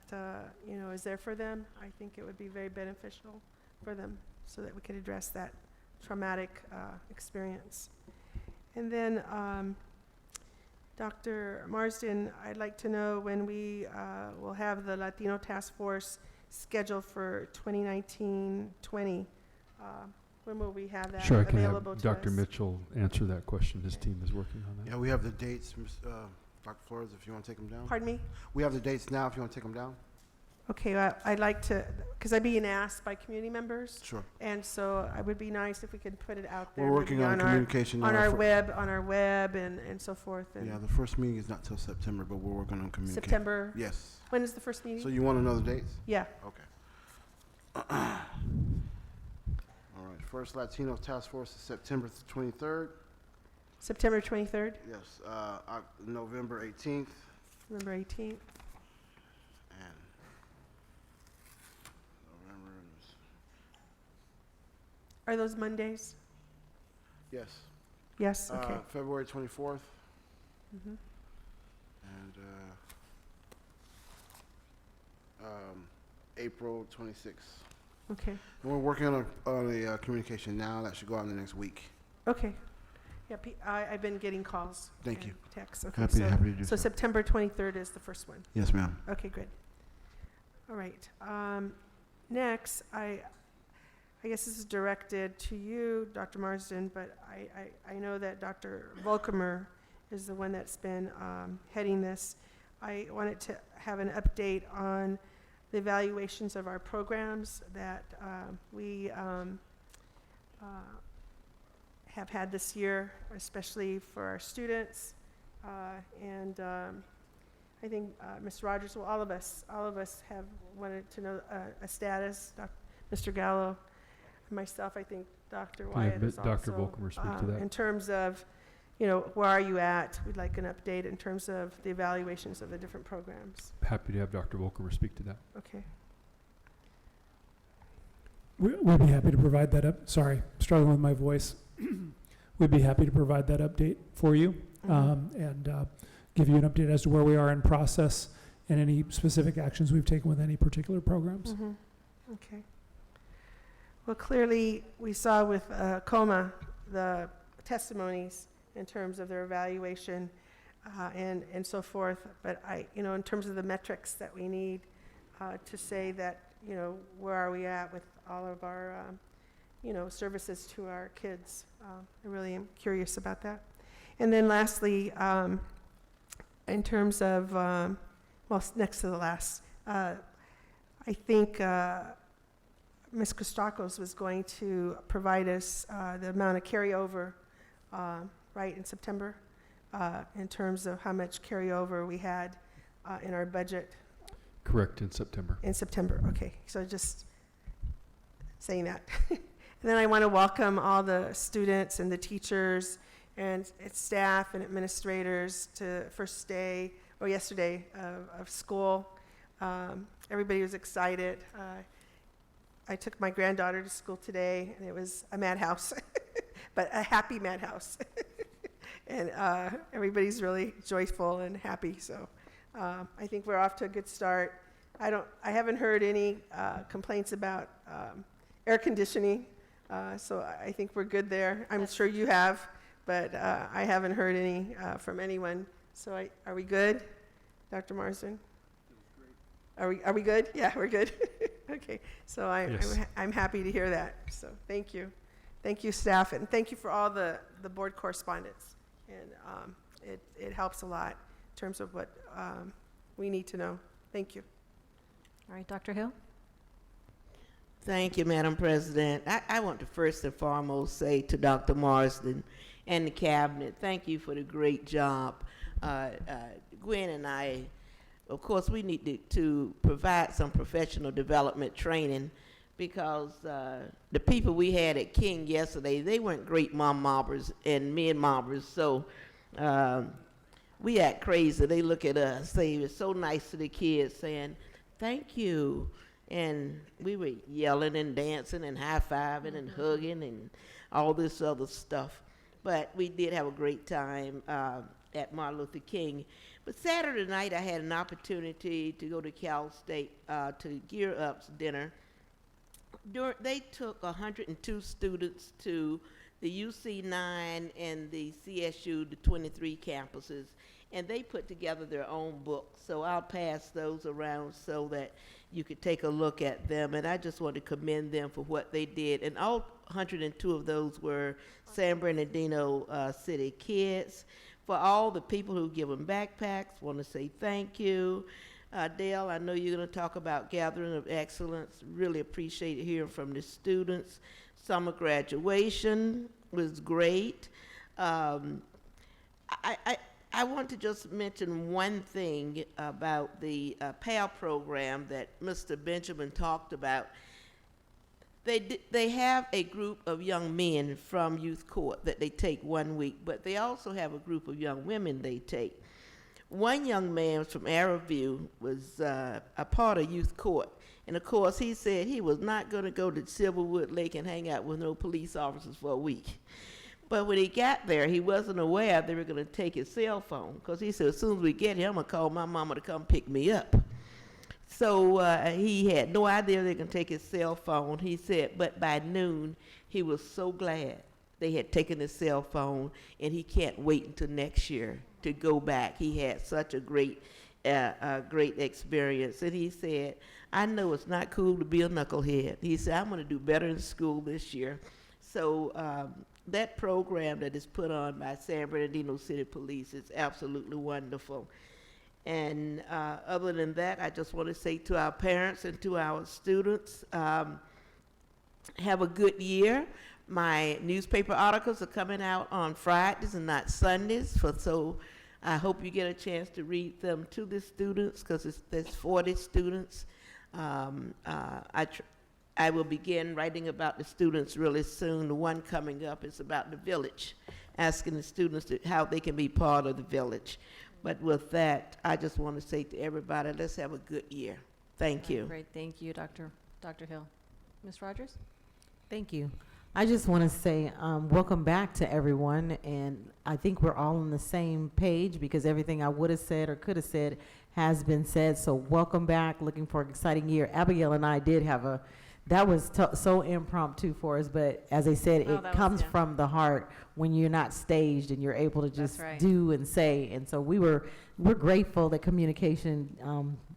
you know, is there for them, I think it would be very beneficial for them so that we could address that traumatic experience. And then, Dr. Marsden, I'd like to know when we will have the Latino Task Force scheduled for 2019-20. When will we have that Sure, I can available have to us? Dr. Mitchell answer that question. His team is working on that. Yeah, we have the dates, Dr. Flores, if you want to take them down. Pardon me? We have the dates now, if you want to take them down. Okay, I'd like to, because I'm being asked by community members. Sure. And so it would be nice if we could put it out there. We're working maybe on communication now on our for- web and so forth. And Yeah, the first meeting is not till September, but we're working on communication. September? Yes. When is the first meeting? So you want to know the dates? Yeah. Okay. All right, first Latino Task Force is September 23rd. September 23rd? Yes, November 18th. November 18th. And November is, Are those Mondays? yes. Yes, okay. February 24th. Mhm. And April 26th. Okay, And we're working on a communication now that should go out in the next week. okay. Yeah, I've been getting calls. Thank and you. Texts. Okay, Happy to do so so. September 23rd is the first one. Yes, ma'am. Okay, good. All right. Next, I guess this is directed to you, Dr. Marsden, but I know that Dr. Volkemer is the one that's been heading this. I wanted to have an update on the evaluations of our programs that we have had this year, especially for our students. And I think Ms. Rogers, well, all of us have wanted to know a status. Mr. Gallo, myself, I think Dr. Wyatt is also. Dr. Volkemer speak to that. In terms of, where are you at? We'd like an update in terms of the evaluations of the different programs. Happy to have Dr. Volkemer speak to that. Okay. We'd be happy to provide that up. Sorry, struggling with my voice. We'd be happy to provide that update for you and give you an update as to where we are in process and any specific actions we've taken with any particular programs. Okay. Well, clearly, we saw with COMA the testimonies in terms of their evaluation and so forth. But in terms of the metrics that we need to say that, where are we at with all of our, services to our kids. I really am curious about that. And then lastly, in terms of, next to the last, I think Ms. Kostakos was going to provide us the amount of carryover, right, in September, in terms of how much carryover we had in our budget. Correct, in September. In September, okay. So just saying that. And then I want to welcome all the students and the teachers and staff and administrators to first day, or yesterday, of school. Everybody was excited. I took my granddaughter to school today, and it was a madhouse, but a happy madhouse. And everybody's really joyful and happy, so I think we're off to a good start. I haven't heard any complaints about air conditioning, so I think we're good there. I'm sure you have, but I haven't heard any from anyone. So are we good, Dr. Marsden? Are we good? Yeah, we're good. Okay, so I'm happy to hear that. So thank you, staff, and thank you for all the board correspondence. And it helps a lot in terms of what we need to know. Thank you. All right, Dr. Hill. Thank you, Madam President. I want to first and foremost say to Dr. Marsden and the cabinet, thank you for the great job. Gwen and I, of course, we need to provide some professional development training because the people we had at King yesterday, they weren't great mom mobbers and men mobbers, so we act crazy. They look at us, they were so nice to the kids saying, thank you. And we were yelling and dancing and high-fiving and hugging and all this other stuff. But we did have a great time at Martin Luther King. But Saturday night, I had an opportunity to go to Cal State to Gear Up's dinner. They took 102 students to the UC9 and the CSU, the 23 campuses, and they put together their own books. So I'll pass those around so that you could take a look at them. And I just want to commend them for what they did. And all 102 of those were San Bernardino City kids. For all the people who give them backpacks, want to say thank you. Dale, I know you're going to talk about Gathering of Excellence. Really appreciate hearing from the students. Summer graduation was great. I want to just mention one thing about the PAL program that Mr. Benjamin talked about. They have a group of young men from youth court that they take 1 week, but they also have a group of young women they take. One young man from Arrowview was a part of youth court, and of course he said he was not going to go to Silverwood Lake and hang out with no police officers for a week. But when he got there, he wasn't aware they were going to take his cell phone, because he said, as soon as we get here, I'm going to call my mama to come pick me up. So he had no idea they can take his cell phone. He said, but by noon, he was so glad they had taken his cell phone, and he can't wait until next year to go back. He had such a great experience. And he said, I know it's not cool to be a knucklehead. He said, I'm going to do better in school this year. So that program that is put on by San Bernardino City Police is absolutely wonderful. And other than that, I just want to say to our parents and to our students, have a good year. My newspaper articles are coming out on Fridays and not Sundays, so I hope you get a chance to read them to the students, because there's 40 students. I will begin writing about the students really soon. The one coming up is about the village, asking the students how they can be part of the village. But with that, I just want to say to everybody, let's have a good year. Thank you. Great, thank you, Dr. Hill. Ms. Rogers? Thank you. I just want to say welcome back to everyone, and I think we're all on the same page because everything I would have said or could have said has been said. So welcome back. Looking for an exciting year. Abigail and I did have that was so impromptu for us, but as I said, it comes from the heart when you're not staged and you're able to just do and say. And so we're grateful that communication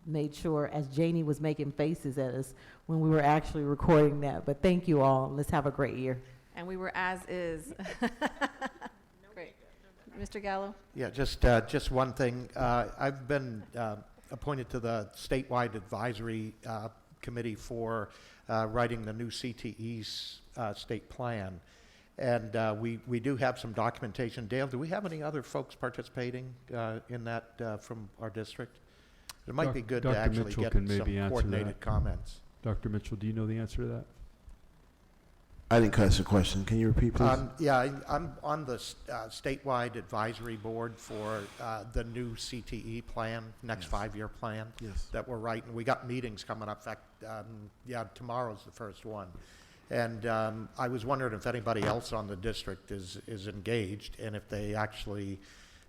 made sure, as Janie was making faces at us when we were actually recording that. But thank you all. Let's have a great year. And we were as is. Great. Mr. Gallo? Yeah, just one thing. I've been appointed to the statewide advisory committee for writing the new CTE's state plan. And we do have some documentation. Dale, do we have any other folks participating in that from our district? It might be good to actually Mitchell get can some maybe answer coordinated that. comments. Dr. Mitchell, do you know the answer to that? I didn't catch the question. Can you repeat, please? Yeah, I'm on the statewide advisory board for the new CTE plan, next 5-year plan that we're writing. We got meetings coming up. In fact, tomorrow's the first one. And I was wondering if anybody else on the district is engaged, and if they actually,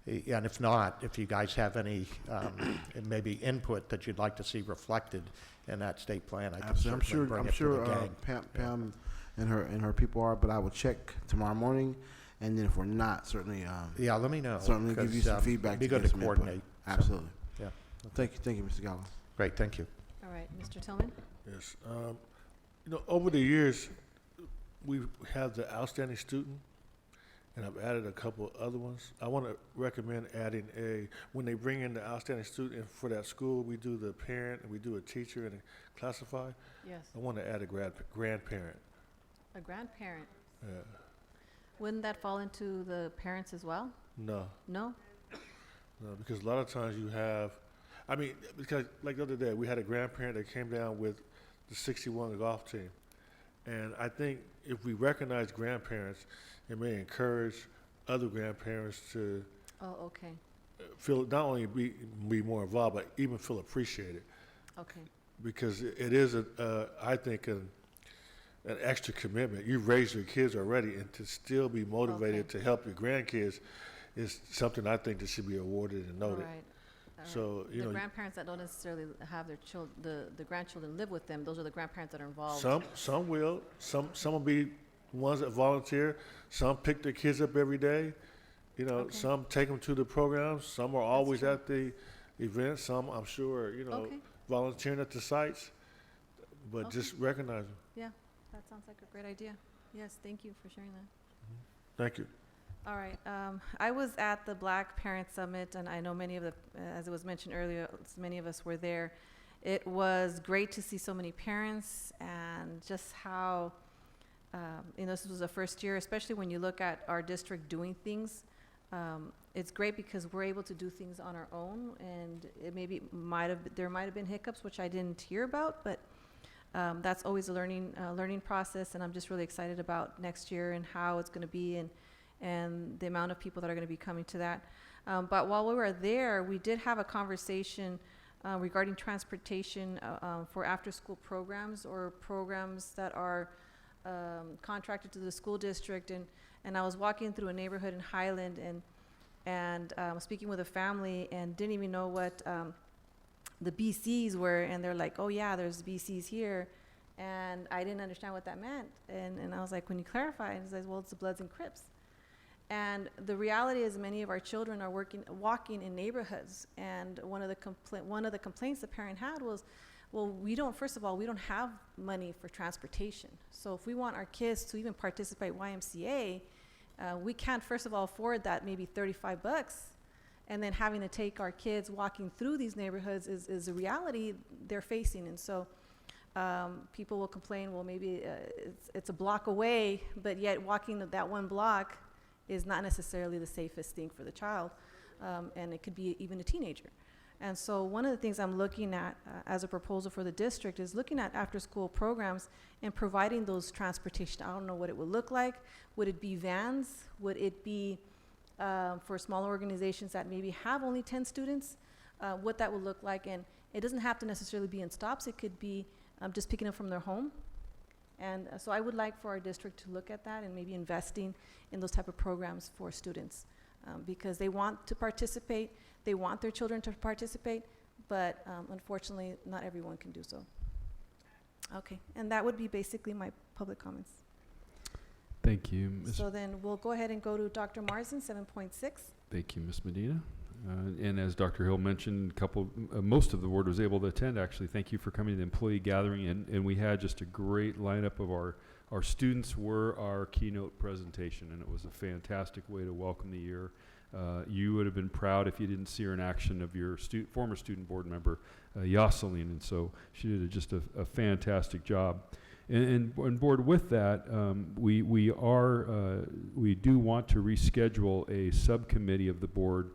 and if not, if you guys have any maybe input that you'd like to see reflected in that state plan. I can certainly bring it to the gang. Pam and her people are, but I will check tomorrow morning, and then if we're not, certainly let me know. Certainly give you some feedback. It'd be good to coordinate. Absolutely. Yeah. Thank you, Mr. Gallo. Great, thank you. All right, Mr. Tillman? Yes. Over the years, we've had the outstanding student, and I've added a couple other ones. I want to recommend adding when they bring in the outstanding student for that school, we do the parent, and we do a teacher and a classify. Yes. I want to add a grandparent. A grandparent? Yeah. Wouldn't that fall into the parents as well? No. No? No, because a lot of times you have, because like the other day, we had a grandparent that came down with the 61 golf team. And I think if we recognize grandparents, it may encourage other grandparents to feel, not only be more involved, but even feel appreciated. Okay. Because it is, I think, an extra commitment. You've raised your kids already, and to still be motivated to help your grandkids is something I think that should be awarded and noted. All right. So, the grandparents that don't necessarily have their the grandchildren live with them, those are the grandparents that are involved. Some will. Some will be ones that volunteer. Some pick their kids up every day. Some take them to the programs. Some are always at the events. Some, I'm sure, volunteering at the sites. But just recognize them. Yeah, that sounds like a great idea. Yes, thank you for sharing that. Thank you. All right. I was at the Black Parent Summit, and I know many of as it was mentioned earlier, many of us were there. It was great to see so many parents and just how, this was the first year, especially when you look at our district doing things. It's great because we're able to do things on our own, and there might have been hiccups, which I didn't hear about, but that's always a learning process, and I'm just really excited about next year and how it's going to be, and the amount of people that are going to be coming to that. But while we were there, we did have a conversation regarding transportation for after-school programs or programs that are contracted to the school district. And I was walking through a neighborhood in Highland and speaking with a family and didn't even know what the BCs were, and they're like, oh yeah, there's BCs here. And I didn't understand what that meant. And I was like, when you clarify, and he says, well, it's the Bloods and Crips. And the reality is many of our children are walking in neighborhoods. And one of the complaints the parent had was, well, first of all, we don't have money for transportation. So if we want our kids to even participate YMCA, we can't, first of all, afford that maybe $35. And then having to take our kids walking through these neighborhoods is a reality they're facing. And so people will complain, well, maybe it's a block away, but yet walking that one block is not necessarily the safest thing for the child, and it could be even a teenager. And so one of the things I'm looking at as a proposal for the district is looking at after-school programs and providing those transportation. I don't know what it would look like. Would it be vans? Would it be for smaller organizations that maybe have only 10 students? What that would look like. And it doesn't have to necessarily be in stops. It could be just picking up from their home. And so I would like for our district to look at that and maybe investing in those type of programs for students, because they want to participate, they want their children to participate, but unfortunately not everyone can do so. Okay, and that would be basically my public comments. Thank you, So then we'll go ahead and go to Dr. Marsden, 7.6. Thank you, Ms. Medina. And as Dr. Hill mentioned, most of the board was able to attend, actually. Thank you for coming to the employee gathering, and we had just a great lineup of our students were our keynote presentation, and it was a fantastic way to welcome the year. You would have been proud if you didn't see her in action of your former student board member, Yoselin, and so she did just a fantastic job. And on board with that, we do want to reschedule a subcommittee of the board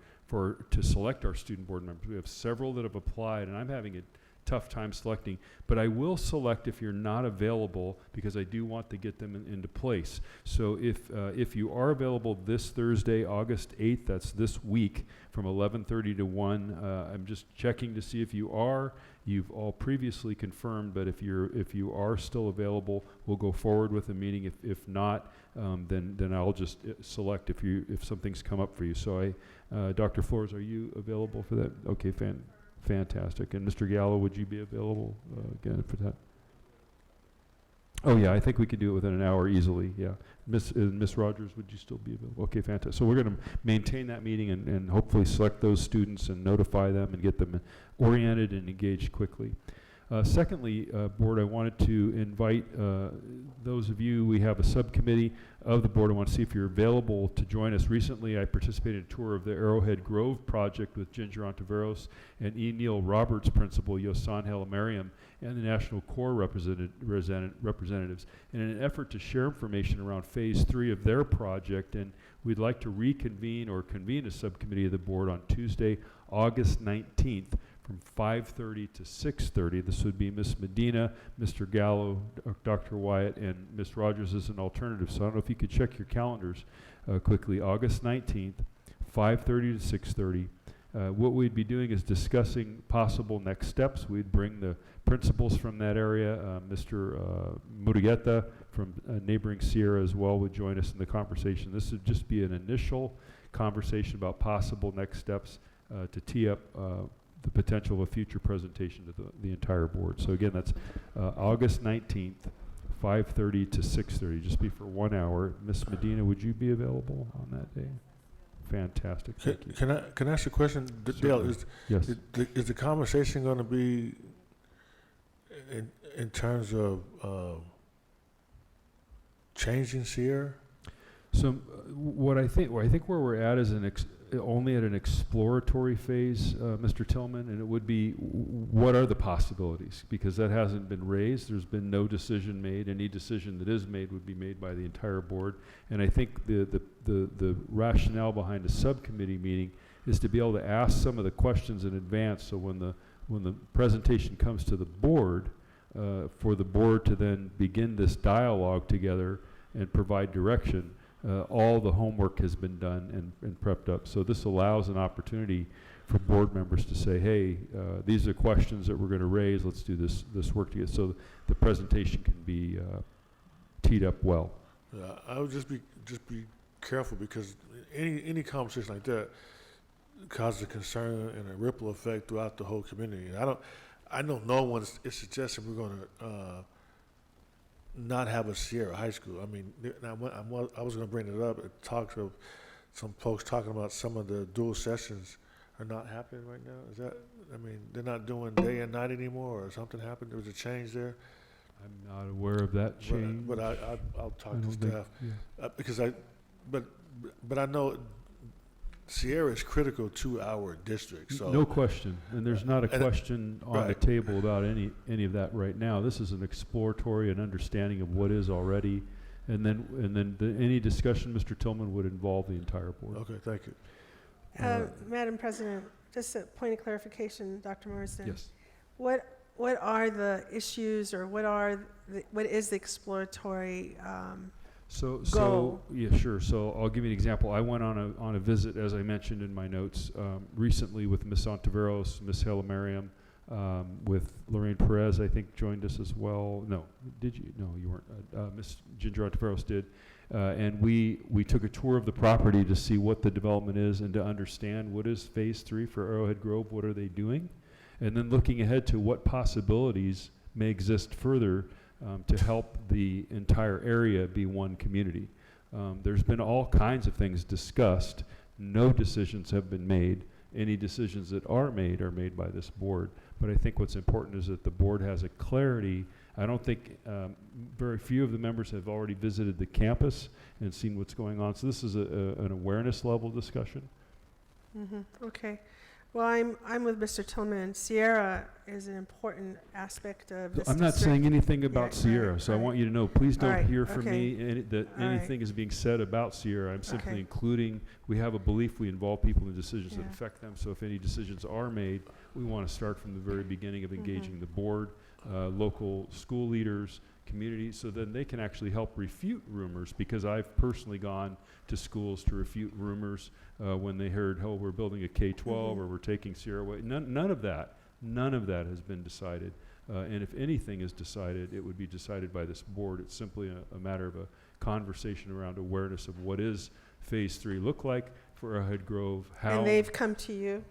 to select our student board members. We have several that have applied, and I'm having a tough time selecting, but I will select if you're not available, because I do want to get them into place. So if you are available this Thursday, August 8th, that's this week, from 11:30 to 1, I'm just checking to see if you are. You've all previously confirmed, but if you are still available, we'll go forward with the meeting. If not, then I'll just select if something's come up for you. So Dr. Flores, are you available for that? Okay, fantastic. And Mr. Gallo, would you be available again for that? Oh yeah, I think we could do it within an hour easily. Yeah, Miss Rogers, would you still be available? Okay, fantastic. So we're going to maintain that meeting and hopefully select those students and notify them and get them oriented and engaged quickly. Secondly, board, I wanted to invite those of you, we have a subcommittee of the board. I want to see if you're available to join us. Recently, I participated in a tour of the Arrowhead Grove project with Ginger Ontiveros and E. Neil Roberts, principal, Yosan Helamariam, and the National Corps representatives in an effort to share information around phase 3 of their project. And we'd like to reconvene or convene a subcommittee of the board on Tuesday, August 19th, from 5:30 to 6:30. This would be Ms. Medina, Mr. Gallo, Dr. Wyatt, and Ms. Rogers as an alternative. So I don't know if you could check your calendars quickly. August 19th, 5:30 to 6:30. What we'd be doing is discussing possible next steps. We'd bring the principals from that area. Mr. Murrieta from neighboring Sierra as well would join us in the conversation. This would just be an initial conversation about possible next steps to tee up the potential of a future presentation to the entire board. So again, that's August 19th, 5:30 to 6:30, just be for 1 hour. Ms. Medina, would you be available on that day? Fantastic, thank you. Can I ask a question? Dale, yes. Is the conversation going to be in terms of changing Sierra? So what I think where we're at is only at an exploratory phase, Mr. Tillman, and it would be what are the possibilities, because that hasn't been raised. There's been no decision made. Any decision that is made would be made by the entire board. And I think the rationale behind a subcommittee meeting is to be able to ask some of the questions in advance, so when the presentation comes to the board, for the board to then begin this dialogue together and provide direction. All the homework has been done and prepped up. So this allows an opportunity for board members to say, hey, these are questions that we're going to raise. Let's do this work together. So the presentation can be teed up well. I would just be careful, because any conversation like that, causes concern and a ripple effect throughout the whole community. And I know no one is suggesting we're going to not have a Sierra High School. I mean, I was going to bring it up and talk to some folks talking about some of the dual sessions are not happening right now. Is that, I mean, they're not doing day and night anymore, or something happened? There was a change there? I'm not aware of that change. But I'll talk I to don't think- staff. yeah. Because but I know Sierra is critical to our district, so. No question, and there's not a and- question on the right. table about any of that right now. This is an exploratory and understanding of what is already, and then any discussion, Mr. Tillman, would involve the entire board. Okay, thank you. Madam President, just a point of clarification, Dr. Morrison. Yes. What are the issues, or what is the exploratory goal? Yeah, sure. So I'll give you an example. I went on a visit, as I mentioned in my notes, recently with Ms. Ontiveros, Ms. Helamariam, with Lorraine Perez, I think, joined us as well. No, did you? No, you weren't. Ms. Ginger Ontiveros did. And we took a tour of the property to see what the development is and to understand what is Phase 3 for Arrowhead Grove, what are they doing? And then looking ahead to what possibilities may exist further to help the entire area be one community. There's been all kinds of things discussed. No decisions have been made. Any decisions that are made by this board. But I think what's important is that the board has a clarity. I don't think very few of the members have already visited the campus and seen what's going on. So this is an awareness level discussion. Okay. Well, I'm with Mr. Tillman. Sierra is an important aspect of this I'm not district. saying anything about Yeah, Sierra, so I want you to know, please don't Alright, hear from okay. me that Alright. anything is being said about Sierra. I'm simply Okay. including, we have a belief we involve people in decisions that Yeah. affect them, so if any decisions are made, we want to start from the very beginning of engaging the board, local school leaders, communities, so then they can actually help refute rumors, because I've personally gone to schools to refute rumors when they heard, oh, we're building a K-12 or we're taking Sierra away. None of that has been decided. And if anything is decided, it would be decided by this board. It's simply a matter of a conversation around awareness of what is Phase 3 look like for Arrowhead Grove, how. And they've come to you?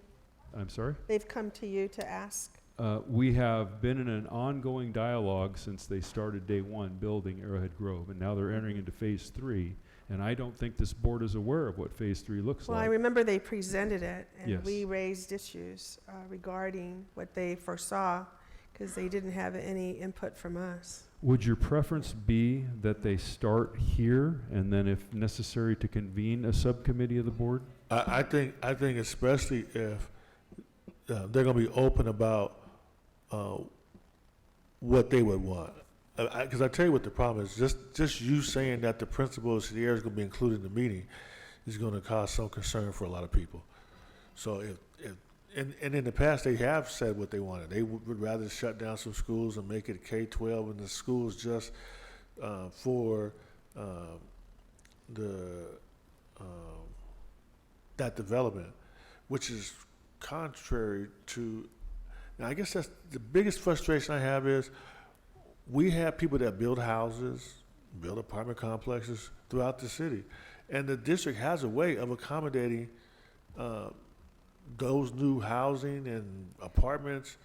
I'm sorry? They've come to you to ask? We have been in an ongoing dialogue since they started day one building Arrowhead Grove, and now they're entering into Phase 3. And I don't think this board is aware of what Phase 3 looks Well, like. I remember they presented it, and Yes. we raised issues regarding what they foresaw, because they didn't have any input from us. Would your preference be that they start here and then, if necessary, to convene a subcommittee of the board? I think especially if they're going to be open about what they would want. Because I tell you what the problem is, just you saying that the principal of Sierra is going to be included in the meeting is going to cause some concern for a lot of people. So and in the past, they have said what they wanted. They would rather shut down some schools and make it K-12, and the schools just for that development, which is contrary to. Now, I guess that's the biggest frustration I have is we have people that build houses, build apartment complexes throughout the city, and the district has a way of accommodating those new housing and apartments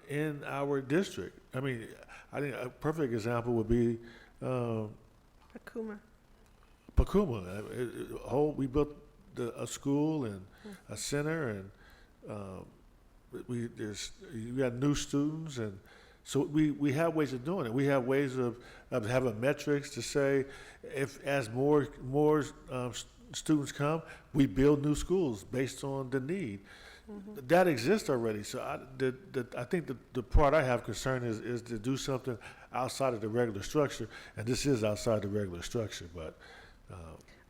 in our district. I mean, I think a perfect example would be Akuma. We built a school and a center, and we got new students, and so we have ways of doing it. We have ways of having metrics to say as more students come, we build new schools based on the need. That exists already. So I think the part I have concern is to do something outside of the regular structure, and this is outside the regular structure. But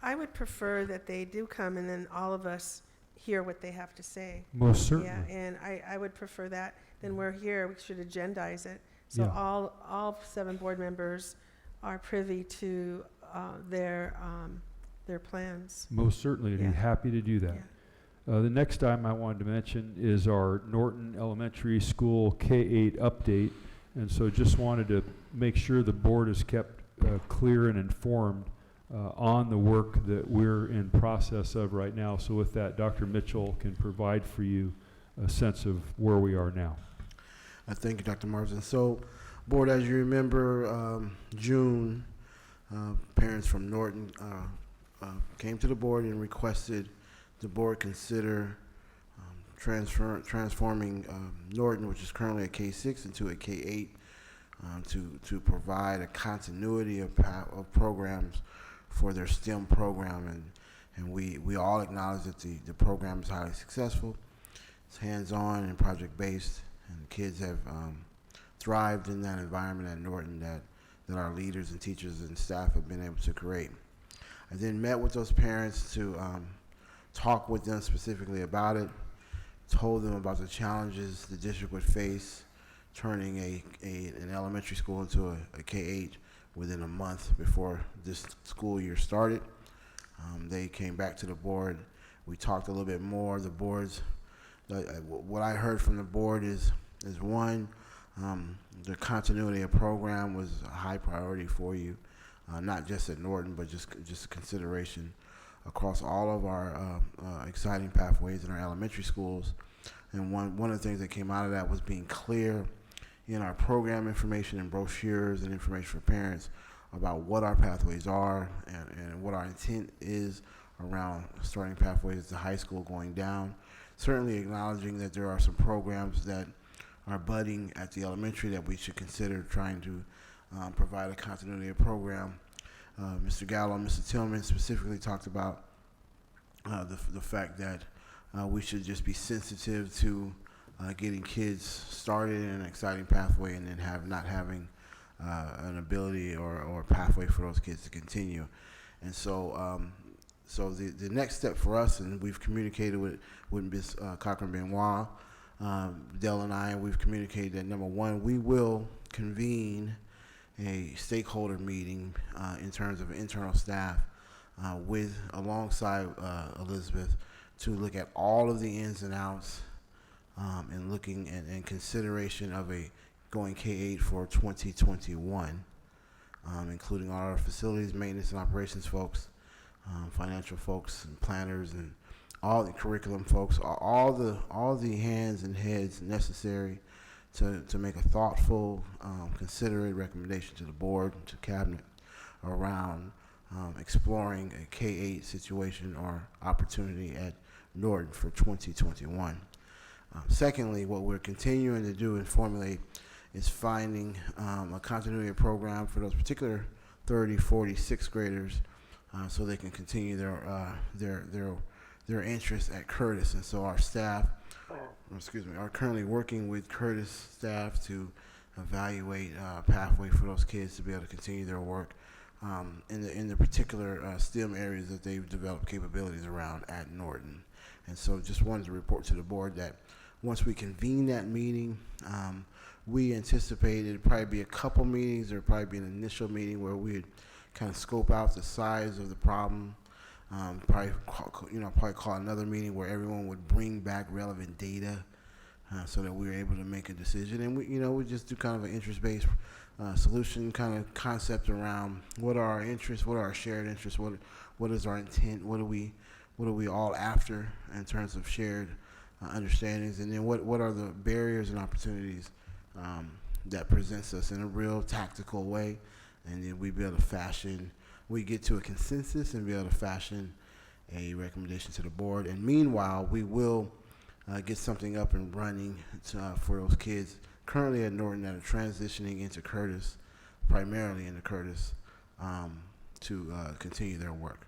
I would prefer that they do come and then all of us hear what they have to say. Most certainly. Yeah, and I would prefer that. Then we're here, we should agendize it. So Yeah. all 7 board members are privy to their plans. Most certainly, I'd be happy to do that. The next item I wanted to mention is our Norton Elementary School K-8 update. And so just wanted to make sure the board is kept clear and informed on the work that we're in process of right now. So with that, Dr. Mitchell can provide for you a sense of where we are now. Thank you, Dr. Marsden. So, board, as you remember, June, parents from Norton came to the board and requested the board consider transforming Norton, which is currently a K-6, into a K-8 to provide a continuity of programs for their STEM program. And we all acknowledge that the program is highly successful. It's hands-on and project-based, and the kids have thrived in that environment at Norton that our leaders and teachers and staff have been able to create. I then met with those parents to talk with them specifically about it, told them about the challenges the district would face turning an elementary school into a K-8 within a month before this school year started. They came back to the board. We talked a little bit more. The board's what I heard from the board is one, the continuity of program was a high priority for you, not just at Norton, but just consideration across all of our exciting pathways in our elementary schools. And one of the things that came out of that was being clear in our program information and brochures and information for parents about what our pathways are and what our intent is around starting pathways to high school going down. Certainly acknowledging that there are some programs that are budding at the elementary that we should consider trying to provide a continuity of program. Mr. Gallo and Mr. Tillman specifically talked about the fact that we should just be sensitive to getting kids started in an exciting pathway and then not having an ability or pathway for those kids to continue. And so so the next step for us, and we've communicated with Ms. Cochran-Benoit, Dell and I, we've communicated that, number one, we will convene a stakeholder meeting in terms of internal staff alongside Elizabeth to look at all of the ins and outs and looking in consideration of going K-8 for 2021, including all our facilities, maintenance and operations folks, financial folks and planners and all the curriculum folks, all the hands and heads necessary to make a thoughtful, considerate recommendation to the board, to cabinet, around exploring a K-8 situation or opportunity at Norton for 2021. Secondly, what we're continuing to do and formulate is finding a continuity program for those particular 30, 40, sixth graders so they can continue their interest at Curtis. And so our staff, are currently working with Curtis staff to evaluate a pathway for those kids to be able to continue their work in the particular STEM areas that they've developed capabilities around at Norton. And so just wanted to report to the board that once we convene that meeting, we anticipate it'd probably be a couple meetings. There'd probably be an initial meeting where we'd kind of scope out the size of the problem. Probably call another meeting where everyone would bring back relevant data so that we were able to make a decision. And we just do kind of an interest-based solution kind of concept around what are our interests, what are our shared interests, what is our intent, what are we all after in terms of shared understandings, and then what are the barriers and opportunities that presents us in a real tactical way, and then we get to a consensus and be able to fashion a recommendation to the board. And meanwhile, we will get something up and running for those kids currently at Norton that are transitioning into Curtis, primarily into Curtis, to continue their work.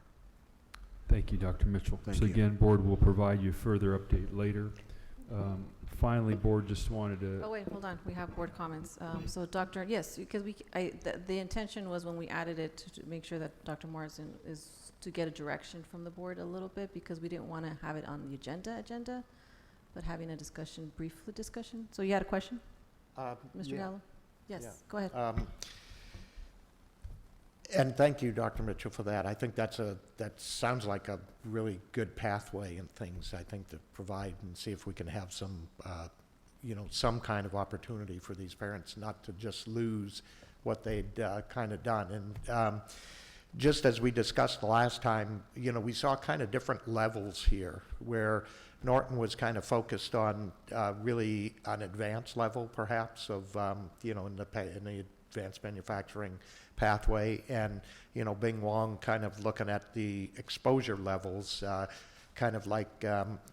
Thank you, Dr. Mitchell. Thank so you. Again, board will provide you further update later. Finally, board just wanted to. Oh wait, hold on. We have board comments. So Dr. Yes, because the intention was when we added it to make sure that Dr. Morrison is to get a direction from the board a little bit, because we didn't want to have it on the agenda, but having a brief discussion. So you had a question, Mr. Gallo? Yes, Yeah. Go ahead. And thank you, Dr. Mitchell, for that. I think that sounds like a really good pathway and things, I think, to provide and see if we can have some, some kind of opportunity for these parents not to just lose what they'd kind of done. And just as we discussed the last time, you know, we saw kind of different levels here, where Norton was kind of focused on really an advanced level, perhaps, of, you know, in the advanced manufacturing pathway, and, you know, Bing Wong kind of looking at the exposure levels, kind of like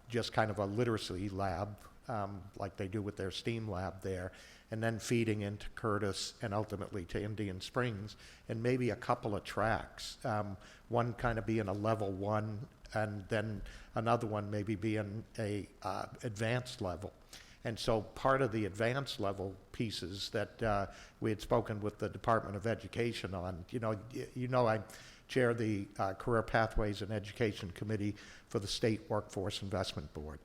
just kind of a literacy lab, like they do with their STEAM lab there, and then feeding into Curtis and ultimately to Indian Springs, and maybe a couple of tracks, one kind of being a level 1, and then another one maybe being a advanced level. And so part of the advanced level pieces that we had spoken with the Department of Education on, you know, I chair the Career Pathways and Education Committee for the State Workforce Investment Board.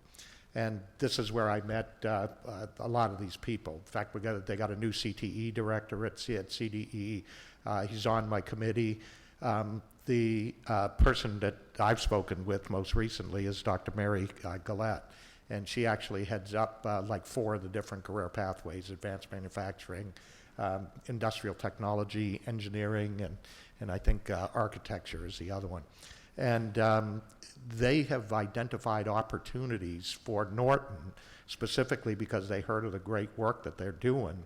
And this is where I met a lot of these people. In fact, they got a new CTE director at CDE. He's on my committee. The person that I've spoken with most recently is Dr. Mary Gillette, and she actually heads up like 4 of the different career pathways: advanced manufacturing, industrial technology, engineering, and I think architecture is the other one. And they have identified opportunities for Norton, specifically because they heard of the great work that they're doing,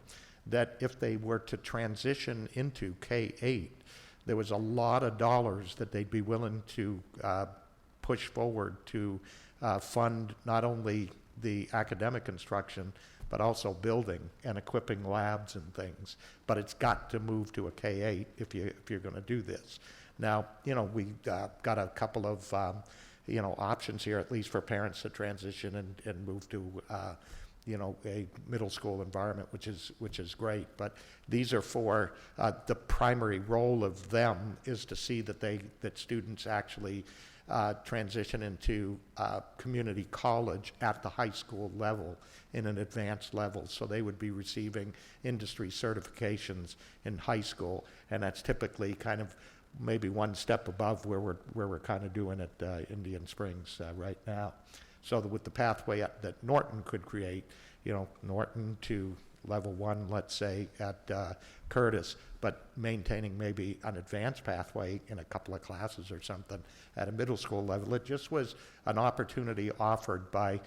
that if they were to transition into K-8, there was a lot of dollars that they'd be willing to push forward to fund not only the academic instruction, but also building and equipping labs and things. But it's got to move to a K-8 if you're going to do this. Now, you know, we got a couple of, you know, options here, at least for parents to transition and move to, you know, a middle school environment, which is great. But these are for the primary role of them is to see that students actually transition into community college at the high school level in an advanced level. So they would be receiving industry certifications in high school, and that's typically kind of maybe one step above where we're kind of doing at Indian Springs right now. So that with the pathway that Norton could create, you know, Norton to level 1, let's say, at Curtis, but maintaining maybe an advanced pathway in a couple of classes or something at a middle school level. It just was an opportunity offered by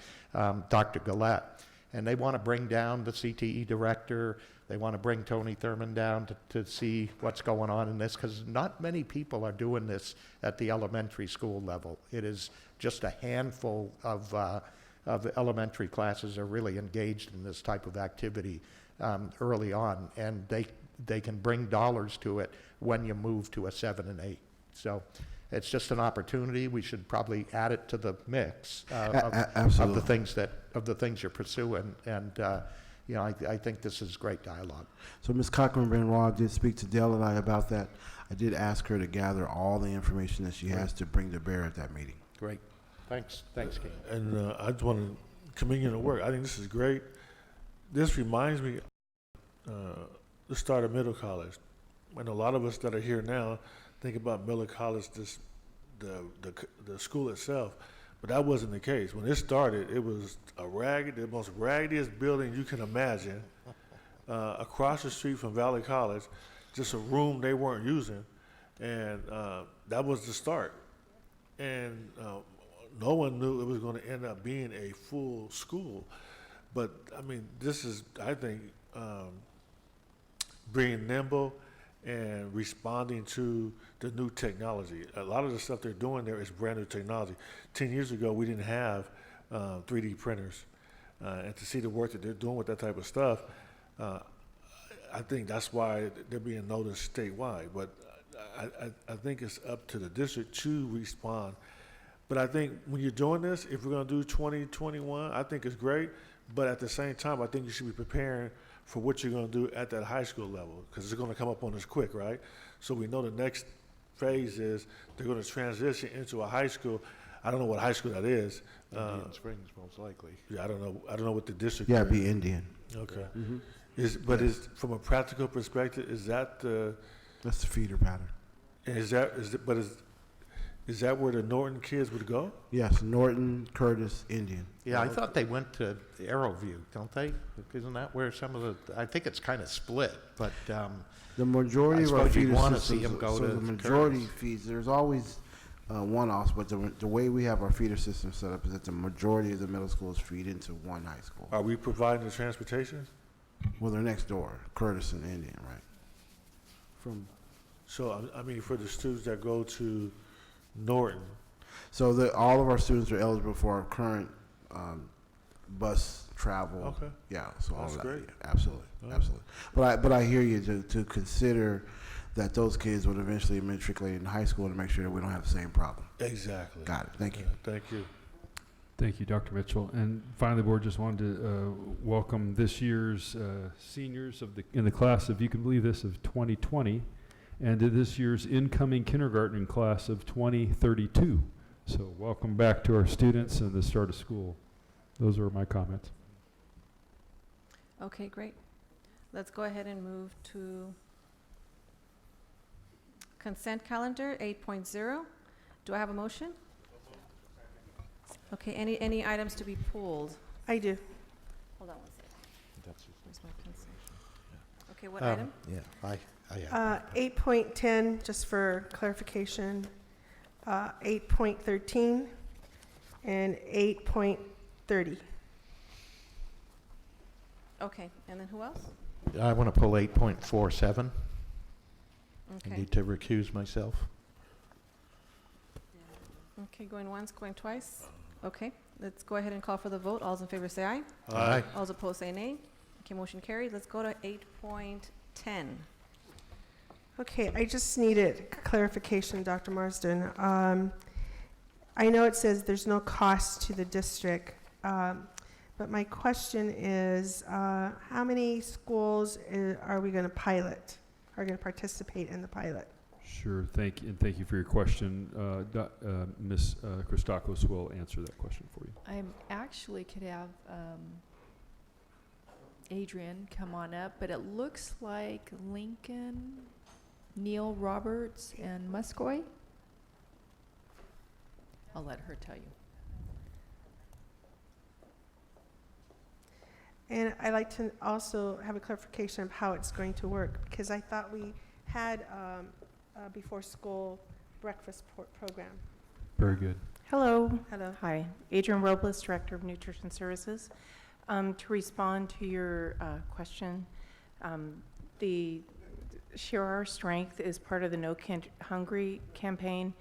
Dr. Gillette. And they want to bring down the CTE director. They want to bring Tony Thurman down to see what's going on in this, because not many people are doing this at the elementary school level. It is just a handful of elementary classes are really engaged in this type of activity early on, and they can bring dollars to it when you move to a 7 and 8. So it's just an opportunity. We should probably add it to the mix of the things you're pursuing, and you know, I think this is great dialogue. So Ms. Cochran-Benoit did speak to Dale and I about that. I did ask her to gather all the information that she has to bring to bear at that meeting. Great. Thanks, Kate. And I just want to commend you on the work. I think this is great. This reminds me the start of middle college. And a lot of us that are here now think about middle college, the school itself, but that wasn't the case. When it started, it was the most raggediest building you can imagine, across the street from Valley College, just a room they weren't using, and that was the start. And no one knew it was going to end up being a full school. But I mean, this is, I think, being nimble and responding to the new technology. A lot of the stuff they're doing there is brand new technology. 10 years ago, we didn't have 3D printers. And to see the work that they're doing with that type of stuff, I think that's why they're being noticed statewide. But I think it's up to the district to respond. But I think when you're doing this, if we're going to do 2021, I think it's great. But at the same time, I think you should be preparing for what you're going to do at that high school level, because it's going to come up on us quick, right? So we know the next phase is they're going to transition into a high school. I don't know what high school that is. Indian Springs, most likely. Yeah, I don't know what the district. Yeah, it'd be Indian. Okay. Mm-hmm. Is from a practical perspective, is that that's the feeder pattern? Is Is that where the Norton kids would go? Yes, Norton, Curtis, Indian. Yeah, I thought they went to Arrowview, don't they? Isn't that where some of the, I think it's kind of split, but The majority I of our suppose you'd feeder wanna systems, see 'em go so to the majority Curtis. feeds, there's always one-offs, but the way we have our feeder system set up is that the majority of the middle schools feed into one high school. Are we providing the transportation? Well, they're next door, Curtis and Indian, right? So, I mean, for the students that go to Norton, So all of our students are eligible for our current bus travel. Okay. Yeah, so all That's of that. great. Yeah, absolutely, All right. absolutely. But I hear you to consider that those kids would eventually matriculate in high school to make sure that we don't have the same problem. exactly. Got it. Thank you. Thank you. Thank you, Dr. Mitchell. And finally, the board just wanted to welcome this year's seniors in the class of, you can believe this, of 2020, and to this year's incoming kindergarten class of 2032. So welcome back to our students and the start of school. Those are my comments. Okay, great. Let's go ahead and move to consent calendar 8.0. Do I have a motion? Okay, any items to be pulled? I do. Hold on one second. Where's my consent? Okay, what Um, item? Yeah, I have. 8.10, just for clarification, 8.13, and 8.30. Okay, and then who else? I want to pull 8.47. I Okay. need to recuse myself. Okay, going once, going twice. Okay, let's go ahead and call for the vote. All's in favor say aye. Aye. All's opposed say nay. Okay, motion carried. Let's go to 8.10. Okay, I just needed clarification, Dr. Marsden. I know it says there's no cost to the district, but my question is, how many schools are we going to pilot, are going to participate in the pilot? Sure, thank you, and thank you for your question. Ms. Christakos will answer that question for you. I actually could have Adrian come on up, but it looks like Lincoln, Neil Roberts, and Muscoy. I'll let her tell you. And I'd like to also have a clarification of how it's going to work, because I thought we had a before-school breakfast program. Very good. Hello. Hello. Hi. Adrian Robles, Director of Nutrition Services. To respond to your question, the Share Our Strength is part of the No Hungry campaign.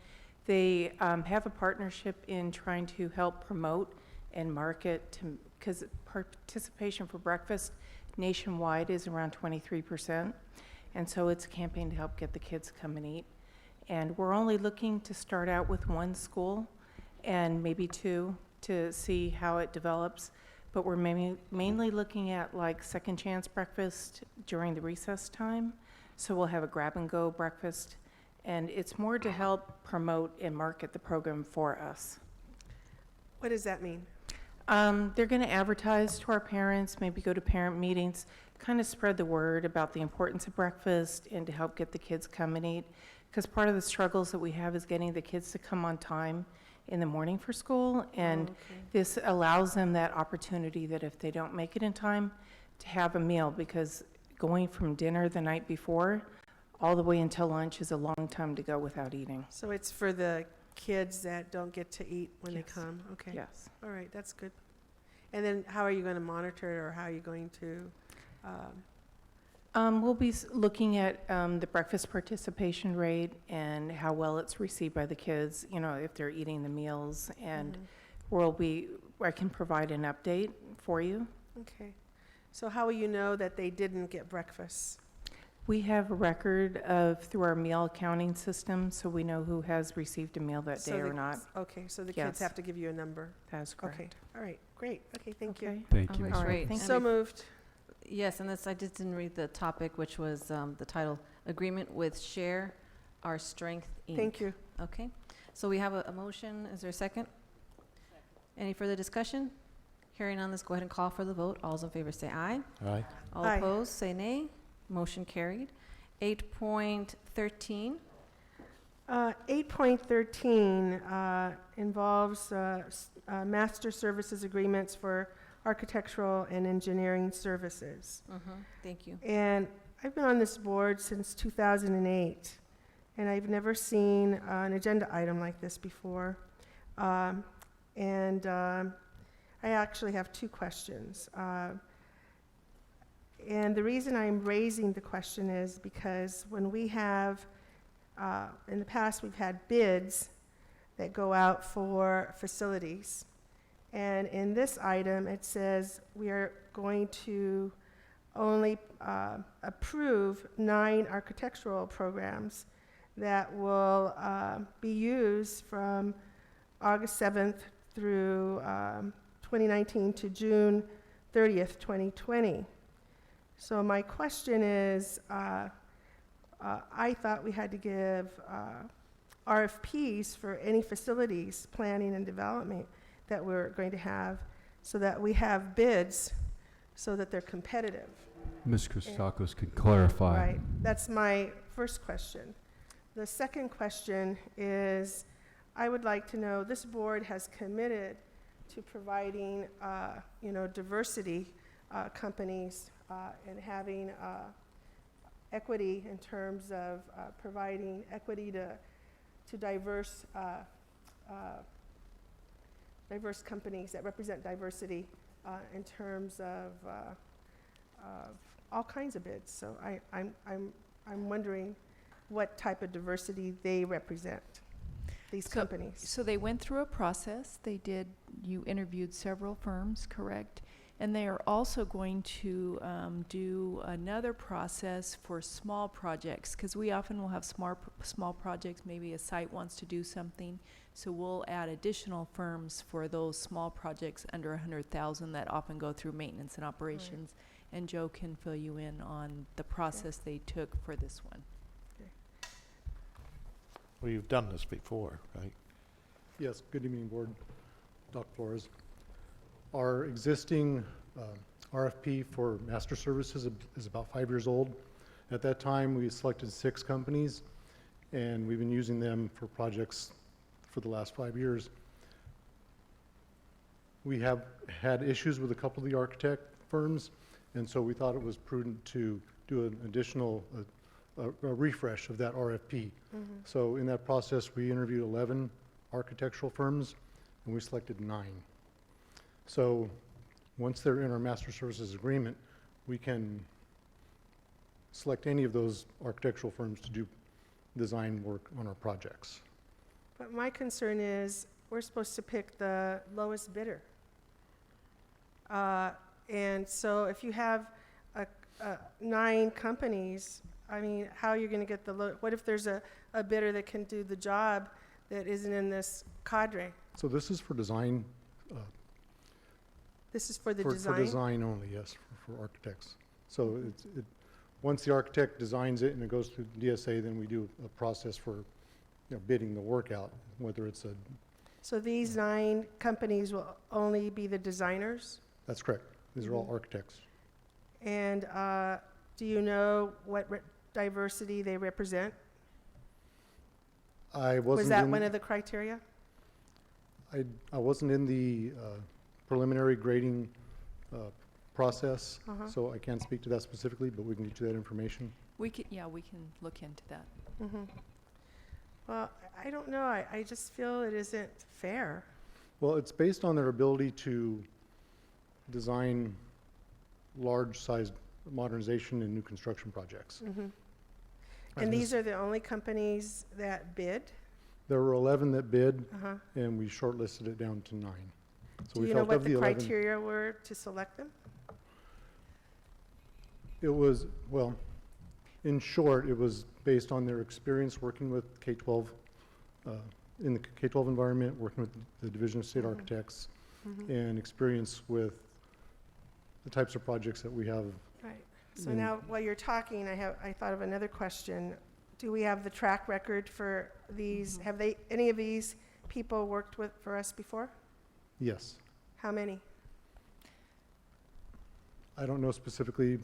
They have a partnership in trying to help promote and market, because participation for breakfast nationwide is around 23%. And so it's a campaign to help get the kids come and eat. And we're only looking to start out with one school and maybe two to see how it develops. But we're mainly looking at like second chance breakfast during the recess time. So we'll have a grab and go breakfast. And it's more to help promote and market the program for us. What does that mean? They're going to advertise to our parents, maybe go to parent meetings, kind of spread the word about the importance of breakfast and to help get the kids come and eat. Because part of the struggles that we have is getting the kids to come on time in the morning for school. And this allows them that opportunity that if they don't make it in time, to have a meal. Because going from dinner the night before all the way until lunch is a long time to go without eating. So it's for the kids that don't get to eat when they come? Okay. Yes. All right, that's good. And then how are you going to monitor it, or how are you going to? We'll be looking at the breakfast participation rate and how well it's received by the kids, you know, if they're eating the meals. And I can provide an update for you. Okay. So how will you know that they didn't get breakfast? We have a record through our meal accounting system, so we know who has received a meal that day or not. Okay, so the Yes. kids have to give you a number. That's correct. Okay, all right, great. Okay, thank you. Thank you, All Ms. right, Robles. great. So moved. Yes, and I just didn't read the topic, which was the title, Agreement with Share Our Strength, Inc. Thank you. Okay, so we have a motion. Is there a second? Any further discussion? Hearing none, let's go ahead and call for the vote. All's in favor say aye. Aye. All Aye. opposed say nay. Motion carried. 8.13, 8.13 involves master services agreements for architectural and engineering services. Thank you. And I've been on this board since 2008, and I've never seen an agenda item like this before. I actually have two questions. And the reason I'm raising the question is because when we have, in the past, we've had bids that go out for facilities. And in this item, it says we are going to only approve 9 architectural programs that will be used from August 7th through 2019 to June 30th, 2020. So my question is, I thought we had to give RFPs for any facilities, planning and development that we're going to have, so that we have bids so that they're competitive. Ms. Christakis can clarify. Right, that's my first question. The second question is, I would like to know, this board has committed to providing, diversity companies and having equity in terms of providing equity to diverse companies that represent diversity in terms of all kinds of bids. So I'm wondering what type of diversity they represent, these companies. So they went through a process. You interviewed several firms, correct? And they are also going to do another process for small projects, because we often will have small projects. Maybe a site wants to do something, so we'll add additional firms for those small projects under 100,000 that often go through maintenance and operations. Right. And Joe can fill you in on the process they took for this one. Well, you've done this before, right? Yes, good evening, Board. Dr. Flores. Our existing RFP for master services is about 5 years old. At that time, we selected 6 companies, and we've been using them for projects for the last 5 years. We have had issues with a couple of the architect firms, and so we thought it was prudent to do an additional a refresh of that RFP. So in that process, we interviewed 11 architectural firms, and we selected 9. So once they're in our master services agreement, we can select any of those architectural firms to do design work on our projects. But my concern is we're supposed to pick the lowest bidder. And so if you have 9 companies, I mean, how are you going to get what if there's a bidder that can do the job that isn't in this cadre? So this is for design. This is for the design? For design only, yes, for architects. So once the architect designs it and it goes through DSA, then we do a process for bidding the work out, whether it's a... So these 9 companies will only be the designers? That's correct. These are all architects. And do you know what diversity they represent? Was that one of the criteria? I wasn't in the preliminary grading process, so I can't speak to that specifically, but we can get you that information. We can look into that. Well, I don't know. I just feel it isn't fair. Well, it's based on their ability to design large-size modernization and new construction projects. And these are the only companies that bid? There were 11 that bid, and we shortlisted it down to 9. So do you know what the criteria were to select them? It was, well, in short, it was based on their experience working with K-12, in the K-12 environment, working with the Division of State Architects, and experience with the types of projects that we have. Right. So now, while you're talking, I thought of another question. Do we have the track record for these? Have any of these people worked for us before? Yes. How many? I don't know specifically.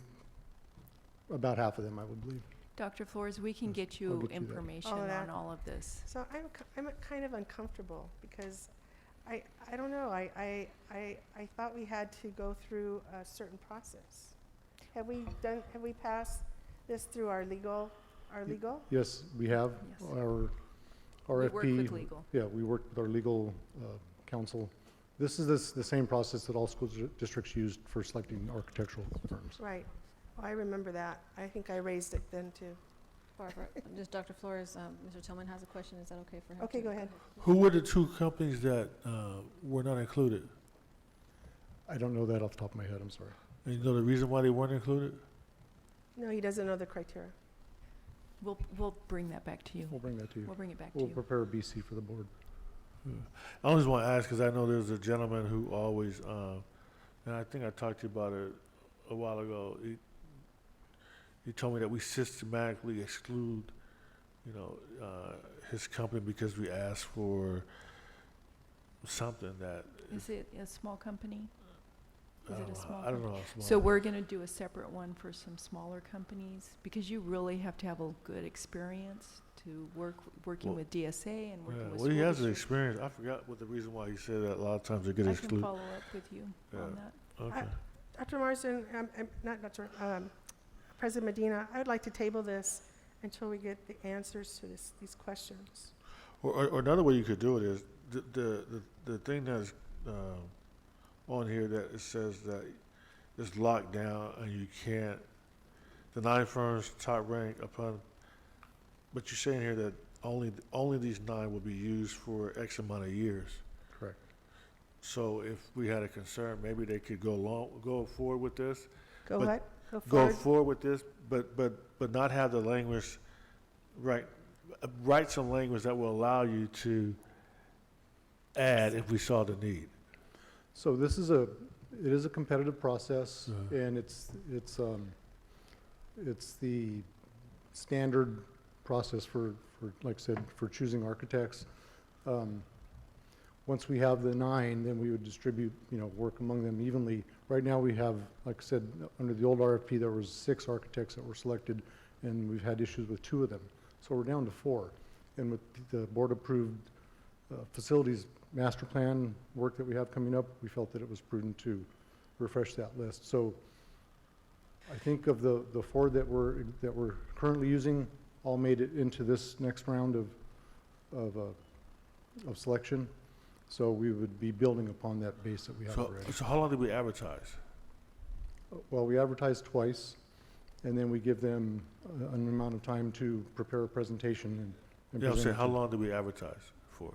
About half of them, I would believe. Dr. Flores, we can get I'll you get you that. information All of that. on all of this. So I'm kind of uncomfortable because I don't know, I thought we had to go through a certain process. Have we passed this through our legal? Yes, we have Yes. our We RFP. work with legal. Yeah, we worked with our legal counsel. This is the same process that all school districts used for selecting architectural firms. Right. Well, I remember that. I think I raised it then too. Barbara, just Dr. Flores, Mr. Tillman has a question. Is that okay for him? Okay, to- go ahead. Who were the two companies that were not included? I don't know that off the top of my head, I'm sorry. And you know the reason why they weren't included? No, he doesn't know the criteria. We'll bring that back to you. We'll bring that to you. We'll bring it back to We'll you. prepare a BC for the board. I always want to ask because I know there's a gentleman who always, and I think I talked to you about it a while ago. He told me that we systematically exclude, his company because we asked for something that. Is it a small company? Is it a small I don't company? know how small. So we're going to do a separate one for some smaller companies because you really have to have a good experience to working Well, with DSA and working with Well, he school has the districts. experience. I forgot what the reason why he said that. A lot of times they get I can excluded. follow up with you on that. Okay. Dr. Marsden, not Dr., President Medina, I would like to table this until we get the answers to these questions. Or another way you could do it is the thing that's on here that it says that it's locked down and you can't. The 9 firms top rank upon, but you're saying here that only these 9 will be used for X amount of years. Correct. So if we had a concern, maybe they could go forward with this. Go but what? Go Go forward? forward with this, but not have the language, write some language that will allow you to add if we saw the need. So it is a competitive process, and it's the standard process for, like I said, for choosing architects. Once we have the 9, then we would distribute, work among them evenly. Right now we have, like I said, under the old RFP, there was 6 architects that were selected, and we've had issues with 2 of them. So we're down to 4. And with the board-approved facilities master plan work that we have coming up, we felt that it was prudent to refresh that list. So I think of the 4 that we're currently using, all made it into this next round of selection. So we would be building upon that base that we have already. So how long did we advertise? Well, we advertise twice, and then we give them an amount of time to prepare a presentation and Yeah, I'm present saying, it how to- long did we advertise for?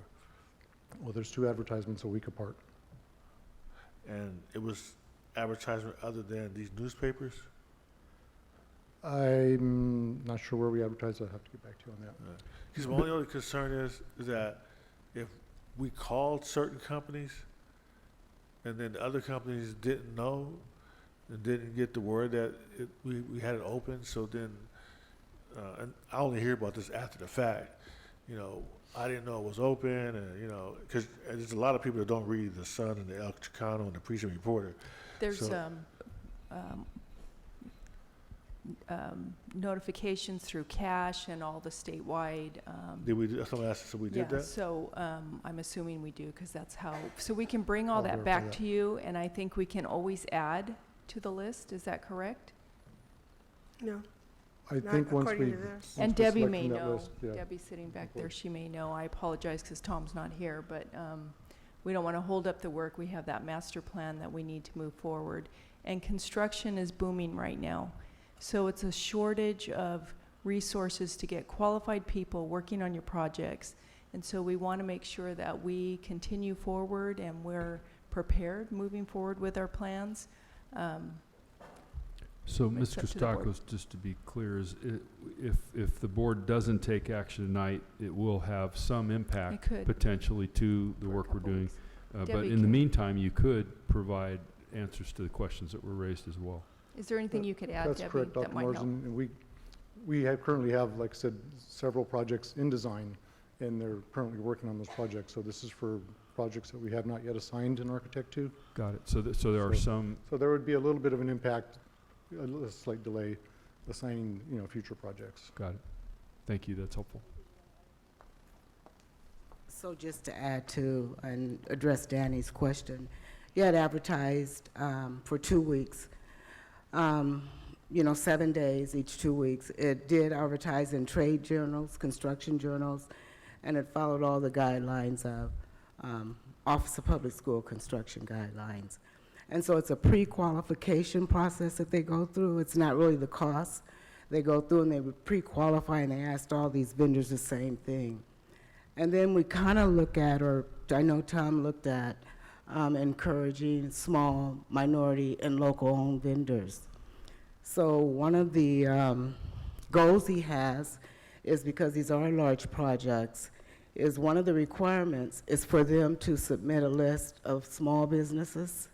Well, there's 2 advertisements a week apart. And it was advertisement other than these newspapers? I'm not sure where we advertise. I'll have to get back to you on that. Because my only other concern is that if we called certain companies and then the other companies didn't know and didn't get the word that we had it open, so then, and I only hear about this after the fact, I didn't know it was open, and, because there's a lot of people that don't read the Sun and the El Chicano and the Precinct Reporter. There's So- notifications through cash and all the statewide. Did we, someone asked us if we did Yeah, that? so I'm assuming we do because that's how, so we can bring all I'll that verify back that. to you and I think we can always add to the list. Is that correct? No. I Not think once according we. to this. And once we Debbie select may from that know, list, yeah. Debbie's sitting back Of there, course. she may know. I apologize because Tom's not here, but we don't want to hold up the work. We have that master plan that we need to move forward. And construction is booming right now. So it's a shortage of resources to get qualified people working on your projects. And so we want to make sure that we continue forward and we're prepared moving forward with our plans. So, It's Mr. up to the board. Kostakos, just to be clear, if the board doesn't take action tonight, it will have some impact could. potentially to the For a work we're couple doing. weeks. But Debbie in the can- meantime, you could provide answers to the questions that were raised as well. Is there anything you could add, That's Debbie, correct, that Dr. might help? Marsden. And we currently have, like I said, several projects in design, and they're currently working on those projects. So this is for projects that we have not yet assigned an architect to. Got it. So there are some, So there would be a little bit of an impact, a slight delay, assigning, future projects. Got it. Thank you. That's helpful. So just to add to and address Danny's question, you had advertised for 2 weeks, 7 days each 2 weeks. It did advertise in trade journals, construction journals, and it followed all the guidelines of Office of Public School Construction Guidelines. And so it's a pre-qualification process that they go through. It's not really the cost. They go through and they would pre-qualify, and they asked all these vendors the same thing. And then we kind of look at, or I know Tom looked at, encouraging small, minority, and local-owned vendors. So one of the goals he has is, because these are large projects, is one of the requirements is for them to submit a list of small businesses,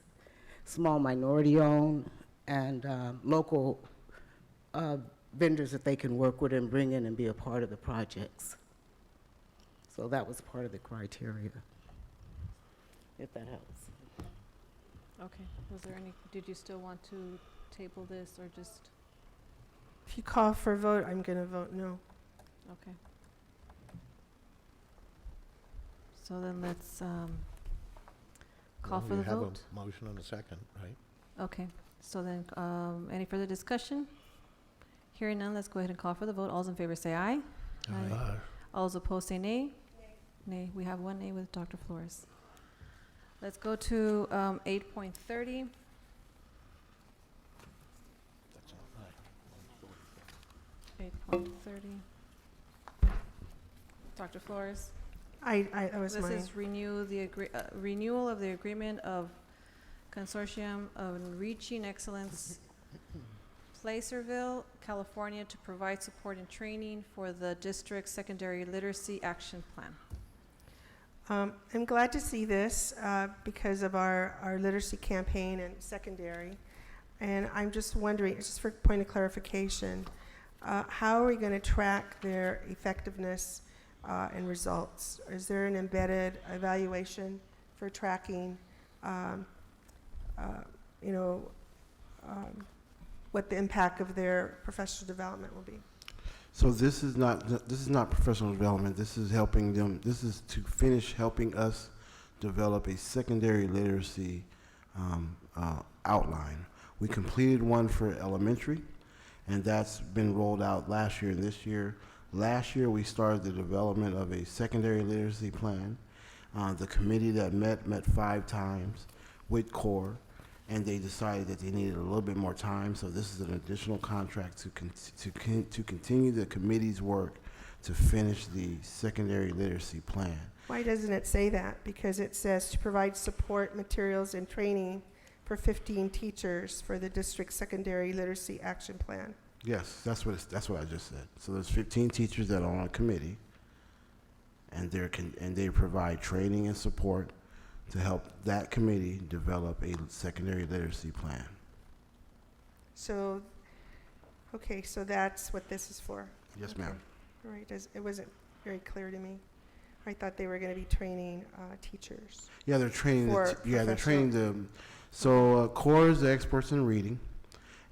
small minority-owned, and local vendors that they can work with and bring in and be a part of the projects. So that was part of the criteria, if that helps. Okay. Was there any, did you still want to table this or just? If you call for a vote, I'm going to vote no. Okay. So then let's call for the vote. You have a motion and a second, right? Okay. So then, any further discussion? Hearing none, let's go ahead and call for the vote. All those in favor say aye. Aye. All those opposed say nay. Nay. We have one nay with Dr. Flores. Let's go to 8.30. That's all right. 8.30. Dr. Flores. That was This mine. is renewal of the agreement of Consortium of Reaching Excellence, Placerville, California, to provide support and training for the district's secondary literacy action plan. I'm glad to see this because of our literacy campaign and secondary. And I'm just wondering, just for point of clarification, how are we going to track their effectiveness and results? Is there an embedded evaluation for tracking, what the impact of their professional development will be? So this is not professional development. This is helping them. This is to finish helping us develop a secondary literacy outline. We completed one for elementary, and that's been rolled out last year and this year. Last year we started the development of a secondary literacy plan. The committee that met 5 times with CORE, and they decided that they needed a little bit more time, so this is an additional contract to continue the committee's work to finish the secondary literacy plan. Why doesn't it say that? Because it says to provide support materials and training for 15 teachers for the district's secondary literacy action plan. Yes, that's what I just said. So there's 15 teachers that are on a committee, and they provide training and support to help that committee develop a secondary literacy plan. So, okay, so that's what this is for? Yes, Okay. ma'am. All right, it wasn't very clear to me. I thought they were going to be training teachers. Yeah, they're training. They're training professional- the. So CORE is the experts in reading,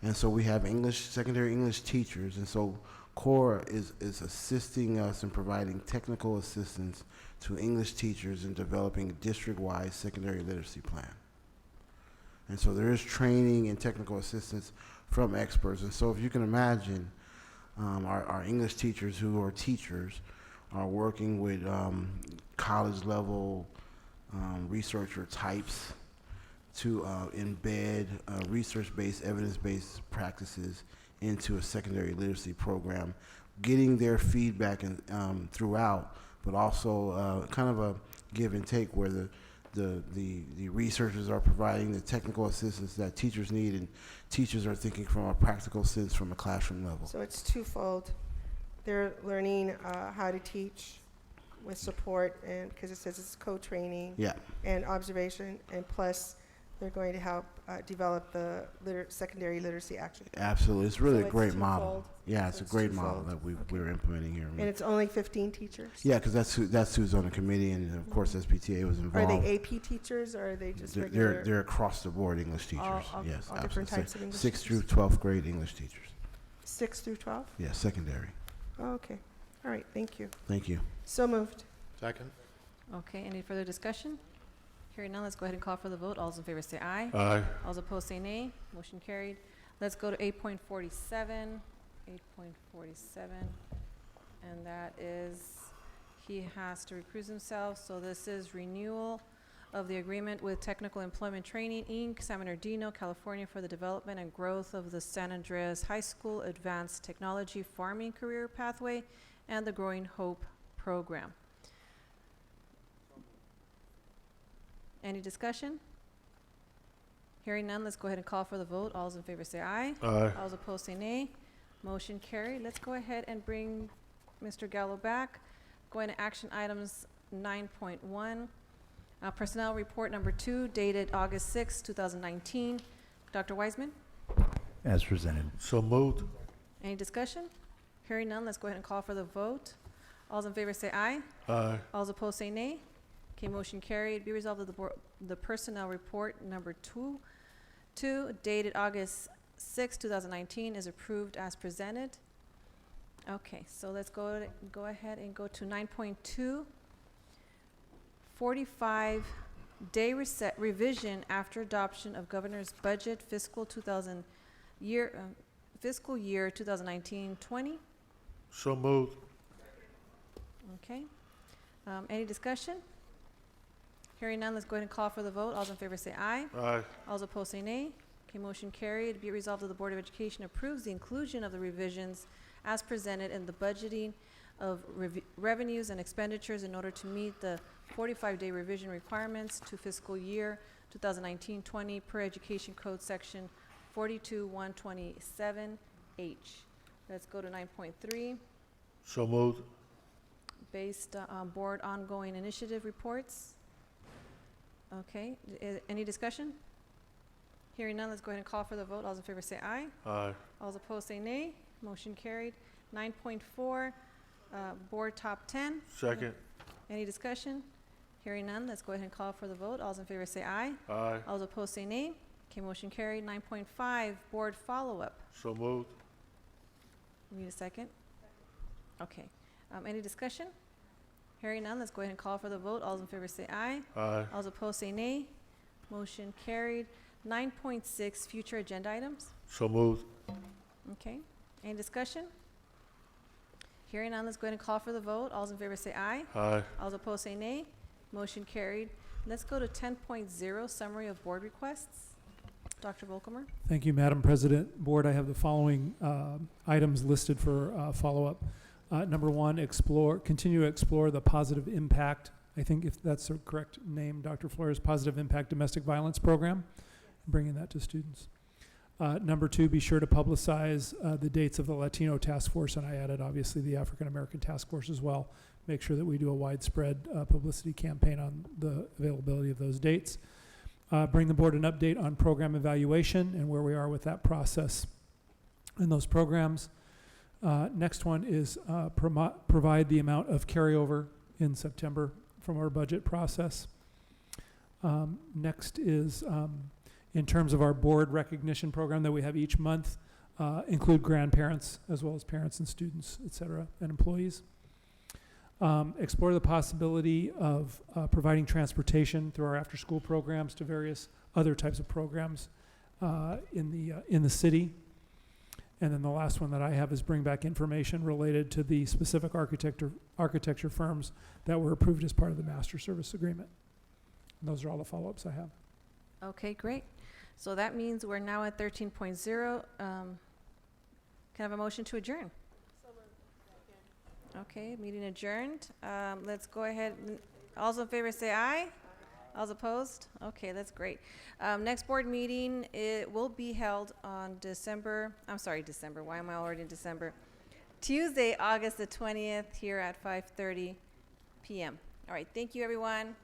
and so we have secondary English teachers, and so CORE is assisting us in providing technical assistance to English teachers in developing a district-wide secondary literacy plan. And so there is training and technical assistance from experts. And so if you can imagine, our English teachers who are teachers are working with college-level researcher types to embed research-based, evidence-based practices into a secondary literacy program, getting their feedback throughout, but also kind of a give and take where the researchers are providing the technical assistance that teachers need, and teachers are thinking from a practical sense from a classroom level. So it's twofold. They're learning how to teach with support, and because it says it's co-training and observation, and plus they're going to help develop the secondary literacy action plan. Absolutely. It's really So a great it's model. twofold. Yeah, So it's a it's great model twofold. that we're implementing here. And it's only 15 teachers? Yeah, because that's who's on the committee, and of course SPTA was involved. Are they AP teachers, or are they just regular? They're across the board English teachers. All yes, different types of English 6th through teachers? 12th grade English teachers. 6 through 12? Yeah, secondary. Oh, okay. All right, thank you. Thank you. So moved. Second? Okay, any further discussion? Hearing none, let's go ahead and call for the vote. All those in favor say aye. Aye. All those opposed say nay. Motion carried. Let's go to 8.47. 8.47. And that is, he has to recuse himself. So this is renewal of the agreement with Technical Employment Training, Inc., San Bernardino, California, for the development and growth of the San Andreas High School Advanced Technology Farming Career Pathway and the Growing Hope Program. Any discussion? Hearing none, let's go ahead and call for the vote. All those in favor say aye. Aye. All those opposed say nay. Motion carried. Let's go ahead and bring Mr. Gallo back. Going to action items 9.1. Personnel report number 2, dated August 6, 2019. Dr. Wiseman? As presented. So moved. Any discussion? Hearing none, let's go ahead and call for the vote. All those in favor say aye. Aye. All those opposed say nay. Okay, motion carried. Be resolved that the personnel report number 2, dated August 6, 2019, is approved as presented. Okay, so let's go ahead and go to 9.2. 45-day revision after adoption of governor's budget fiscal year 2019-20. So moved. Okay. Any discussion? Hearing none, let's go ahead and call for the vote. All those in favor say aye. Aye. All those opposed say nay. Okay, motion carried. Be it resolved that the Board of Education approves the inclusion of the revisions as presented in the budgeting of revenues and expenditures in order to meet the 45-day revision requirements to fiscal year 2019-20 per Education Code Section 42127H. Let's go to 9.3. So moved. Based on board ongoing initiative reports. Okay, any discussion? Hearing none, let's go ahead and call for the vote. All those in favor say aye. Aye. All those opposed say nay. Motion carried. 9.4, board top 10. Second. Any discussion? Hearing none, let's go ahead and call for the vote. All those in favor say aye. Aye. All those opposed say nay. Okay, motion carried. 9.5, board follow-up. So moved. Need a second? Okay. Any discussion? Hearing none, let's go ahead and call for the vote. All those in favor say aye. Aye. All those opposed say nay. Motion carried. 9.6, future agenda items. So moved. Okay. Any discussion? Hearing none, let's go ahead and call for the vote. All those in favor say aye. Aye. All those opposed say nay. Motion carried. Let's go to 10.0, summary of board requests. Dr. Volkemer? Thank you, Madam President. Board, I have the following items listed for follow-up. Number 1, continue to explore the positive impact, I think if that's the correct name, Dr. Flores, positive impact domestic violence program, bringing that to students. Number 2, be sure to publicize the dates of the Latino task force, and I added obviously the African American task force as well. Make sure that we do a widespread publicity campaign on the availability of those dates. Bring the board an update on program evaluation and where we are with that process and those programs. Next one is provide the amount of carryover in September from our budget process. Next is in terms of our board recognition program that we have each month, include grandparents as well as parents and students, et cetera, and employees. Explore the possibility of providing transportation through our after-school programs to various other types of programs in the city. And then the last one that I have is bring back information related to the specific architecture firms that were approved as part of the master service agreement. And those are all the follow-ups I have. Okay, great. So that means we're now at 13.0. Can I have a motion to adjourn? Okay, meeting adjourned. Let's go ahead. All those in favor say aye. All those opposed? Okay, that's great. Next board meeting, it will be held on December, why am I already in December? Tuesday, August the 20th, here at 5:30 p.m. All right, thank you, everyone.